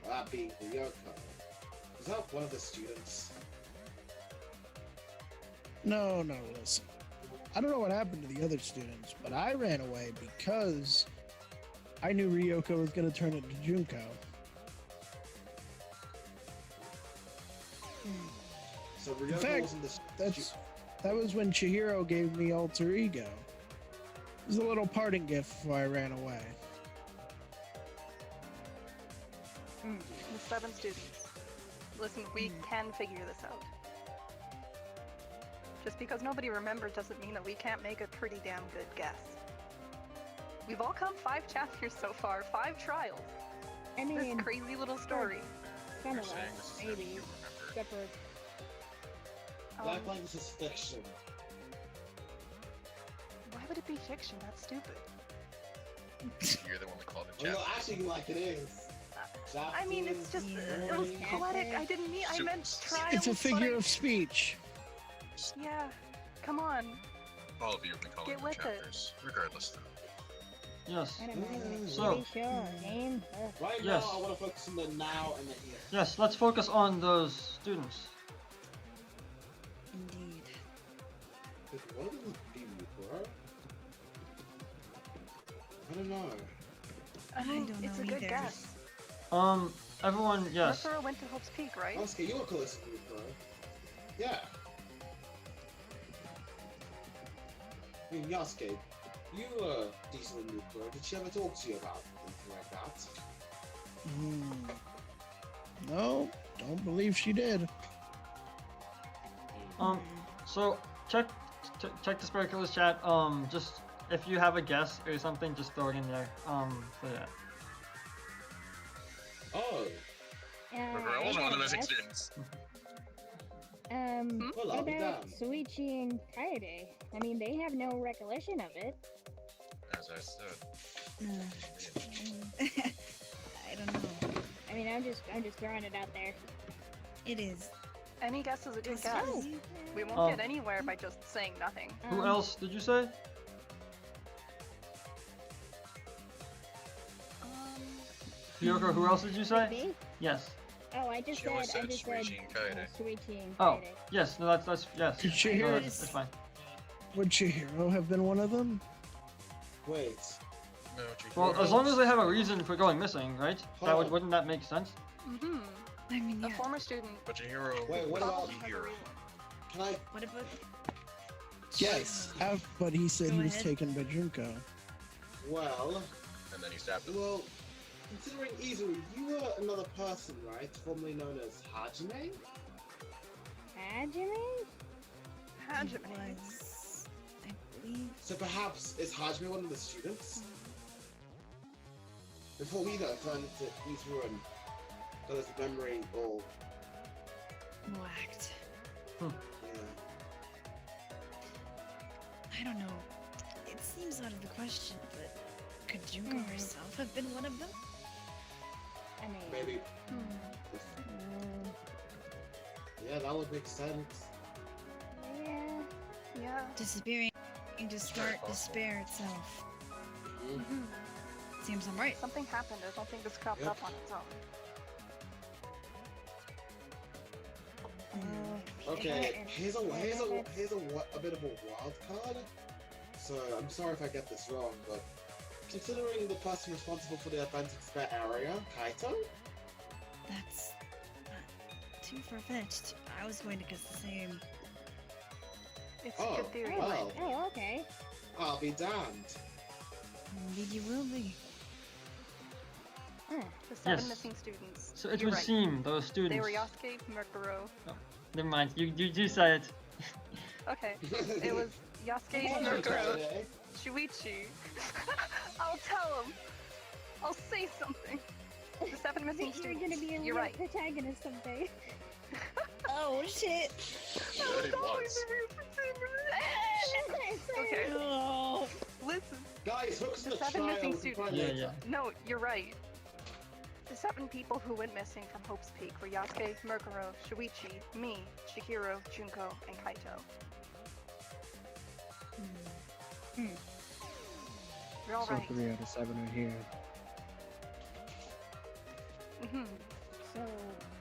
That being Ryoko. Was that one of the students? No, listen. I don't know what happened to the other students, but I ran away because I knew Ryoko was going to turn into Junko. So Ryoko In fact, wasn't the that was when Chihiro gave me alter ego. It was a little parting gift before I ran away. The 7 students. Listen, we can figure this out. Just because nobody remembers doesn't mean that we can't make a pretty damn good guess. We've all come 5 chapters so far, 5 trials. I mean, this crazy little story. Some of us, maybe. Except for... Black Language is fiction. Why would it be fiction? That's stupid. You're the one that called it Well, chapter. acting like it is. I mean, it's just, it was poetic. I didn't mean, I meant trials. It's a figure of speech. Yeah, come on. All of you have been calling Get them with it. chapters, regardless. Yes. I don't mind. So- Pretty sure, name. Right Yes. now, I want to focus on the now and the here. Yes, let's focus on those students. Indeed. Could one of them be Mukuro? I don't know. I mean, don't it's a know good either. guess. Everyone, yes. Murkuro went to Hope's Peak, right? Asuka, you were close to Mukuro. Yeah. I mean, Yasuke, you were decent with Mukuro. Did she ever talk to you about anything like that? No, don't believe she did. So check the Spirit Killers chat. Just if you have a guess or something, just throw it in there. For that. Oh. I was one of those students. Well, What I'll be about damned. Suichi and Kaede? I mean, they have no recollection of it. As I said. I don't know. I mean, I'm just throwing it out there. It is. Any guess is a good Just guess. crazy. We won't get anywhere by just saying nothing. Who else did you say? Kyoko, who else did you say? Me? Yes. Oh, I just She always said said Shuichi and Kaede. Suichi and Oh, Kaede. yes. No, that's yes. Did she No, hear that's fine. Would Chihiro have been one of them? Wait. No, Well, as long as they have a reason for going missing, right? That Hold on. wouldn't that make sense? Mm-hmm. I mean, A yeah. former student. But Chihiro. Wait, what about Chihiro? Can I? What about? Yes. But he said Go he was ahead. taken by Junko. Well, And then he stabbed him. well, considering Izuru, you were another person, right? Formerly known as Hajime? Hajime? Hajime. Was, I believe. So perhaps is Hajime one of the students? Before we know, turned into Izuru and got his memory all. Whacked. Yeah. I don't know. It seems out of the question, but could Junko herself have been one of them? I mean, Maybe. mm, Yeah, that would make sense. yeah. Yeah. Disappearing to start despair itself. Mm-hmm. Seems I'm right. Something happened. I don't think this cropped Yep. up on its own. Okay, here's a bit of a wild card. So I'm sorry if I get this wrong, but considering the person responsible for the Atlantic Spare area, Kaito? That's not too far-fetched. I was going to guess the same. It's a Oh, good theory. wow. Oh, okay. I'll be damned. Indeed you will be. The 7 Yes. missing students. So it You're would right. seem those students. They were Yasuke, Murkuro. Never mind. You say it. Okay. It was Yasuke, Murkuro, Shuichi. I'll tell him. I'll say something. The 7 missing You're students. gonna be a You're real right. protagonist someday. Oh shit! She already was. Okay. Oh. Listen. Guys, Hook's The the 7 missing child. students. Yeah, yeah. No, you're right. The 7 people who went missing from Hope's Peak were Yasuke, Murkuro, Shuichi, me, Chihiro, Junko, and Kaito. You're all So right. 3 out of 7 are here. Mm-hmm. So,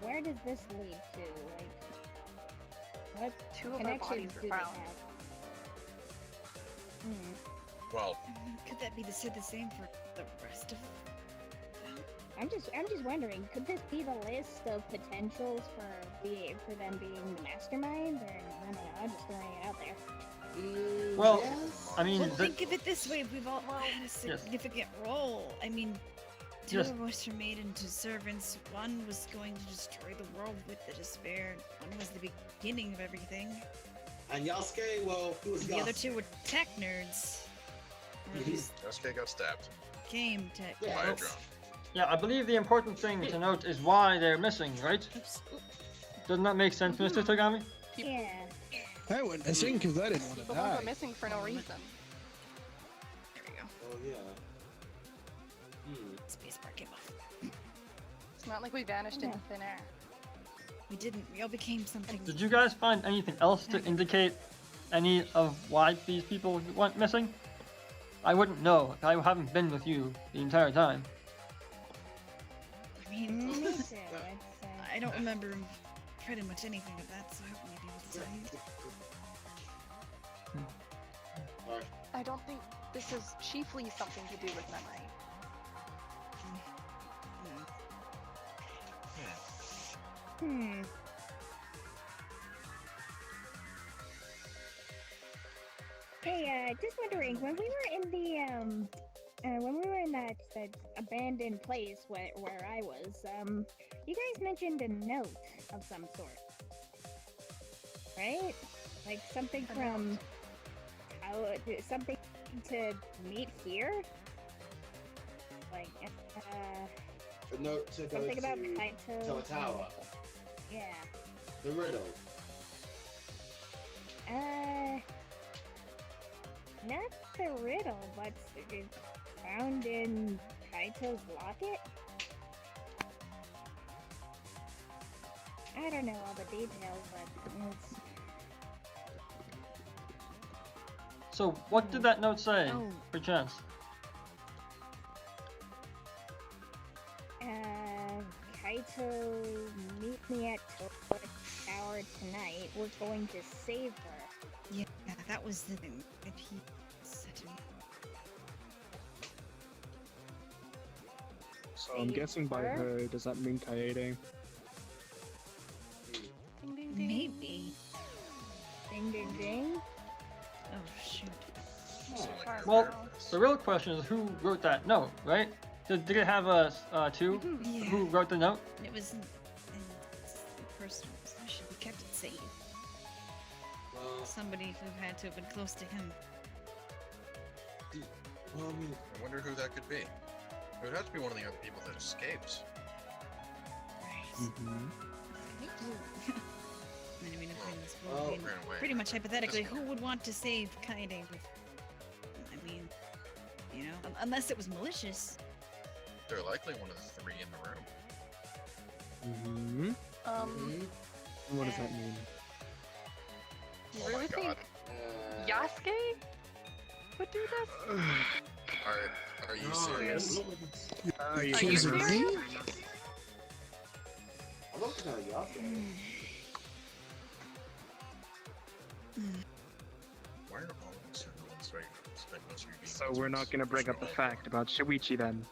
where does this lead to? Like, what 2 of our connections bodies do were they found. have? Hmm. Well, Could that be the same for the rest of them? I'm just wondering, could this be the list of potentials for them being the mastermind, or I don't know, I'm just throwing it out there. Well, Yes. I mean, Well, the, think of it this way: we've all had a significant role. I mean, 2 Yes. of us were made into servants. One was going to destroy the world with the despair. One was the beginning of everything. And Yasuke, well, who was The other Yasuke? 2 were tech nerds. Or at least Yasuke got stabbed game tech Yeah, by a nerds. drone. yeah, I believe the important thing to note is why they're missing, right? Oops. Doesn't that make sense, Mr. Togami? Yeah. I went missing because I didn't want to The ones die. went missing for no reason. There we go. Oh, yeah. Spacebar came off. It's not like we vanished into thin air. We didn't. We all became something. Did you guys find anything else to indicate any of why these people went missing? I wouldn't know. I haven't been with you the entire time. I mean, Me too. It's, I don't remember pretty much anything of that, so I hope maybe we'll tell you. I don't think this is chiefly something to do with memory. Hmm. Hey, just wondering, when we were in that abandoned place where I was, you guys mentioned a note of some sort, right? Like something from something to meet here, like A note to go something about to Kaito. Tower. Yeah. The riddle. Not the riddle, but it's found in Kaito's locket. I don't know all the details, but it's... So, what did that note say, Oh. perchance? Kaito, meet me at Tower tonight. We're going to save her. Yeah, that was the thing that he said to me. So I'm guessing by her, does that mean Kaede? Ding, ding, ding. Maybe. Ding ding ding. Oh shoot. Well, the real question is who wrote that note, right? Did it have a 2? Yeah. Who wrote the note? It was in personal. So it should be kept it safe. Well, Somebody who had to have been close to him. well, I mean, I wonder who that could be. It would have to be one of the other people that escaped. Mm-hmm. I mean, if in this Oh, world, I mean, ran away. pretty much hypothetically, who would want to save Kaede with? I mean, you know, unless it was malicious. They're likely one of the 3 in the room. Mm-hmm. What does that mean? You Oh really my think god. Yasuke would do this? Are you no, serious? I'm not looking- Are you Accusing serious? me? I'm looking at Yasuke. Why are all of us right? So we're not gonna bring up the fact about Shuichi then.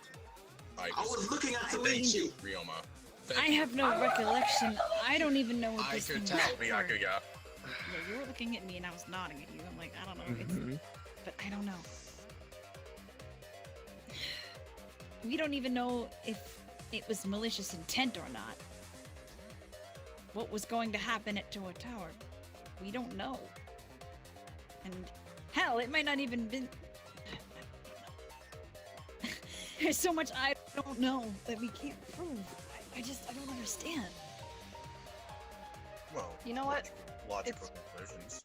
I was looking at I mean, Shuichi. Ryoma. I have no recollection. I don't even know what I this could thing tell was for. Byakuya. Yeah, you were looking at me and I was nodding at you. I'm like, I don't know. Mm-hmm. But I don't know. We don't even know if it was malicious intent or not. What was going to happen at Toa Tower? We don't know. And hell, it might not even been. There's so much I don't know that we can't prove. I don't understand. Well, You know what? Logical conclusions.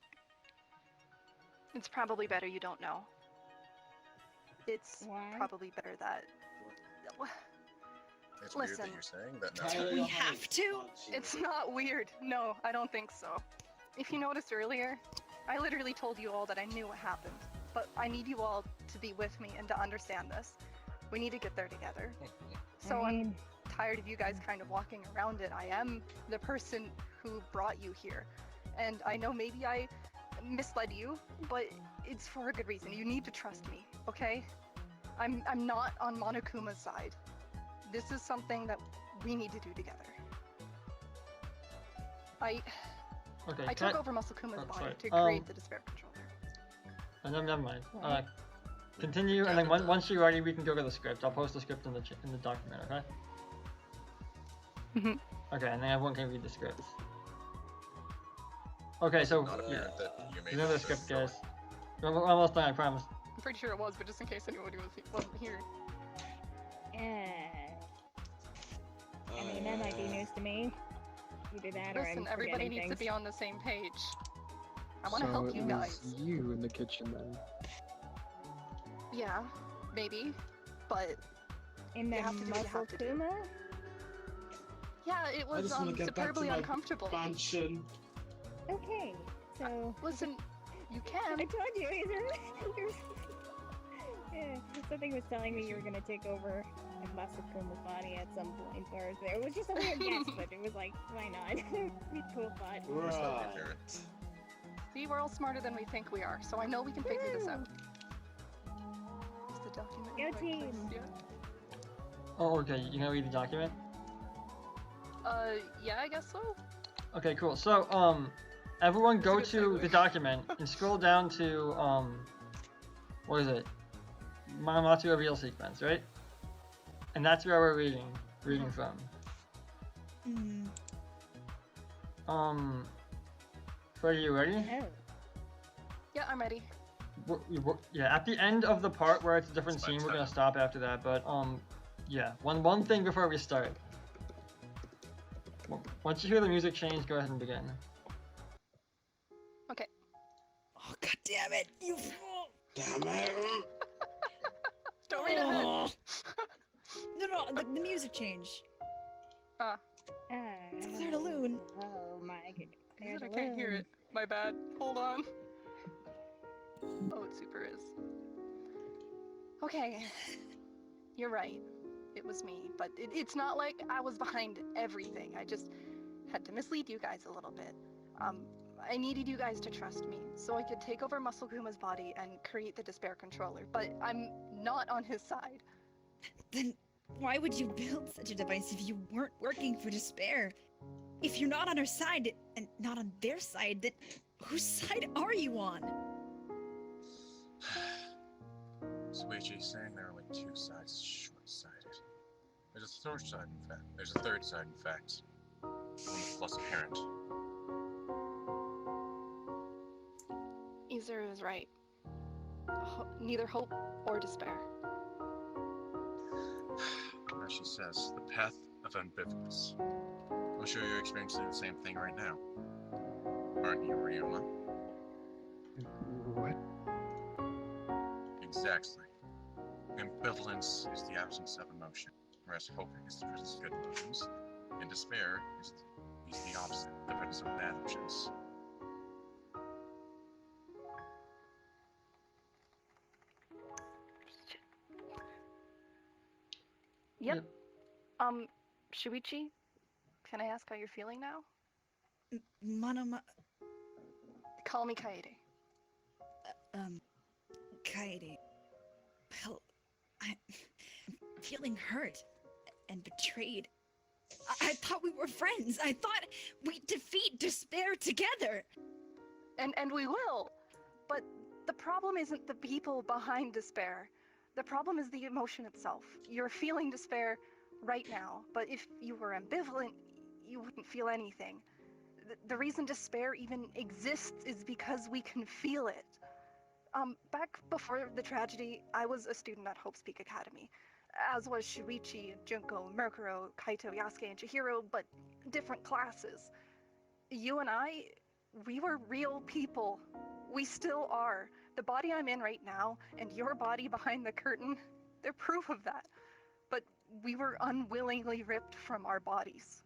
It's probably better you don't know. It's Why? probably better that. It's weird Listen. that you're saying that Tyler, now. We you're have right. to? Aren't you? It's not weird. No, I don't think so. If you noticed earlier, I literally told you all that I knew what happened. But I need you all to be with me and to understand this. We need to get there together. So I'm tired of you guys kind of walking around it. I am the person who brought you here. And I know maybe I misled you, but it's for a good reason. You need to trust me, okay? I'm not on Monokuma's side. This is something that we need to do together. I Okay. took over Muscle Kuma's oh, body sorry. to create the despair controller. Never mind. What? Continue, and then once you're ready, we can go to the script. I'll post the script in the document. Okay. Mhm. Okay, and then everyone can read the script. Okay, so Not yeah, apparent that you made you know the this script, short. guys. We're almost done, I promise. I'm pretty sure it was, but just in case anybody wasn't here. I mean, that might be news to me. Either that or I'm Listen, everybody forgetting needs to things. be on the same page. I want to So help it you was guys. you in the kitchen then. Yeah, maybe, but In the you have to do what you Muscle have to do. Kuma? Yeah, it I was just want to get back to superbly my uncomfortable. mansion. Okay, so... Listen, you I can. told you, yeah, something was telling me you were gonna take over Muscle Kuma's body at some point, or it was just a weird guess, but it was like, why not? Cool thought. Right. See, we're all smarter than we think we are, so I know we can figure this out. Is the document in Go the right team. place yet? Oh, okay. You gonna read the document? Yeah, I guess so. Okay, cool. So, everyone go to the document and scroll down to, what is it? Manamatsu reveal sequence, right? And that's where we're reading from. Freddy, you ready? Oh. Yeah, I'm ready. Yeah, at the end of the part where it's a different scene, we're gonna stop after that. But yeah, one thing before we start. Once you hear the music change, go ahead and begin. Okay. Oh, god damn it! You fool! Damn it! Don't read ahead. No, the music change. It's Claire de Lune. Oh my goodness. Is it? I can't hear it. My bad. Hold on. Oh, it super is. Okay. You're right. It was me. But it's not like I was behind everything. I just had to mislead you guys a little bit. I needed you guys to trust me so I could take over Muscle Kuma's body and create the despair controller. But I'm not on his side. Then why would you build such a device if you weren't working for Despair? If you're not on our side and not on their side, then whose side are you on? Suichi's saying there are like two sides short-sighted. There's a third side, in fact. There's a third side, in fact. One that's less apparent. Izuru is right. Neither hope or despair. As she says, the path of ambivalence. I'm sure you're experiencing the same thing right now. Aren't you, Ryoma? What? Exactly. Ambivalence is the absence of emotion, whereas hope is the presence of good emotions, and despair is the opposite, the presence of bad emotions. Yep. Shuichi, can I ask how you're feeling now? Monoma... Call me Kaede. Kaede. Well, I'm feeling hurt and betrayed. I thought we were friends. I thought we'd defeat Despair together. And we will. But the problem isn't the people behind despair. The problem is the emotion itself. You're feeling despair right now, but if you were ambivalent, you wouldn't feel anything. The reason despair even exists is because we can feel it. Back before the tragedy, I was a student at Hope's Peak Academy. as was Shuichi, Junko, Merkuro, Kaito, Yasuke, and Chihiro, but different classes. You and I, we were real people. We still are. The body I'm in right now, and your body behind the curtain, they're proof of that. But we were unwillingly ripped from our bodies.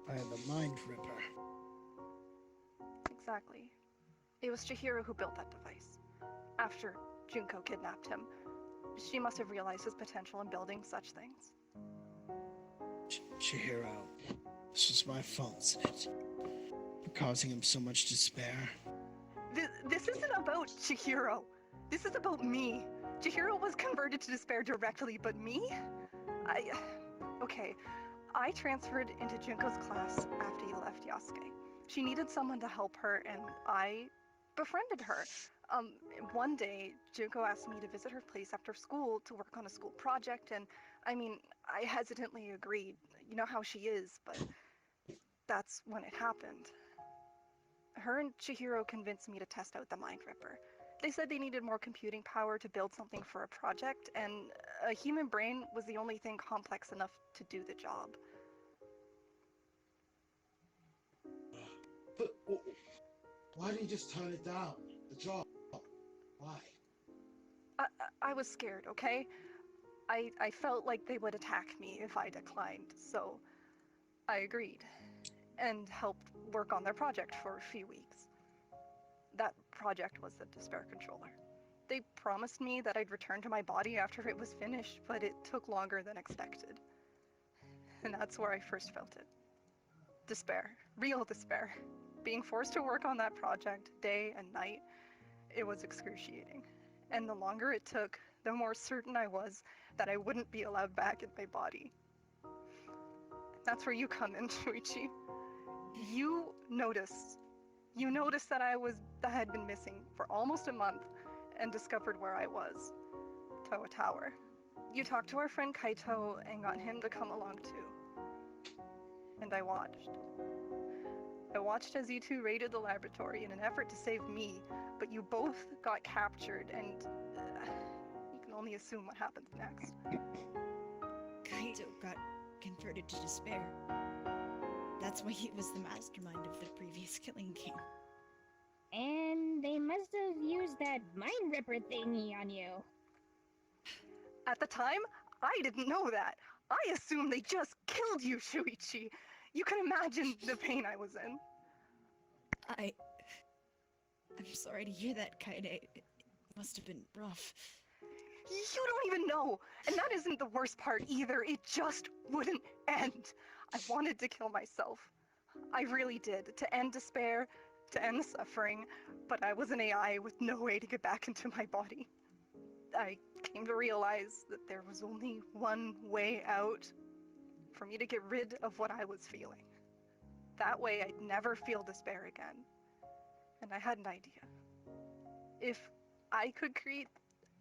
By the Mind Ripper. Exactly. It was Chihiro who built that device. After Junko kidnapped him, she must have realized his potential in building such things. Chihiro, this was my fault, isn't it? For causing him so much despair. This isn't about Chihiro. This is about me. Chihiro was converted to despair directly, but me? Okay. I transferred into Junko's class after you left Yasuke. She needed someone to help her, and I befriended her. One day, Junko asked me to visit her place after school to work on a school project, and I mean, I hesitantly agreed. You know how she is, but that's when it happened. Her and Chihiro convinced me to test out the Mind Ripper. They said they needed more computing power to build something for a project, and a human brain was the only thing complex enough to do the job. But why didn't you just turn it down? The job. Why? I was scared, okay? I felt like they would attack me if I declined, so I agreed and helped work on their project for a few weeks. That project was the Despair Controller. They promised me that I'd return to my body after it was finished, but it took longer than expected. And that's where I first felt it. Despair. Real despair. Being forced to work on that project day and night, it was excruciating. And the longer it took, the more certain I was that I wouldn't be allowed back in my body. That's where you come in, Shuichi. You noticed that I had been missing for almost a month and discovered where I was. Towa Tower. You talked to our friend Kaito and got him to come along too. And I watched. I watched as you two raided the laboratory in an effort to save me, but you both got captured, and you can only assume what happens next. Kaito got converted to despair. That's why he was the mastermind of the previous killing game. And they must have used that Mind Ripper thingy on you. At the time, I didn't know that. I assumed they just killed you, Shuichi. You can imagine the pain I was in. I'm sorry to hear that, Kaede. It must have been rough. You don't even know! And that isn't the worst part either. It just wouldn't end. I wanted to kill myself. I really did. To end despair, to end the suffering. But I was an AI with no way to get back into my body. I came to realize that there was only one way out. For me to get rid of what I was feeling. That way I'd never feel despair again. And I had an idea. If I could create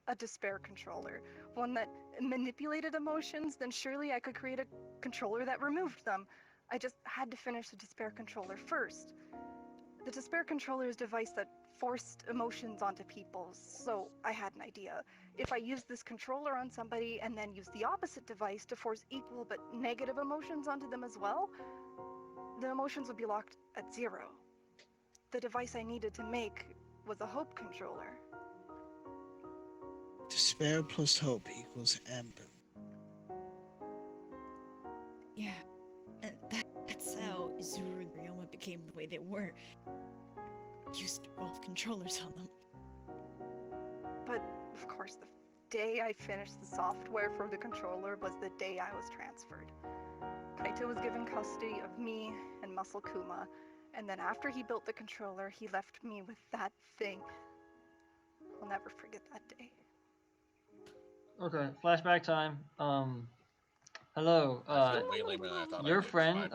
a despair controller, one that manipulated emotions, then surely I could create a controller that removed them. I just had to finish the despair controller first. The despair controller is a device that forced emotions onto people, so I had an idea. If I used this controller on somebody and then used the opposite device to force equal but negative emotions onto them as well, the emotions would be locked at 0. The device I needed to make was a hope controller. Despair plus hope equals Amber. Yeah, that's how Izuru and Ryoma became the way they were. Used both controllers on them. But, of course, the day I finished the software for the controller was the day I was transferred. Kaito was given custody of me and Muscle Kuma, and then after he built the controller, he left me with that thing. I'll never forget that day. Okay, flashback time. Hello. Your friend,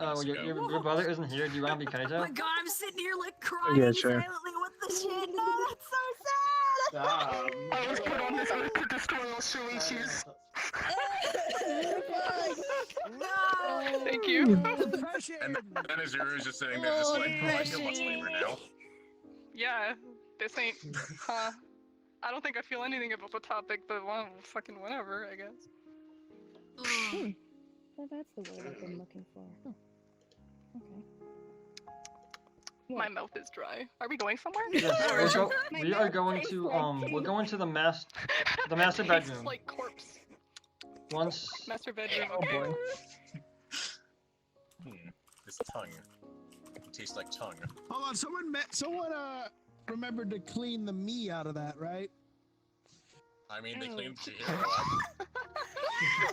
your brother isn't here. Do you want to be Kaito? Oh my god, I'm sitting here like crying Yeah, sure. silently. What the shit? No, that's so sad. I was put on this earth to destroy all Shuichis. No. Thank you. And then Azuru's just sitting there, just like, oh, I feel much lamer now. Yeah, this ain't, huh? I don't think I feel anything about the topic, but well, fucking whatever, I guess. Well, that's the word I've been looking for. Okay. My mouth is dry. Are we going somewhere? Yes, we are going to we're going to the master bedroom. Like corpse. Once. Master bedroom. Oh Okay. boy. This tongue. It tastes like tongue. Hold on, someone remembered to clean the me out of that, right? I mean, they cleaned the hero up.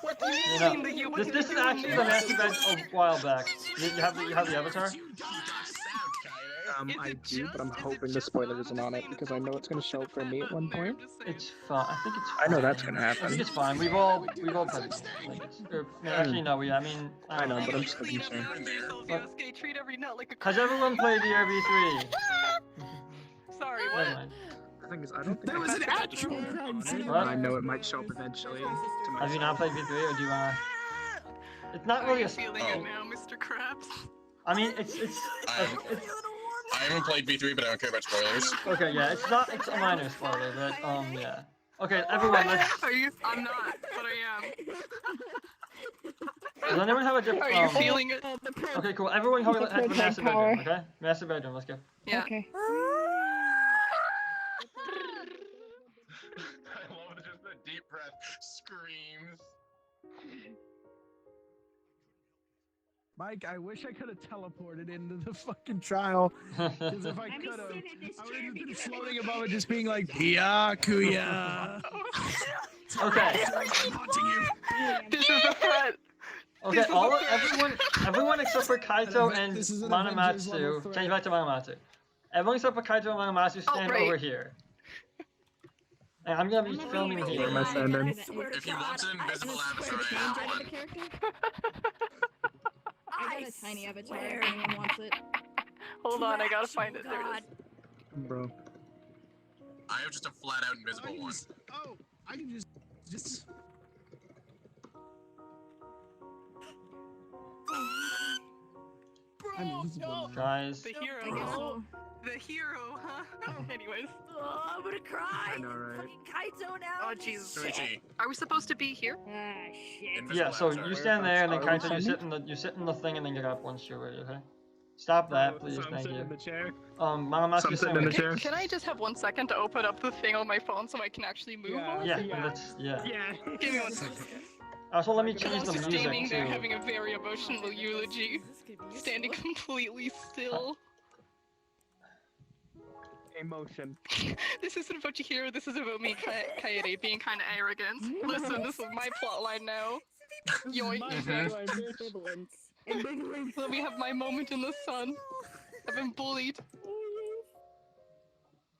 What do You you know, mean that you this is actually the master bed a while back. You have the avatar? I do, but I'm hoping the spoiler isn't on it because I know it's gonna show up for me at one point. It's fine. I think it's fine. I know that's gonna happen. I think it's fine. We've all played it. Like actually no, I mean I know, but I'm still concerned. Yosuke, treat every nut like a Has everyone played the RB3? Sorry, Never what? mind. The thing is, I don't think There was an actual crime scene. What? I know it might show up eventually. Have you not played V3 or do you wanna? It's not really a. Feeling it now, Mr. Krabs. I mean, it's I haven't played V3, but I don't care about spoilers. okay. Yeah, it's a minor spoiler, but yeah. Okay, everyone, let's. Are you? I'm not, but I am. Does anyone have a different? Are you feeling it? Okay, cool. Everyone have a master bedroom. Okay, master bedroom. Let's go. Yeah. Okay. I love just the deep breath screams. Mike, I wish I could have teleported into the fucking trial. Because if I could have, I would have been floating above it, just being like, Byakuya. Okay. This is a threat. Okay, everyone except for Kaito and This is an Avengers level Manamatsu. threat. Change back to Manamatsu. Everyone except for Kaito and Manamatsu stand right. over here. And I'm gonna be filming Where here. am I standing? If you want an invisible avatar, I have one. I got a tiny avatar if anyone wants it. Hold on, I gotta find it. There it is. Bro. I have just a flat out invisible one. Oh, I can just. I'm invisible now. Guys. The hero. I guess so. The hero, huh? Anyways. Oh, I'm gonna cry. I know, right? Fucking Kaito now. Oh, Jesus. Suichi, Are we supposed to be here? Ah, shit. invisible Yeah, so avatar. you stand there and then Are we Kaito, you sit in the thing and then get up once you're ready, okay? Stop that, please, So I'm thank sitting you. in the chair. Manamatsu So I'm sitting in the chair. Can I just have 1 second to open up the thing on my phone so I can actually move? Yeah. while I Yeah, sit? yeah. Yeah. Give me 1 second. Also, let me I'm change the also standing music there too. having a very emotional eulogy. Standing completely still. Emotion. This isn't about your hero, this is about me, Kaede, being kind of arrogant. Listen, this is my plotline now. Yoink. Ambivalence. Let me have my moment in the sun. I've been bullied.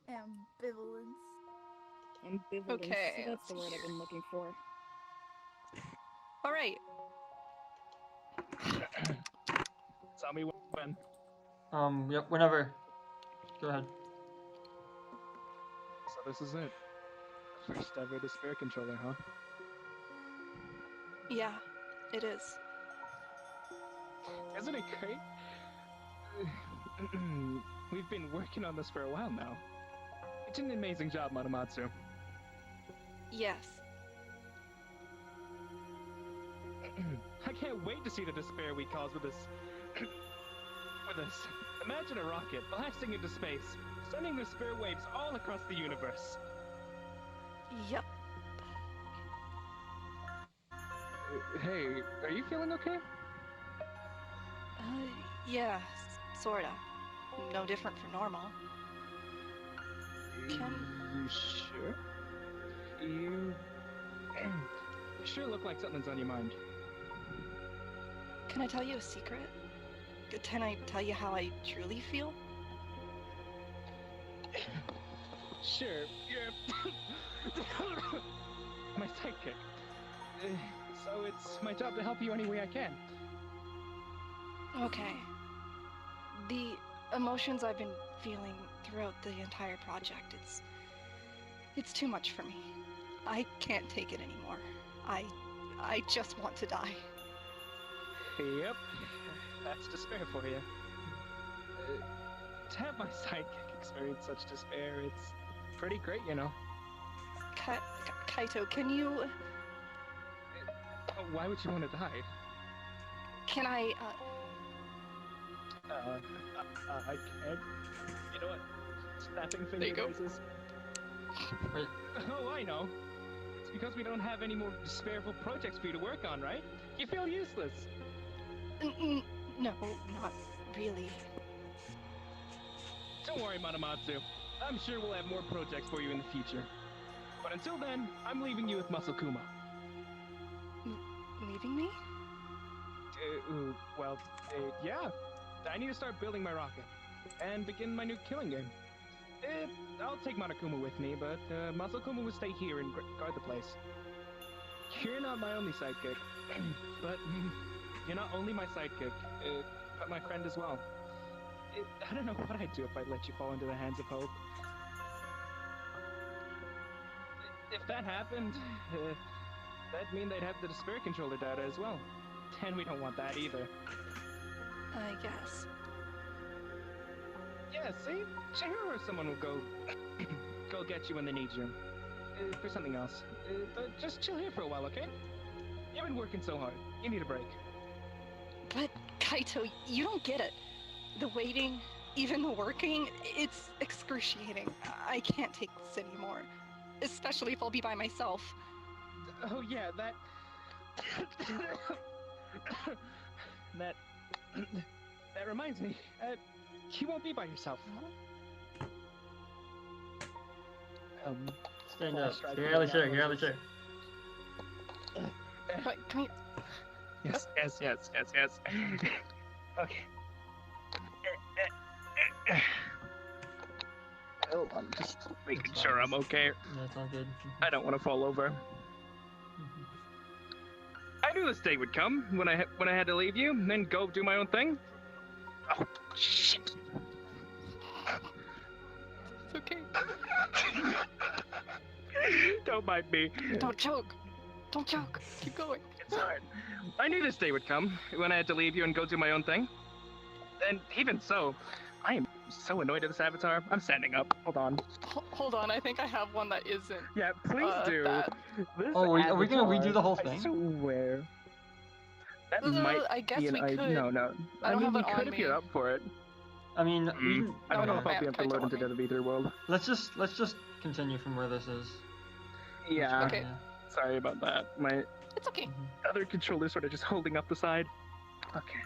Ambivalence. Ambivalence. Okay. That's the word I've been looking for. Alright. Tell me when. Yep, whenever. Go ahead. So this is it. First ever Despair controller, huh? Yeah, it is. Isn't it great? We've been working on this for a while now. You did an amazing job, Manamatsu. Yes. I can't wait to see the despair we cause with this. with this. Imagine a rocket blasting into space, sending despair waves all across the universe. Yep. Hey, are you feeling okay? Yeah, sorta. No different from normal. You sure? You sure look like something's on your mind. Can I tell you a secret? Can I tell you how I truly feel? Sure, you're my sidekick. So it's my job to help you any way I can. Okay. The emotions I've been feeling throughout the entire project, it's too much for me. I can't take it anymore. I just want to die. Yep, that's despair for you. To have my sidekick experience such despair, it's pretty great, you know. Kaito, can you... Why would you want to die? Can I, I can't. You know what? Snapping There you finger go. noises. Wait. Oh, I know. It's because we don't have any more despairful projects for you to work on, right? You feel useless. No, not really. Don't worry, Manamatsu. I'm sure we'll have more projects for you in the future. But until then, I'm leaving you with Masakuma. Leaving me? Yeah. I need to start building my rocket and begin my new killing game. I'll take Monokuma with me, but Masakuma will stay here and guard the place. You're not my only sidekick, but you're not only my sidekick, but my friend as well. I don't know what I'd do if I let you fall into the hands of Hope. If that happened, that'd mean they'd have the Despair Controller data as well. And we don't want that either. I guess. Yeah, see? Chihiro or someone will go get you when they need you. For something else. But just chill here for a while, okay? You've been working so hard. You need a break. But, Kaito, you don't get it. The waiting, even the working, it's excruciating. I can't take this anymore. Especially if I'll be by myself. Oh yeah, that reminds me. You won't be by yourself. Stand up. Get out of the chair. Get out of the chair. Wait, come here. Yes. Okay. Hold on, just making sure I'm okay. That's all good. I don't want to fall over. I knew this day would come when I had to leave you and then go do my own thing. Oh shit! It's okay. Don't mind me. Don't choke. Don't choke. Keep going. It's alright. I knew this day would come when I had to leave you and go do my own thing. And even so, I am so annoyed at this avatar. I'm standing up. Hold on. Hold on, I think I have one that isn't. Yeah, please do. That. This Oh, are we gonna avatar, redo the whole I thing? swear. That No, might I guess be an we idea. could. No. I don't mean, have we it could on if you're me. up for it. I mean, we can, I don't know if okay. I'll be able to load into the V3 world. Let's just continue from where this is. Yeah. Okay. Sorry about that. My It's okay. other controller's sort of just holding up the side. Okay.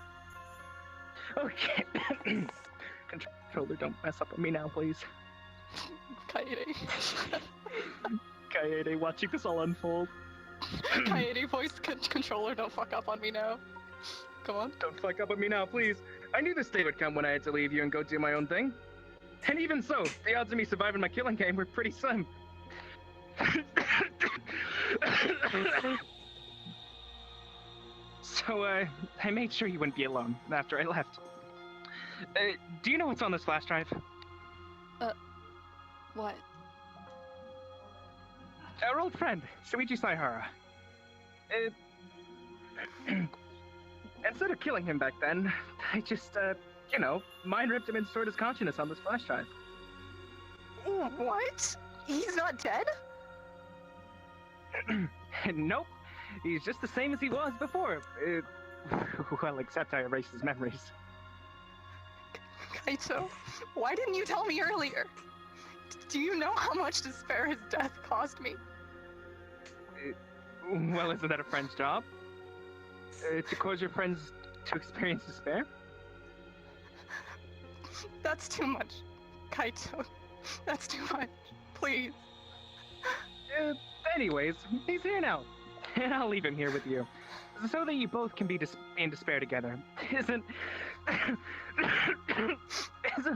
Controller, don't mess up on me now, please. Kaede. Kaede, watching this all unfold. Kaede voice controller, don't fuck up on me now. Come on. Don't fuck up on me now, please. I knew this day would come when I had to leave you and go do my own thing. And even so, the odds of me surviving my killing game were pretty slim. So, I made sure you wouldn't be alone after I left. Do you know what's on this flash drive? What? Our old friend, Shuichi Saihara. Instead of killing him back then, I just, mind ripped him and stored his consciousness on this flash drive. What? He's not dead? Nope. He's just the same as he was before. Well, except I erased his memories. Kaito, why didn't you tell me earlier? Do you know how much despair his death cost me? Well, isn't that a friend's job? To cause your friends to experience despair? That's too much, Kaito. That's too much. Please. Anyways, he's here now. And I'll leave him here with you. So that you both can be in despair together. Isn't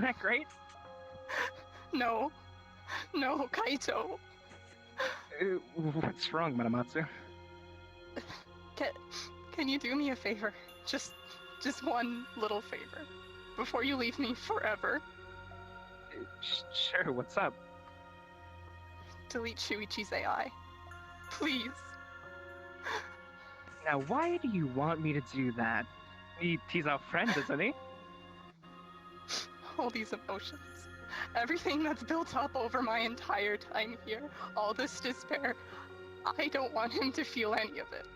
that great? No. No, Kaito. What's wrong, Manamatsu? Can you do me a favor? Just one little favor. Before you leave me forever. Sure, what's up? Delete Shuichi's AI. Please. Now, why do you want me to do that? He's our friend, isn't he? All these emotions. Everything that's built up over my entire time here, all this despair, I don't want him to feel any of it.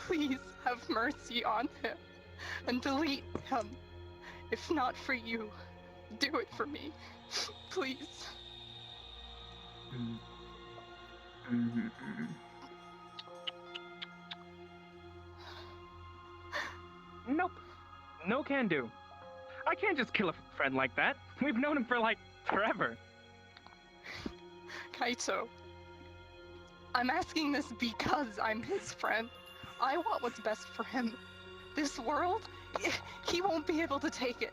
Please have mercy on him and delete him. If not for you, do it for me. Please. Nope. No can do. I can't just kill a friend like that. We've known him for like forever. Kaito, I'm asking this because I'm his friend. I want what's best for him. This world, he won't be able to take it.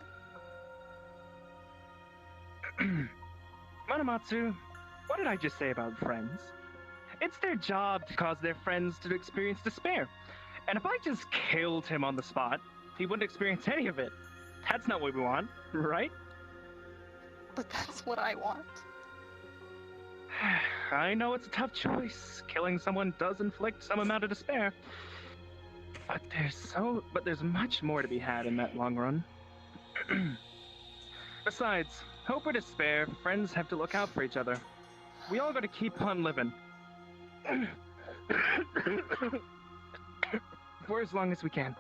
Manamatsu, what did I just say about friends? It's their job to cause their friends to experience despair. And if I just killed him on the spot, he wouldn't experience any of it. That's not what we want, right? But that's what I want. I know it's a tough choice. Killing someone does inflict some amount of despair. But there's much more to be had in that long run. Besides, hope or despair, friends have to look out for each other. We all gotta keep on living. For as long as we can.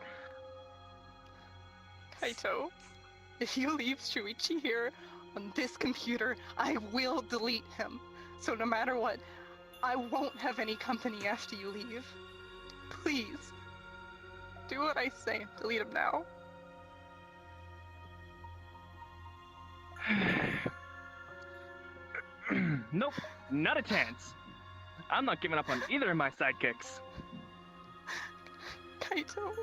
Kaito, if you leave Shuichi here on this computer, I will delete him. So no matter what, I won't have any company after you leave. Please, do what I say. Delete him now. Nope, not a chance. I'm not giving up on either of my sidekicks. Kaito.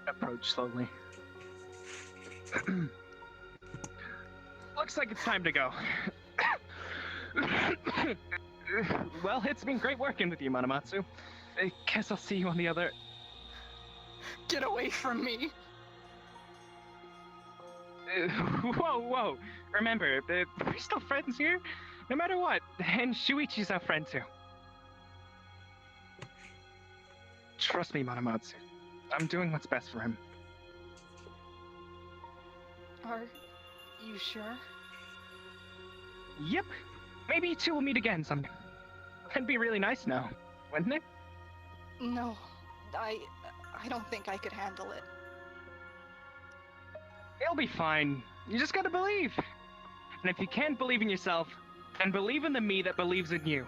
Approach slowly. Looks like it's time to go. Well, it's been great working with you, Manamatsu. I guess I'll see you on the other... Get away from me! Whoa. Remember, we're still friends here, no matter what. And Shuichi's our friend too. Trust me, Manamatsu. I'm doing what's best for him. Are you sure? Yep. Maybe you two will meet again someday. That'd be really nice now, wouldn't it? No, I don't think I could handle it. You'll be fine. You just gotta believe. And if you can't believe in yourself, then believe in the me that believes in you.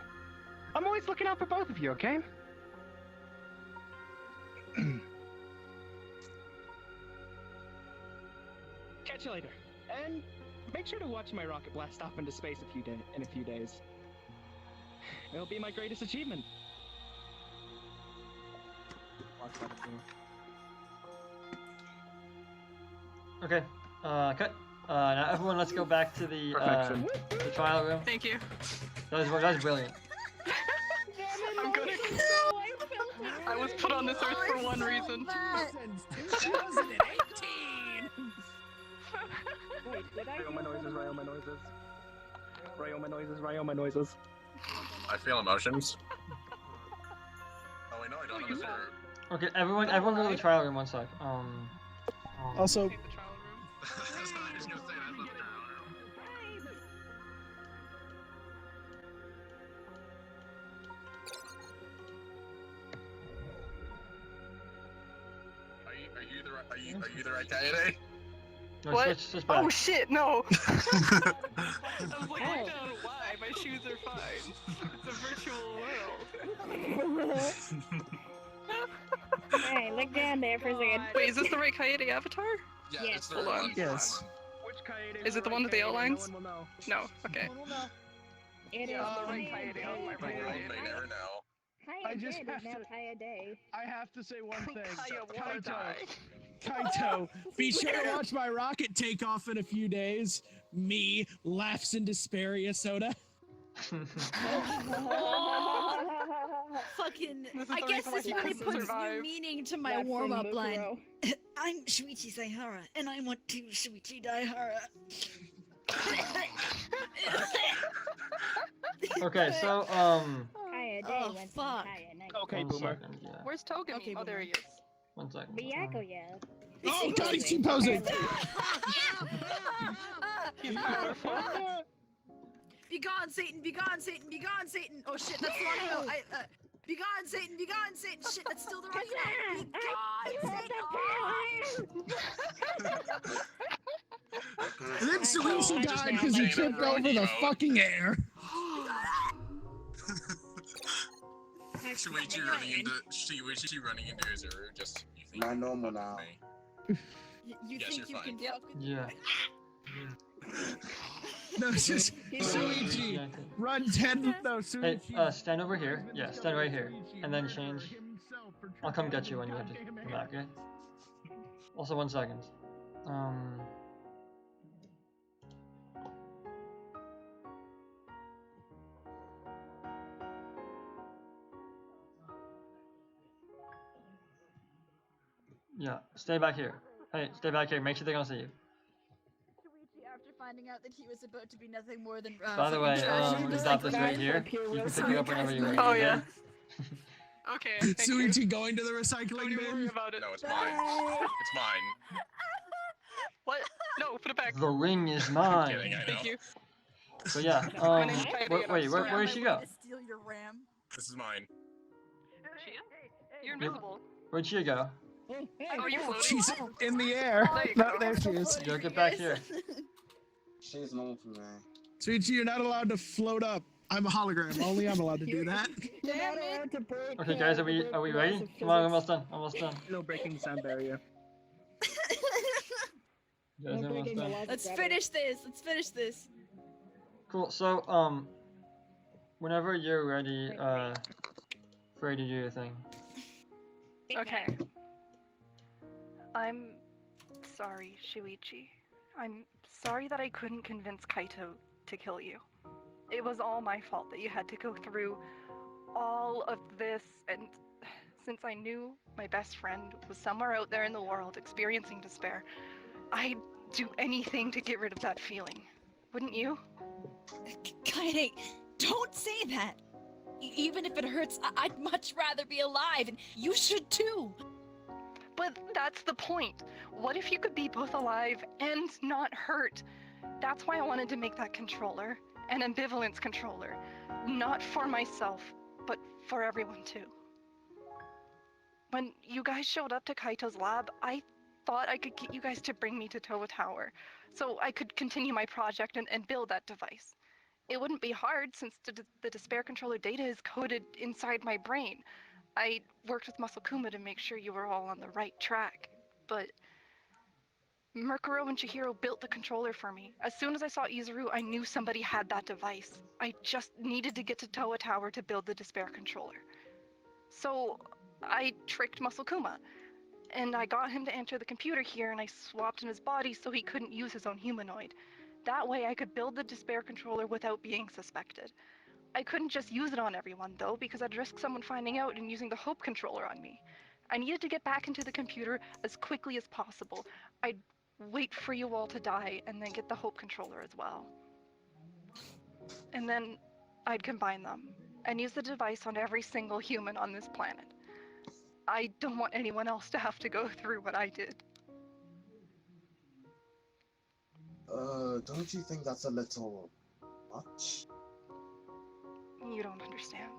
I'm always looking out for both of you, okay? Catch you later. And make sure to watch my rocket blast off into space in a few days. It'll be my greatest achievement. Watch that Okay, cut. Now everyone, let's go back to the trial room. Thank you. That was brilliant. I'm good. I was put on this earth for one reason. 2018! Wait, did I Ryoma noises. I feel emotions. Oh wait, no, I don't understand. Okay, everyone go to the trial room 1 sec. Also, I was just gonna say that's not the trial room. Are you the right guy today? No, What? switch back. Oh shit, no! I was like, I don't know why, my shoes are fine. It's a virtual world. Hey, look down there for a second. Wait, is this the right Kaede avatar? Yeah, Yes. it's the Hold right on. one. yes. Which Kaede Is it the one with the Kaede? outlines? No one will know. No, okay. It is Yeah, the right Kaya Kaede. Oh, my right Day. Kaede. They never know. Kaya I just Day have is now to- Kaya Day. I have to say one thing. Kaya wanna die. Kaito, be sure to watch my rocket take off in a few days. Me laughs in despair, soda. Fucking. This is I the guess reason why this he really couldn't puts survive. new meaning to my That's warm up in line. Mukuro. I'm Shuichi Saihara, and I want to Shuichi Daihara. Okay, so Kaya Day Oh, went fuck. from Kaya Night. Okay, 1 Boomer. second, yeah. Where's Togami? Okay, Oh, there he is. 1 second. Byakuya. Oh god, he's T-posing! Be gone, Satan! Be gone, Satan! Be gone, Satan! Oh shit, that's the wrong note. Be gone, Satan! Be gone, Satan! Shit, that's still the wrong note. Be gone, Satan! And then Suichi died because he tripped over the fucking air. Shuichi running into Izuru, just you think My normal now. You Yes, think you're you fine. can fuck with Yeah. No, it's just Suichi. Run 10. No, Suichi. Hey, stand over here. Yeah, stand right here. And then change. I'll come get you when you have to come back, okay? Also, 1 second. Yeah, stay back here. Hey, stay back here. Make sure they don't see you. Shuichi, after finding out that he was about to be nothing more than By the way, we got this right here. You can pick it up whenever you're ready. Oh, yeah. okay? Okay. thank you. Suichi going to the recycling Don't worry bin. about it. No, it's mine. It's mine. What? No, put it back. The ring is I'm mine. kidding, I know. Thank you. So yeah, wait, where did she go? Steal your ram. This is mine. You're invisible. Where'd she go? Oh, you're floating? She's in the air. There you No, go. there she is. Yo, get back here. She's known for me. Suichi, you're not allowed to float up. I'm a hologram. Only I'm allowed to do that. Damn it! Okay, guys, are we ready? Come on, almost done. Almost done. No breaking the sound barrier. Guys, almost done. Let's finish this. Let's finish this. Cool. So whenever you're ready, for you to do your thing. Okay. I'm sorry, Shuichi. I'm sorry that I couldn't convince Kaito to kill you. It was all my fault that you had to go through all of this, and since I knew my best friend was somewhere out there in the world experiencing despair, I'd do anything to get rid of that feeling. Wouldn't you? Kaede, don't say that. Even if it hurts, I'd much rather be alive, and you should too. But that's the point. What if you could be both alive and not hurt? That's why I wanted to make that controller an ambivalence controller. Not for myself, but for everyone too. When you guys showed up to Kaito's lab, I thought I could get you guys to bring me to Towa Tower, so I could continue my project and build that device. It wouldn't be hard since the Despair Controller data is coded inside my brain. I worked with Muscle Kuma to make sure you were all on the right track, but Murkuro and Chihiro built the controller for me. As soon as I saw Izuru, I knew somebody had that device. I just needed to get to Towa Tower to build the Despair Controller. So I tricked Muscle Kuma, and I got him to enter the computer here, and I swapped in his body so he couldn't use his own humanoid. That way I could build the Despair Controller without being suspected. I couldn't just use it on everyone, though, because I'd risk someone finding out and using the Hope Controller on me. I needed to get back into the computer as quickly as possible. I'd wait for you all to die, and then get the Hope Controller as well. And then I'd combine them, and use the device on every single human on this planet. I don't want anyone else to have to go through what I did. Don't you think that's a little much? You don't understand.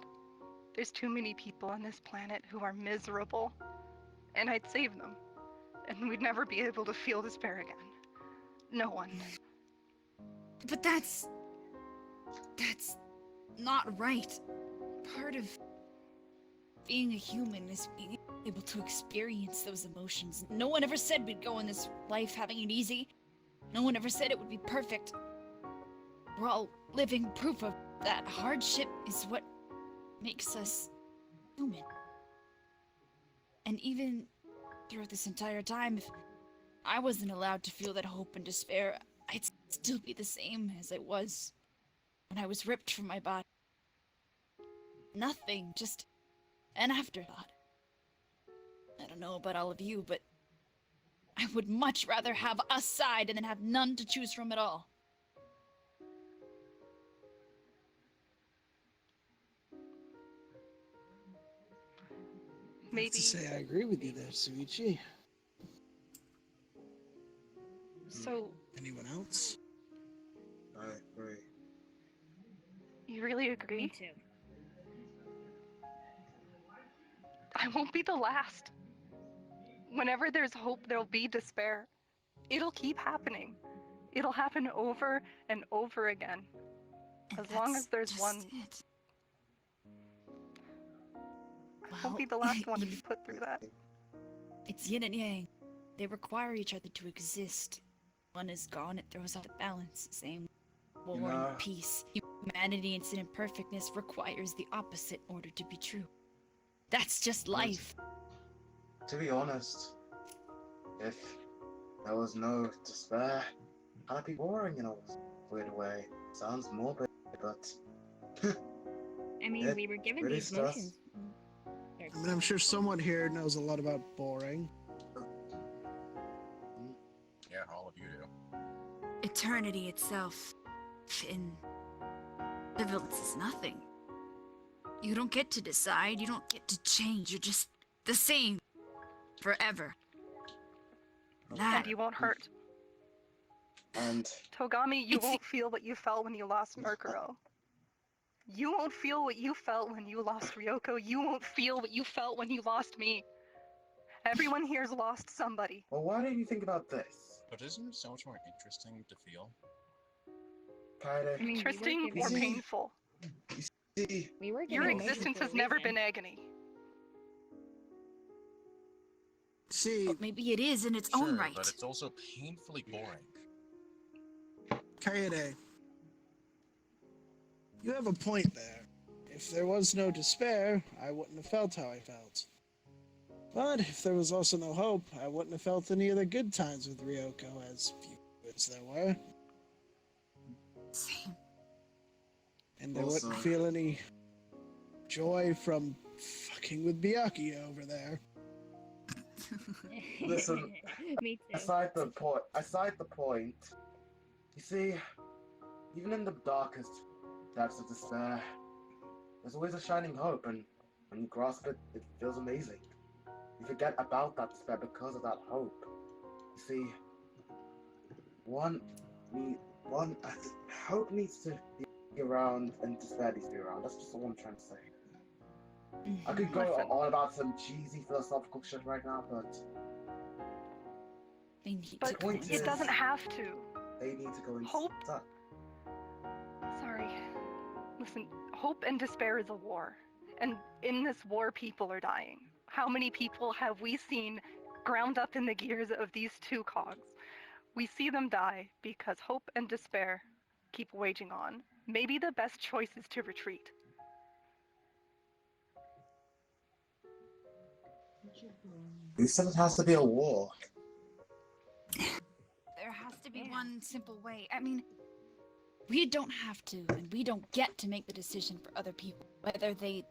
There's too many people on this planet who are miserable, and I'd save them, and we'd never be able to feel despair again. No one. But that's not right. Part of being a human is being able to experience those emotions. No one ever said we'd go in this life having it easy. No one ever said it would be perfect. We're all living proof of that. Hardship is what makes us human. And even throughout this entire time, if I wasn't allowed to feel that hope and despair, I'd still be the same as I was when I was ripped from my body. Nothing, just an afterthought. I don't know about all of you, but I would much rather have a side than have none to choose from at all. Maybe. To say I agree with you there, Suichi. So, Anyone else? I agree. you really agree? Me too. I won't be the last. Whenever there's hope, there'll be despair. It'll keep happening. It'll happen over and over again. As long as there's one. I won't be the last one to be put through that. It's yin and yang. They require each other to exist. One is gone, it throws off the balance. Same war and peace. Humanity in sin and perfectness requires the opposite in order to be true. That's just life. To be honest, if there was no despair, I'd be boring in a weird way. Sounds morbid, but I mean, we were given really these motions. I mean, I'm sure someone here knows a lot about boring. Yeah, all of you do. Eternity itself, in ambivalence, is nothing. You don't get to decide, you don't get to change, you're just the same forever. And you won't hurt. And Togami, you won't feel what you felt when you lost Murkuro. You won't feel what you felt when you lost Ryoko. You won't feel what you felt when you lost me. Everyone here's lost somebody. Well, why don't you think about this? But isn't it so much more interesting to feel? Kinda. I mean, Interesting or painful? See, we were Your given existence motions for a has never reason. been agony. See, But maybe it is in its Sure, own right. but it's also painfully boring. Kaede, you have a point there. If there was no despair, I wouldn't have felt how I felt. But if there was also no hope, I wouldn't have felt any of the good times with Ryoko, as few as there were. Same. And I Also- wouldn't feel any joy from fucking with Byakuya over there. Listen, Me too. aside the point, you see, even in the darkest depths of despair, there's always a shining hope, and when you grasp it, it feels amazing. You forget about that despair because of that hope. You see, hope needs to be around, and despair needs to be around. That's just all I'm trying to say. I could go Listen. on about some cheesy philosophical shit right now, but They need But to point it is- doesn't have to. they need to go into Hope. that. Sorry. Listen, hope and despair is a war. And in this war, people are dying. How many people have we seen ground up in the gears of these two cogs? We see them die because hope and despair keep waging on. Maybe the best choice is to retreat. Who said it has to be a war? There has to be one simple way. I mean, we don't have to, and we don't get to make the decision for other people, whether they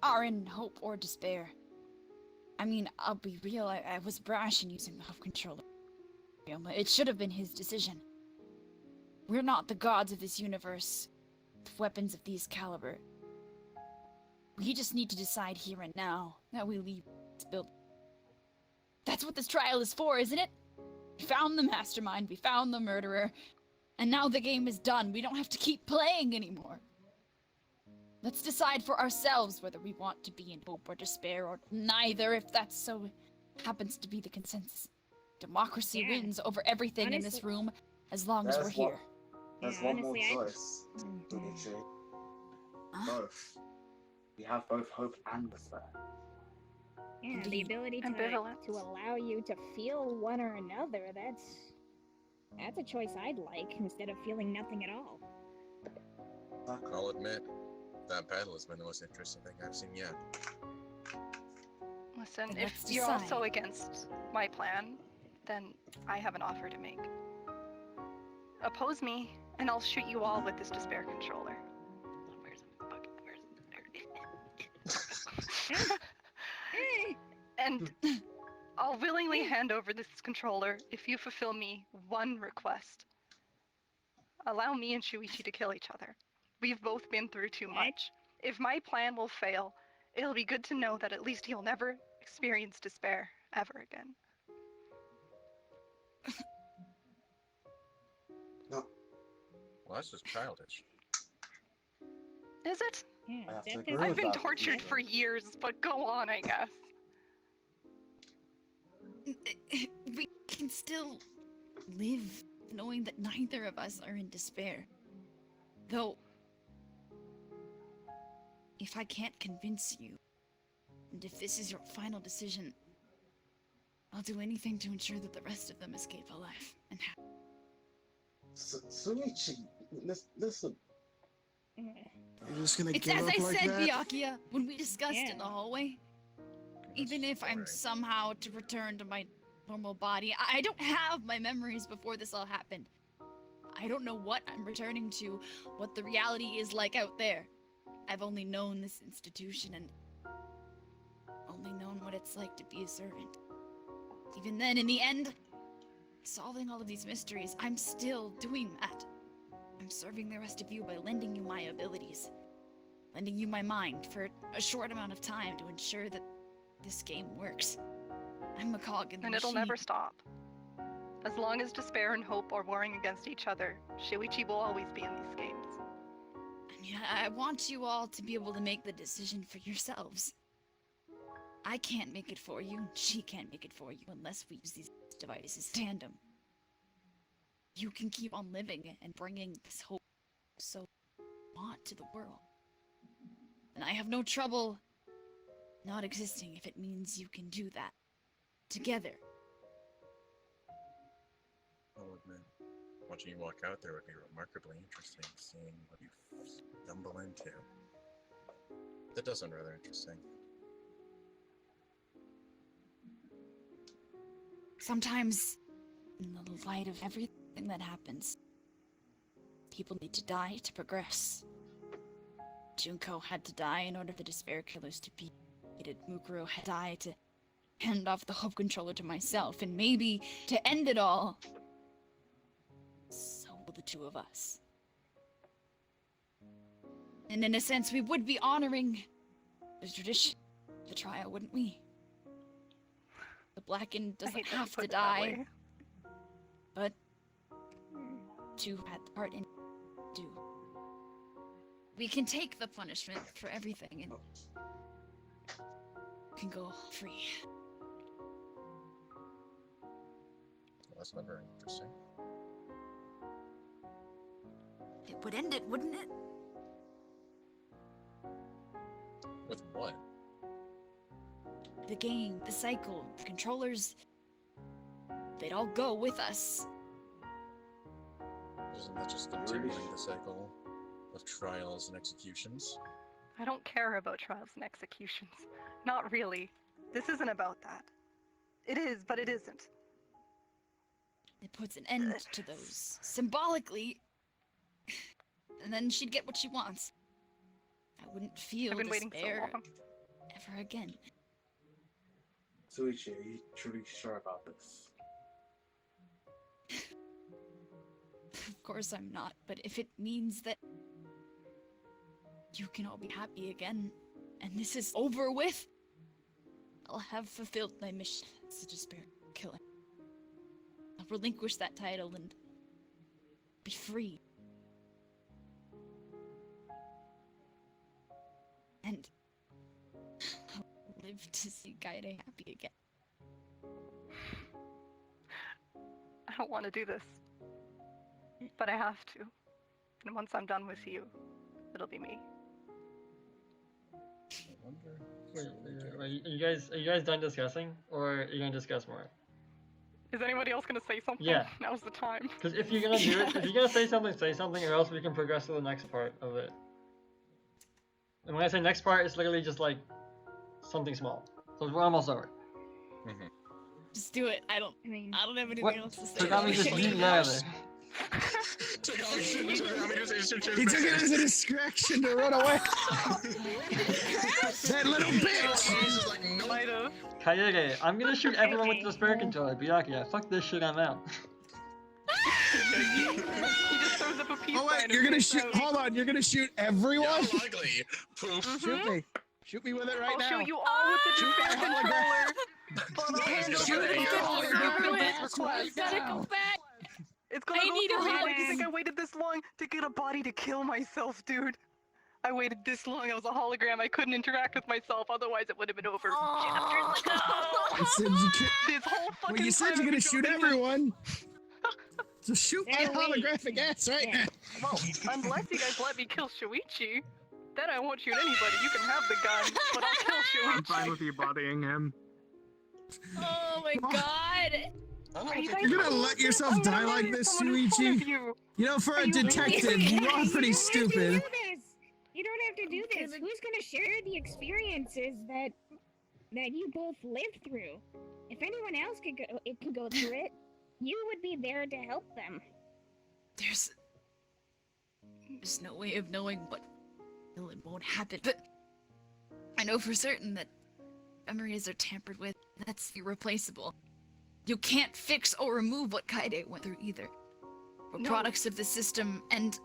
are in hope or despair. I mean, I'll be real, I was brash in using the Hope Controller. It should have been his decision. We're not the gods of this universe, with weapons of these caliber. We just need to decide here and now that we leave this building. That's what this trial is for, isn't it? We found the mastermind, we found the murderer, and now the game is done. We don't have to keep playing anymore. Let's decide for ourselves whether we want to be in hope or despair, or neither, if that so happens to be the consensus. Democracy wins over everything in this room, as long as we're here. There's Yeah, one more honestly, choice, Junichi. Both. We have both hope and despair. Yeah, the Indeed. ability to Ambivalence. allow you to feel one or another, that's a choice I'd like, instead of feeling nothing at all. I'll admit, that battle has been the most interesting thing I've seen yet. Listen, Then if let's you're decide. also against my plan, then I have an offer to make. Oppose me, and I'll shoot you all with this despair controller. And I'll willingly hand over this controller if you fulfill me one request. Allow me and Shuichi to kill each other. We've both been through too much. If my plan will fail, it'll be good to know that at least he'll never experience despair ever again. Well, that's just childish. Is it? Yeah, I have to that agree is- I've with been that. tortured for years, but go on, I guess. We can still live knowing that neither of us are in despair. Though, if I can't convince you, and if this is your final decision, I'll do anything to ensure that the rest of them escape alive and happy. Suichi, listen. You're just gonna It's give as up I like said, that? Byakuya, when we discussed in the Yeah. hallway. Even if I'm Alright. somehow to return to my normal body, I don't have my memories before this all happened. I don't know what I'm returning to, what the reality is like out there. I've only known this institution and only known what it's like to be a servant. Even then, in the end, solving all of these mysteries, I'm still doing that. I'm serving the rest of you by lending you my abilities, lending you my mind for a short amount of time to ensure that this game works. I'm a cog in the And it'll machine. never stop. As long as despair and hope are warring against each other, Shuichi will always be in these games. I mean, I want you all to be able to make the decision for yourselves. I can't make it for you, and she can't make it for you unless we use these devices in tandem. You can keep on living and bringing this hope so want to the world. And I have no trouble not existing if it means you can do that together. I'll admit, watching you walk out there would be remarkably interesting, seeing what you stumble into. That does sound rather interesting. Sometimes, in the light of everything that happens, people need to die to progress. Junko had to die in order for the Despair Killers to be defeated. Mukuro had to die to hand off the Hope Controller to myself, and maybe to end it all, so will the two of us. And in a sense, we would be honoring the tradition, the trial, wouldn't we? The Blackened I doesn't hate that you have put to it that die, way. but two had the part in do. We can take the punishment for everything and can go free. Well, that's not very interesting. It would end it, wouldn't it? With what? The game, the cycle, the controllers, they'd all go with us. Isn't that just continuing the cycle of trials and executions? I don't care about trials and executions. Not really. This isn't about that. It is, but it isn't. It puts an end to those, symbolically. And then she'd get what she wants. I wouldn't feel I've been waiting so despair long. ever again. Suichi, are you truly sure about this? Of course I'm not, but if it means that you can all be happy again, and this is over with, I'll have fulfilled my mission as a Despair Killer. I'll relinquish that title and be free. And I'll live to see Kaede happy again. I don't want to do this. But I have to. And once I'm done with you, it'll be me. Wait, are you guys done discussing, or are you gonna discuss more? Is anybody else gonna say something? Yeah. Now's the time. Because if you're gonna do it, if you're gonna say something, or else we can progress to the next part of it. And when I say next part, it's literally just like something small. So we're almost over. Just do it. I don't have anything What? else to say. Tagami just yeet me out of there. He took it as a distraction to run away. That little bitch! Might have. Kaede, I'm gonna shoot everyone with the Despair Controller. Byakuya, fuck this shit, I'm out. He just throws up a peace Oh wait, sign you're and gonna peace shoot. out. Hold on, you're gonna shoot everyone. Ugly. Poof. Shoot me. Shoot me with it right I'll now. shoot you all with the Despair Controller. But I'll handle Shoot it me. until you Screw fulfill it. this request. Gotta go back. It's gonna I go need a through it. minute. Why do you think I waited this long to get a body to kill myself, dude? I waited this long. I was a hologram. I couldn't interact with myself. Otherwise, it would have been over chapters ago. You said you could. This whole fucking Well, you said time you're I've gonna been shoot going everyone. So shoot my No, wait. holographic ass right now. Well, unless you guys let me kill Shuichi, then I won't shoot anybody. You can have the gun, but I'll kill Shuichi. I'm fine with you bodying him. Oh my god! Are you guys You're gonna let cool? yourself I'm gonna die like marry this, someone who's fond of Shuichi? you. You know, for Are a you really? detective, you are pretty stupid. You don't have to do this. Who's gonna share the experiences that you both lived through? If anyone else could go through it, you would be there to help them. There's no way of knowing what will and won't happen, but I know for certain that memories are tampered with. That's irreplaceable. You can't fix or remove what Kaede went through either. We're No. products of the system, and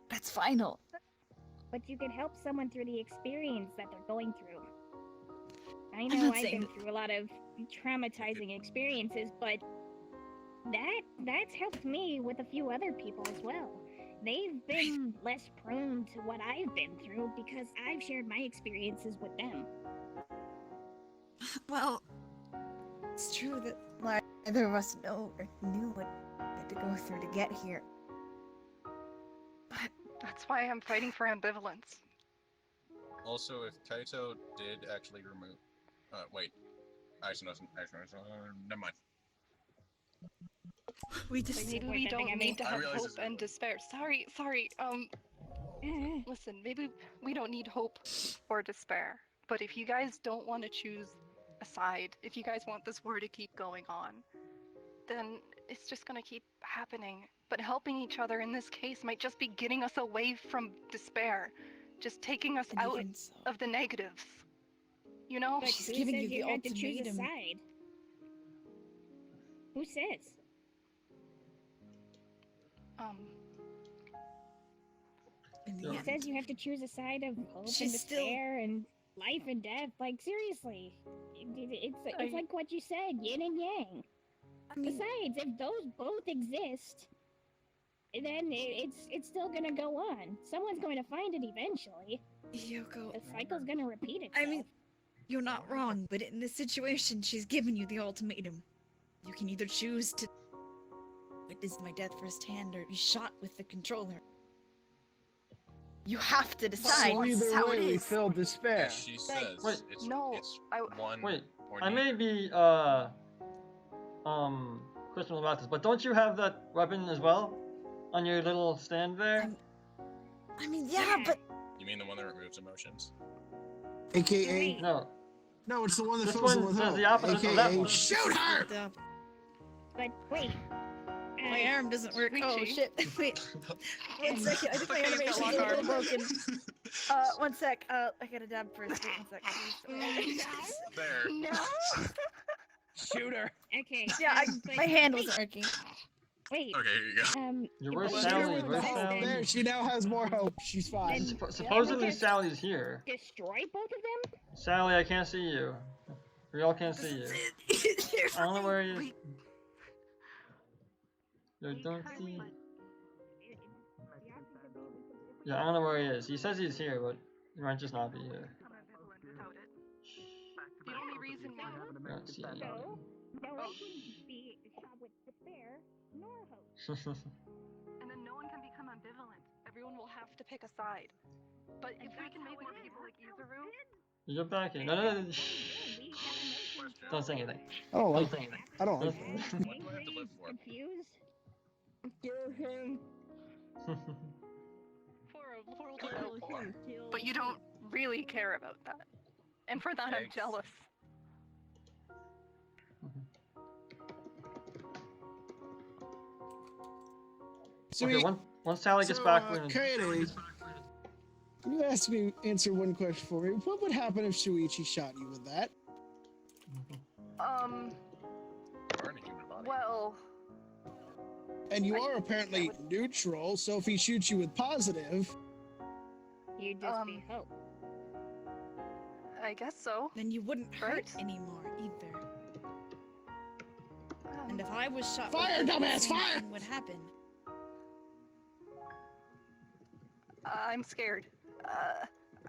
that's final. But you could help someone through the experience that they're going through. I I'm know not I've saying been through a lot of traumatizing experiences, but that's helped me with a few other people as well. They've been less prone to what I've been through because I've shared my experiences with them. Well, It's true that neither of us know or knew what we had to go through to get here. That's why I'm fighting for ambivalence. Also, if Kaito did actually remove, wait, actually, never mind. We Like, maybe we don't need to I have realize hope this is and despair. Sorry. Listen, maybe we don't need hope or despair. But if you guys don't want to choose a side, if you guys want this war to keep going on, then it's just gonna keep happening. But helping each other in this case might just be getting us away from despair, just taking us And out even so- of the negatives. You know? But She's who giving said you the had to choose a ultimatum. side? Who says? In the Who end, says you have to choose a side of hope and She's still- despair and life and death? Like seriously, it's like what you said, yin and yang. Besides, if those both exist, then it's still gonna go on. Someone's going to find it eventually. Yoko, The cycle's gonna repeat itself. I mean, you're not wrong, but in this situation, she's given you the ultimatum. You can either choose to witness my death firsthand or be shot with the controller. You have to decide. So This is either how way, it we is. feel despair. As she says, Wait. it's one Wait, or I neither. may be questionable about this, but don't you have that weapon as well on your little stand there? I mean, yeah, but You mean the one that removes emotions? AKA. No. No, it's the one that This fills them one with says hope. the opposite of that AKA, one. shoot her! But wait. My arm doesn't work. Oh Sweetie. shit! Wait, one second. I think my Okay, animation's got a lock little arm. broken. One sec. I gotta dab first. Wait, one sec. please. There. No. Shoot her. Okay. Yeah, but my hand wait, wasn't working. Wait. Okay, here you go. Your if worst those Sally, two worst exist, Sally. then There, she now has more hope. She's fine. Supposedly just- Sally's here. Destroy both of them? Sally, I can't see you. We all can't see you. I don't know where you. You don't see. Yeah, I don't know where he is. He says he's here, but he might just not be here. The only reason why. I don't see anyone. No one can be shot with despair nor hope. And then no one can become ambivalent. Everyone will have to pick a side. But if we can make more people like Yuzuru, You're back here. No. Shh. Don't say anything. I don't like Don't say that. anything. I don't like Don't- that. What do I have to live for? Confused? for a world without war. But you don't really care about that. And for that, I'm Thanks. jealous. Okay, once Sally gets So, back, we're gonna. Kaede, you answer one question for me. What would happen if Shuichi shot you with that? Burn a human body. Well, And you are apparently neutral, so if he shoots you with positive, You'd just be hope. I guess so. Then you wouldn't hurt Right? anymore either. Well, And if I was shot, Fire, with dumbass, the same fire! thing would happen. I'm scared.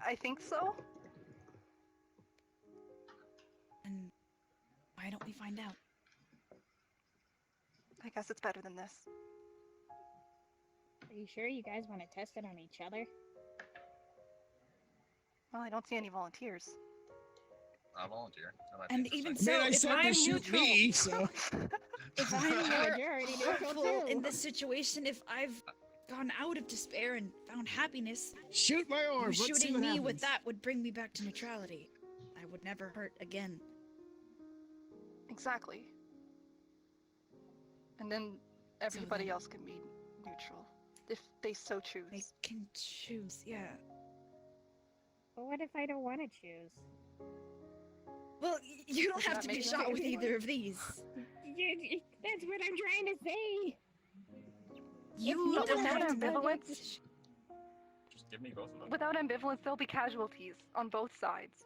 I think so. And why don't we find out? I guess it's better than this. Are you sure you guys want to test it on each other? Well, I don't see any volunteers. I'll volunteer. That might be And interesting. even so, Man, I if said I'm to shoot neutral, me, so if I'm You're more already neutral hopeful too. in this situation, if I've gone out of despair and found happiness, shoot my arm. you Let's see shooting what me happens. with that would bring me back to neutrality. I would never hurt again. Exactly. And then everybody else can be neutral, if they so choose. They can choose, yeah. But what if I don't want to choose? Well, you don't Doesn't have that to be make you shot with okay? either of these. That's what I'm trying to say. You But don't without have to ambivalence, Just give me both of them. without ambivalence, there'll be casualties on both sides,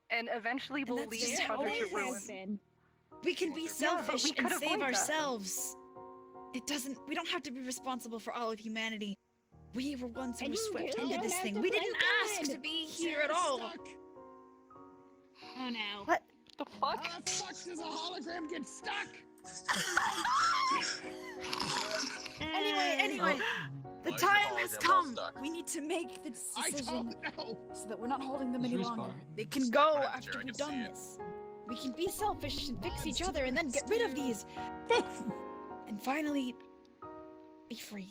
and eventually And we'll that's lead just each how other it to is. ruin. We can be Yeah, but selfish we and could save avoid that. ourselves. It doesn't. We don't have to be responsible for all of humanity. We were ones who And were you swept don't into this have thing. to We didn't play ask God. to be here at all. Oh no. What the fuck? How the fuck does a hologram get stuck? Anyway, the Why is time the has hologram all come. stuck? We need to make the I decision don't know. so that we're not holding them It's any respawn. longer. They can go Right, after sure, I we've can see done it. this. We can be selfish and fix each other and then get rid of these. And finally, be free.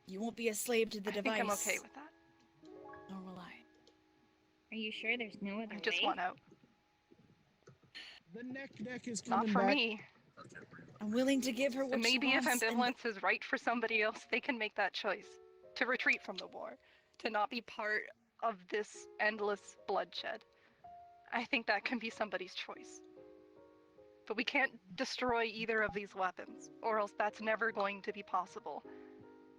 You won't be a slave to the I device. think I'm okay with that. Nor will I. Are you sure there's no other I just way? want out. The neck is Not coming for back. me. I'm willing to give her what And maybe she if wants. and ambivalence is right for somebody else, they can make that choice to retreat from the war, to not be part of this endless bloodshed. I think that can be somebody's choice. But we can't destroy either of these weapons, or else that's never going to be possible.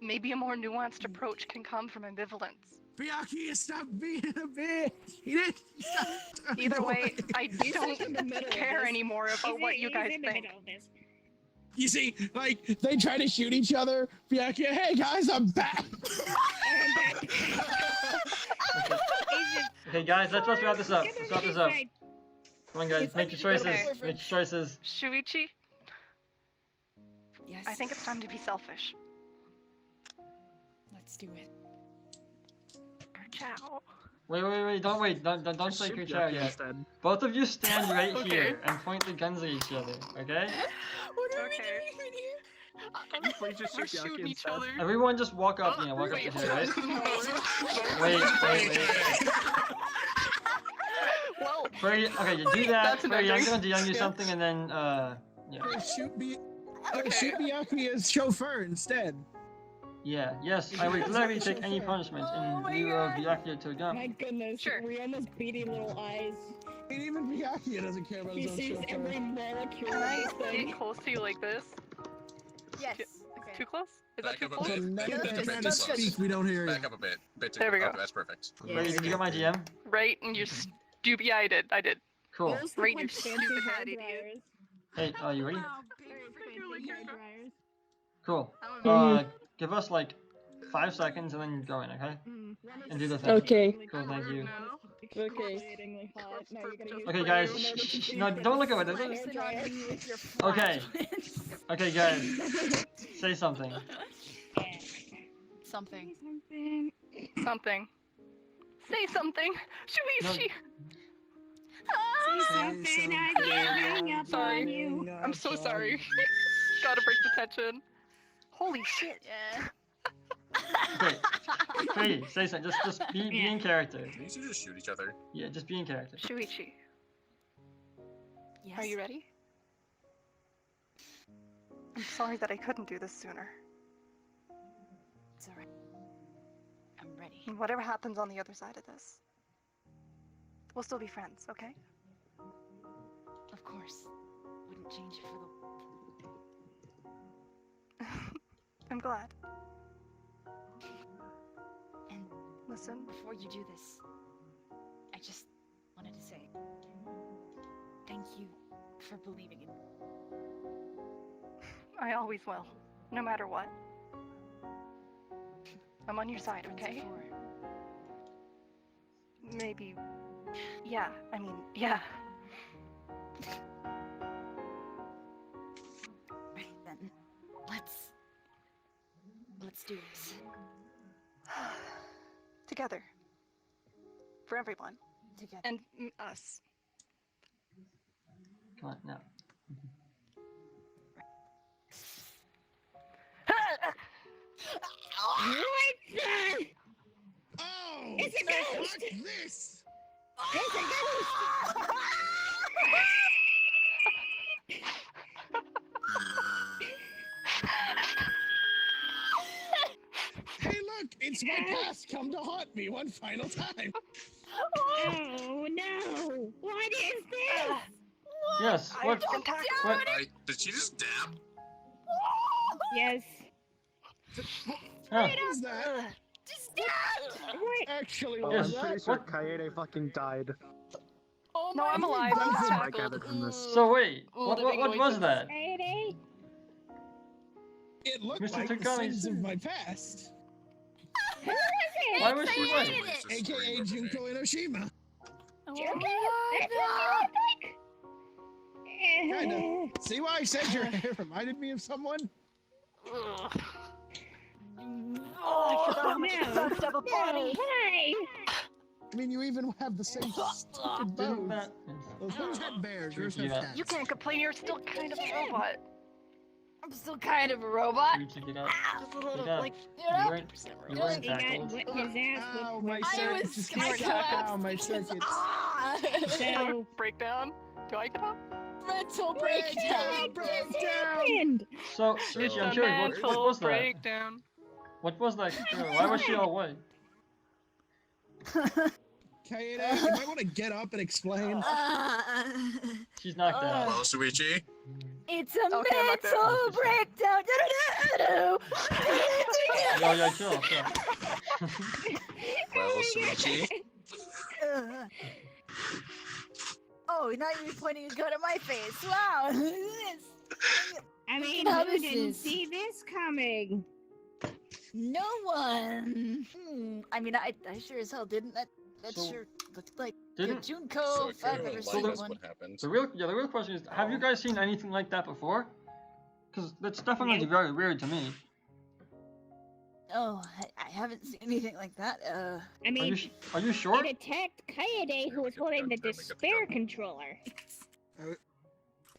Maybe a more nuanced approach can come from ambivalence. Byakuya, stop being a bitch. He didn't stop. Either way, I He's don't in the middle of care this. anymore about what you guys He's in the think. middle of this. You see, like, they try to shoot each other. Byakuya, hey guys, I'm back. Okay, guys, let's wrap this up. Let's wrap this up. Come on, guys, make your choices. Okay. Make your choices. Shuichi, Yes. I think it's time to be selfish. Let's do it. Ciao. Wait, don't wait, don't say Shoot Kuchao Yaku yet. instead. Both of you stand right Okay. here and point the guns at each other, okay? Okay. Please just We're shoot Yaku shooting each instead. other. Everyone just walk up, walk up to here, right? Wait. Well, Freddy, okay, you do that. That's Freddy, I'm another- gonna DM you yeah. something and then, yeah. Shoot Byakuya's chauffeur instead. Yeah, yes, I would gladly take any punishment in lieu of Byakuya Togami. My goodness, Sure. Ryoma's beady little eyes. And even Byakuya doesn't care about He his own sees chauffeur. every molecule can of I this thing. get close to you like this? Yes. Too close? Is that Back too up a close? bit. So Back now up a you bit. can That's good. speak, we don't hear you. Back up a bit. There we go. Okay, that's perfect. Freddy, did you get my DM? Right, and you're stupid. Yeah, I did. Cool. Those look Right, you like fancy stupid hair hat idiot. dryers. Hey, you ready? Wow, big Very finger fancy hair licker. dryers. Cool. I'm Give us like 5 seconds and then go in, okay? Mm. And do the thing. Okay. Cool, thank you. Okay. Okay. Hot. Now you're gonna use Okay, the guys, remote shh, to shh, see no, if don't look it's at it. a Don't- hair dryer. With your Okay. flash. Okay, guys, say something. something. Something. Something. Say something. Shuichi. Something I can't hang up Sorry. on you. I'm so sorry. Gotta break the tension. Holy shit. Yeah. Okay, Freddy, say something. Just be in character. Can you two just shoot each other? Yeah, just be in character. Shuichi, Yes. are you ready? I'm sorry that I couldn't do this sooner. It's alright. I'm ready. And whatever happens on the other side of this, we'll still be friends, okay? Of course. Wouldn't change it for the I'm glad. And Listen, before you do this, I just wanted to say thank you for believing in me. I always will, no matter what. I'm on your side, okay? Maybe. Yeah, I mean, yeah. Right then, let's do this. Together. For everyone. Together. And us. Come on, now. What the? Oh! It's a ghost! Fuck this! It's a ghost! Hey, look! It's my past come to haunt me one final time! Oh no! What is this? Yes, what? What? Did she just dab? Yes. Huh. What is that? Wait. Actually, Oh, what I'm is pretty that? sure Kaede fucking died. Oh No, I'm alive. God. I'm I tackled. gathered from this. So wait, what living was voices. that? Kaede? It looked Mr. like the Takami's- sins of my past. Who is it? Why was she white? AKA Junko Enoshima. Junko? That's what you look like? Kinda. See why I said your hair reminded me of someone? Oh, I forgot how much it sucks to have a body. Hi. I mean, you even have the same stupid Didn't bows. that? Yours had bears, yours have Yeah. cats. You can't complain, you're still kind of a robot. I'm still kind of a robot. You took it out. Just a little, Take it out. like, You weren't He tackled. got his ass Ow, whipped my with- circuits just keep ow, my circuits. So, breakdown. Do I get up? Mental Breakdown, breakdown. happened? So, Richie, I'm curious, what was that? Breakdown. What was that girl? Why was she all white? Kaede, you might want to get up and explain. She's knocked out. Well, Suichi? It's a Okay, I'm not there. mental breakdown. Yo, yo, chill, chill. Well, Suichi? Oh, now you're pointing a gun at my face. Wow. I mean, How who this didn't is- see this coming? No one. I mean, I sure as hell didn't. That So, sure looked like your Didn't Junko So if I've Kuro ever so seen that's one. what happened. the real question is, have you guys seen anything like that before? Because that's definitely very weird to me. Oh, I haven't seen anything like that. I Are mean, you, are you sure? it attacked Kaede, who was holding the despair controller.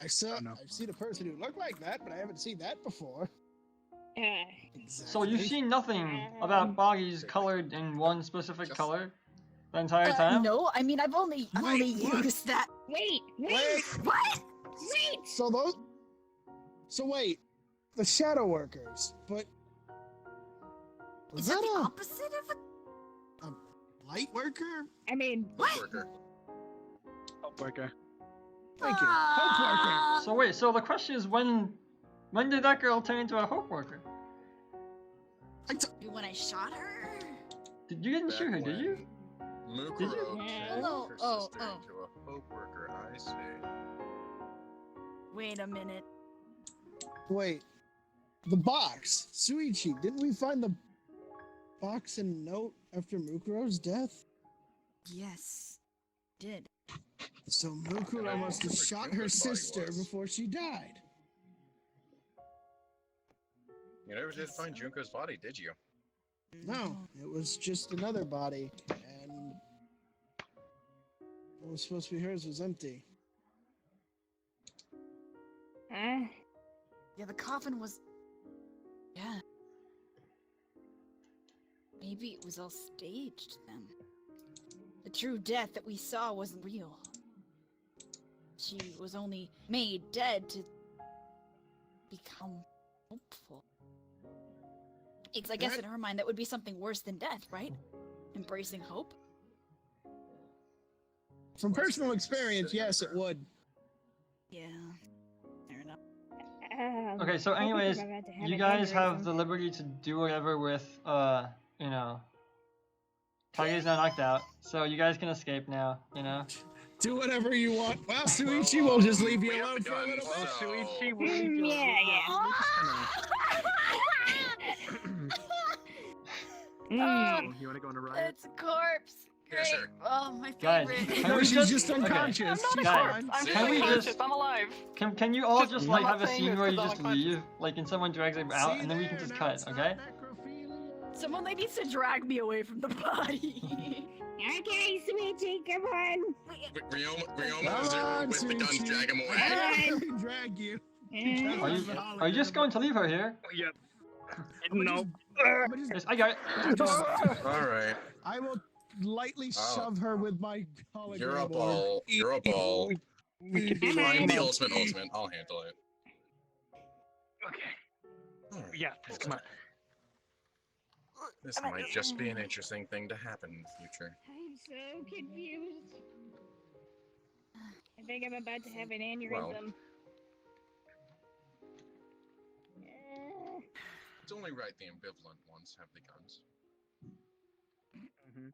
I've seen a person who looked like that, but I haven't seen that before. So you've seen nothing about bodies colored in one specific color the entire time? No, I mean I've only used that. Wait, Wait. What? wait! So those. So wait, the shadow workers, but Is was that that the a opposite of a? light worker? I mean, Worker. Hope worker. Thank you, hope worker. So wait, so the question is when did that girl turn into a hope worker? When I shot her? You didn't shoot her, did you? Mukuro Did you? changed No. her Oh, sister oh. into a hope worker, I see. Wait a minute. Wait, the box, Suichi. Didn't we find the box and note after Mukuro's death? Yes, did. So Mukuro must have shot her sister before she died. You never did find Junko's body, did you? No, it was just another body, and what was supposed to be hers was empty. Yeah, the coffin was. Yeah. Maybe it was all staged then. The true death that we saw wasn't real. She was only made dead to become hopeful. Because I guess What? in her mind that would be something worse than death, right? Embracing hope. From personal experience, yes, it would. Yeah. Fair enough. Okay, so anyways, you guys have the liberty to do whatever with, you know, Kage's now knocked out, so you guys can escape now, you know? Do whatever you want. Well, Suichi will just leave you we alone haven't for a done, little bit. so- Shuichi, will you just, Yeah. we're just gonna... You wanna go on a ride? It's a corpse. Yeah, Great. sure. Oh, my Guys, favorite. can No, we she's just unconscious. Okay. I'm not a She's Guys, corpse. fine. I'm just can we unconscious. just- I'm alive. Can you all Just just like not have a saying scene this where you 'cause I'm just unconscious. leave, like, and someone drags him out, See and then we can there, just now cut, it's okay? necrophilia. Someone needs to drag me away from the body. Okay, Sweetie, come on. Ryoma is there on, with the guns, Suichi. drag him away. I can drag you. Are you just going to leave her here? Yep. No. Yes, I got it. Alright. I will lightly shove her with my hologram. You're a orb. ball. You're a ball. We could be Find the ultimate. I'll handle it. Okay. Yeah, come on. This might just be an interesting thing to happen in the future. I'm so confused. I think I'm about to have an aneurysm. It's only right the ambivalent ones have the guns. Mm-hmm.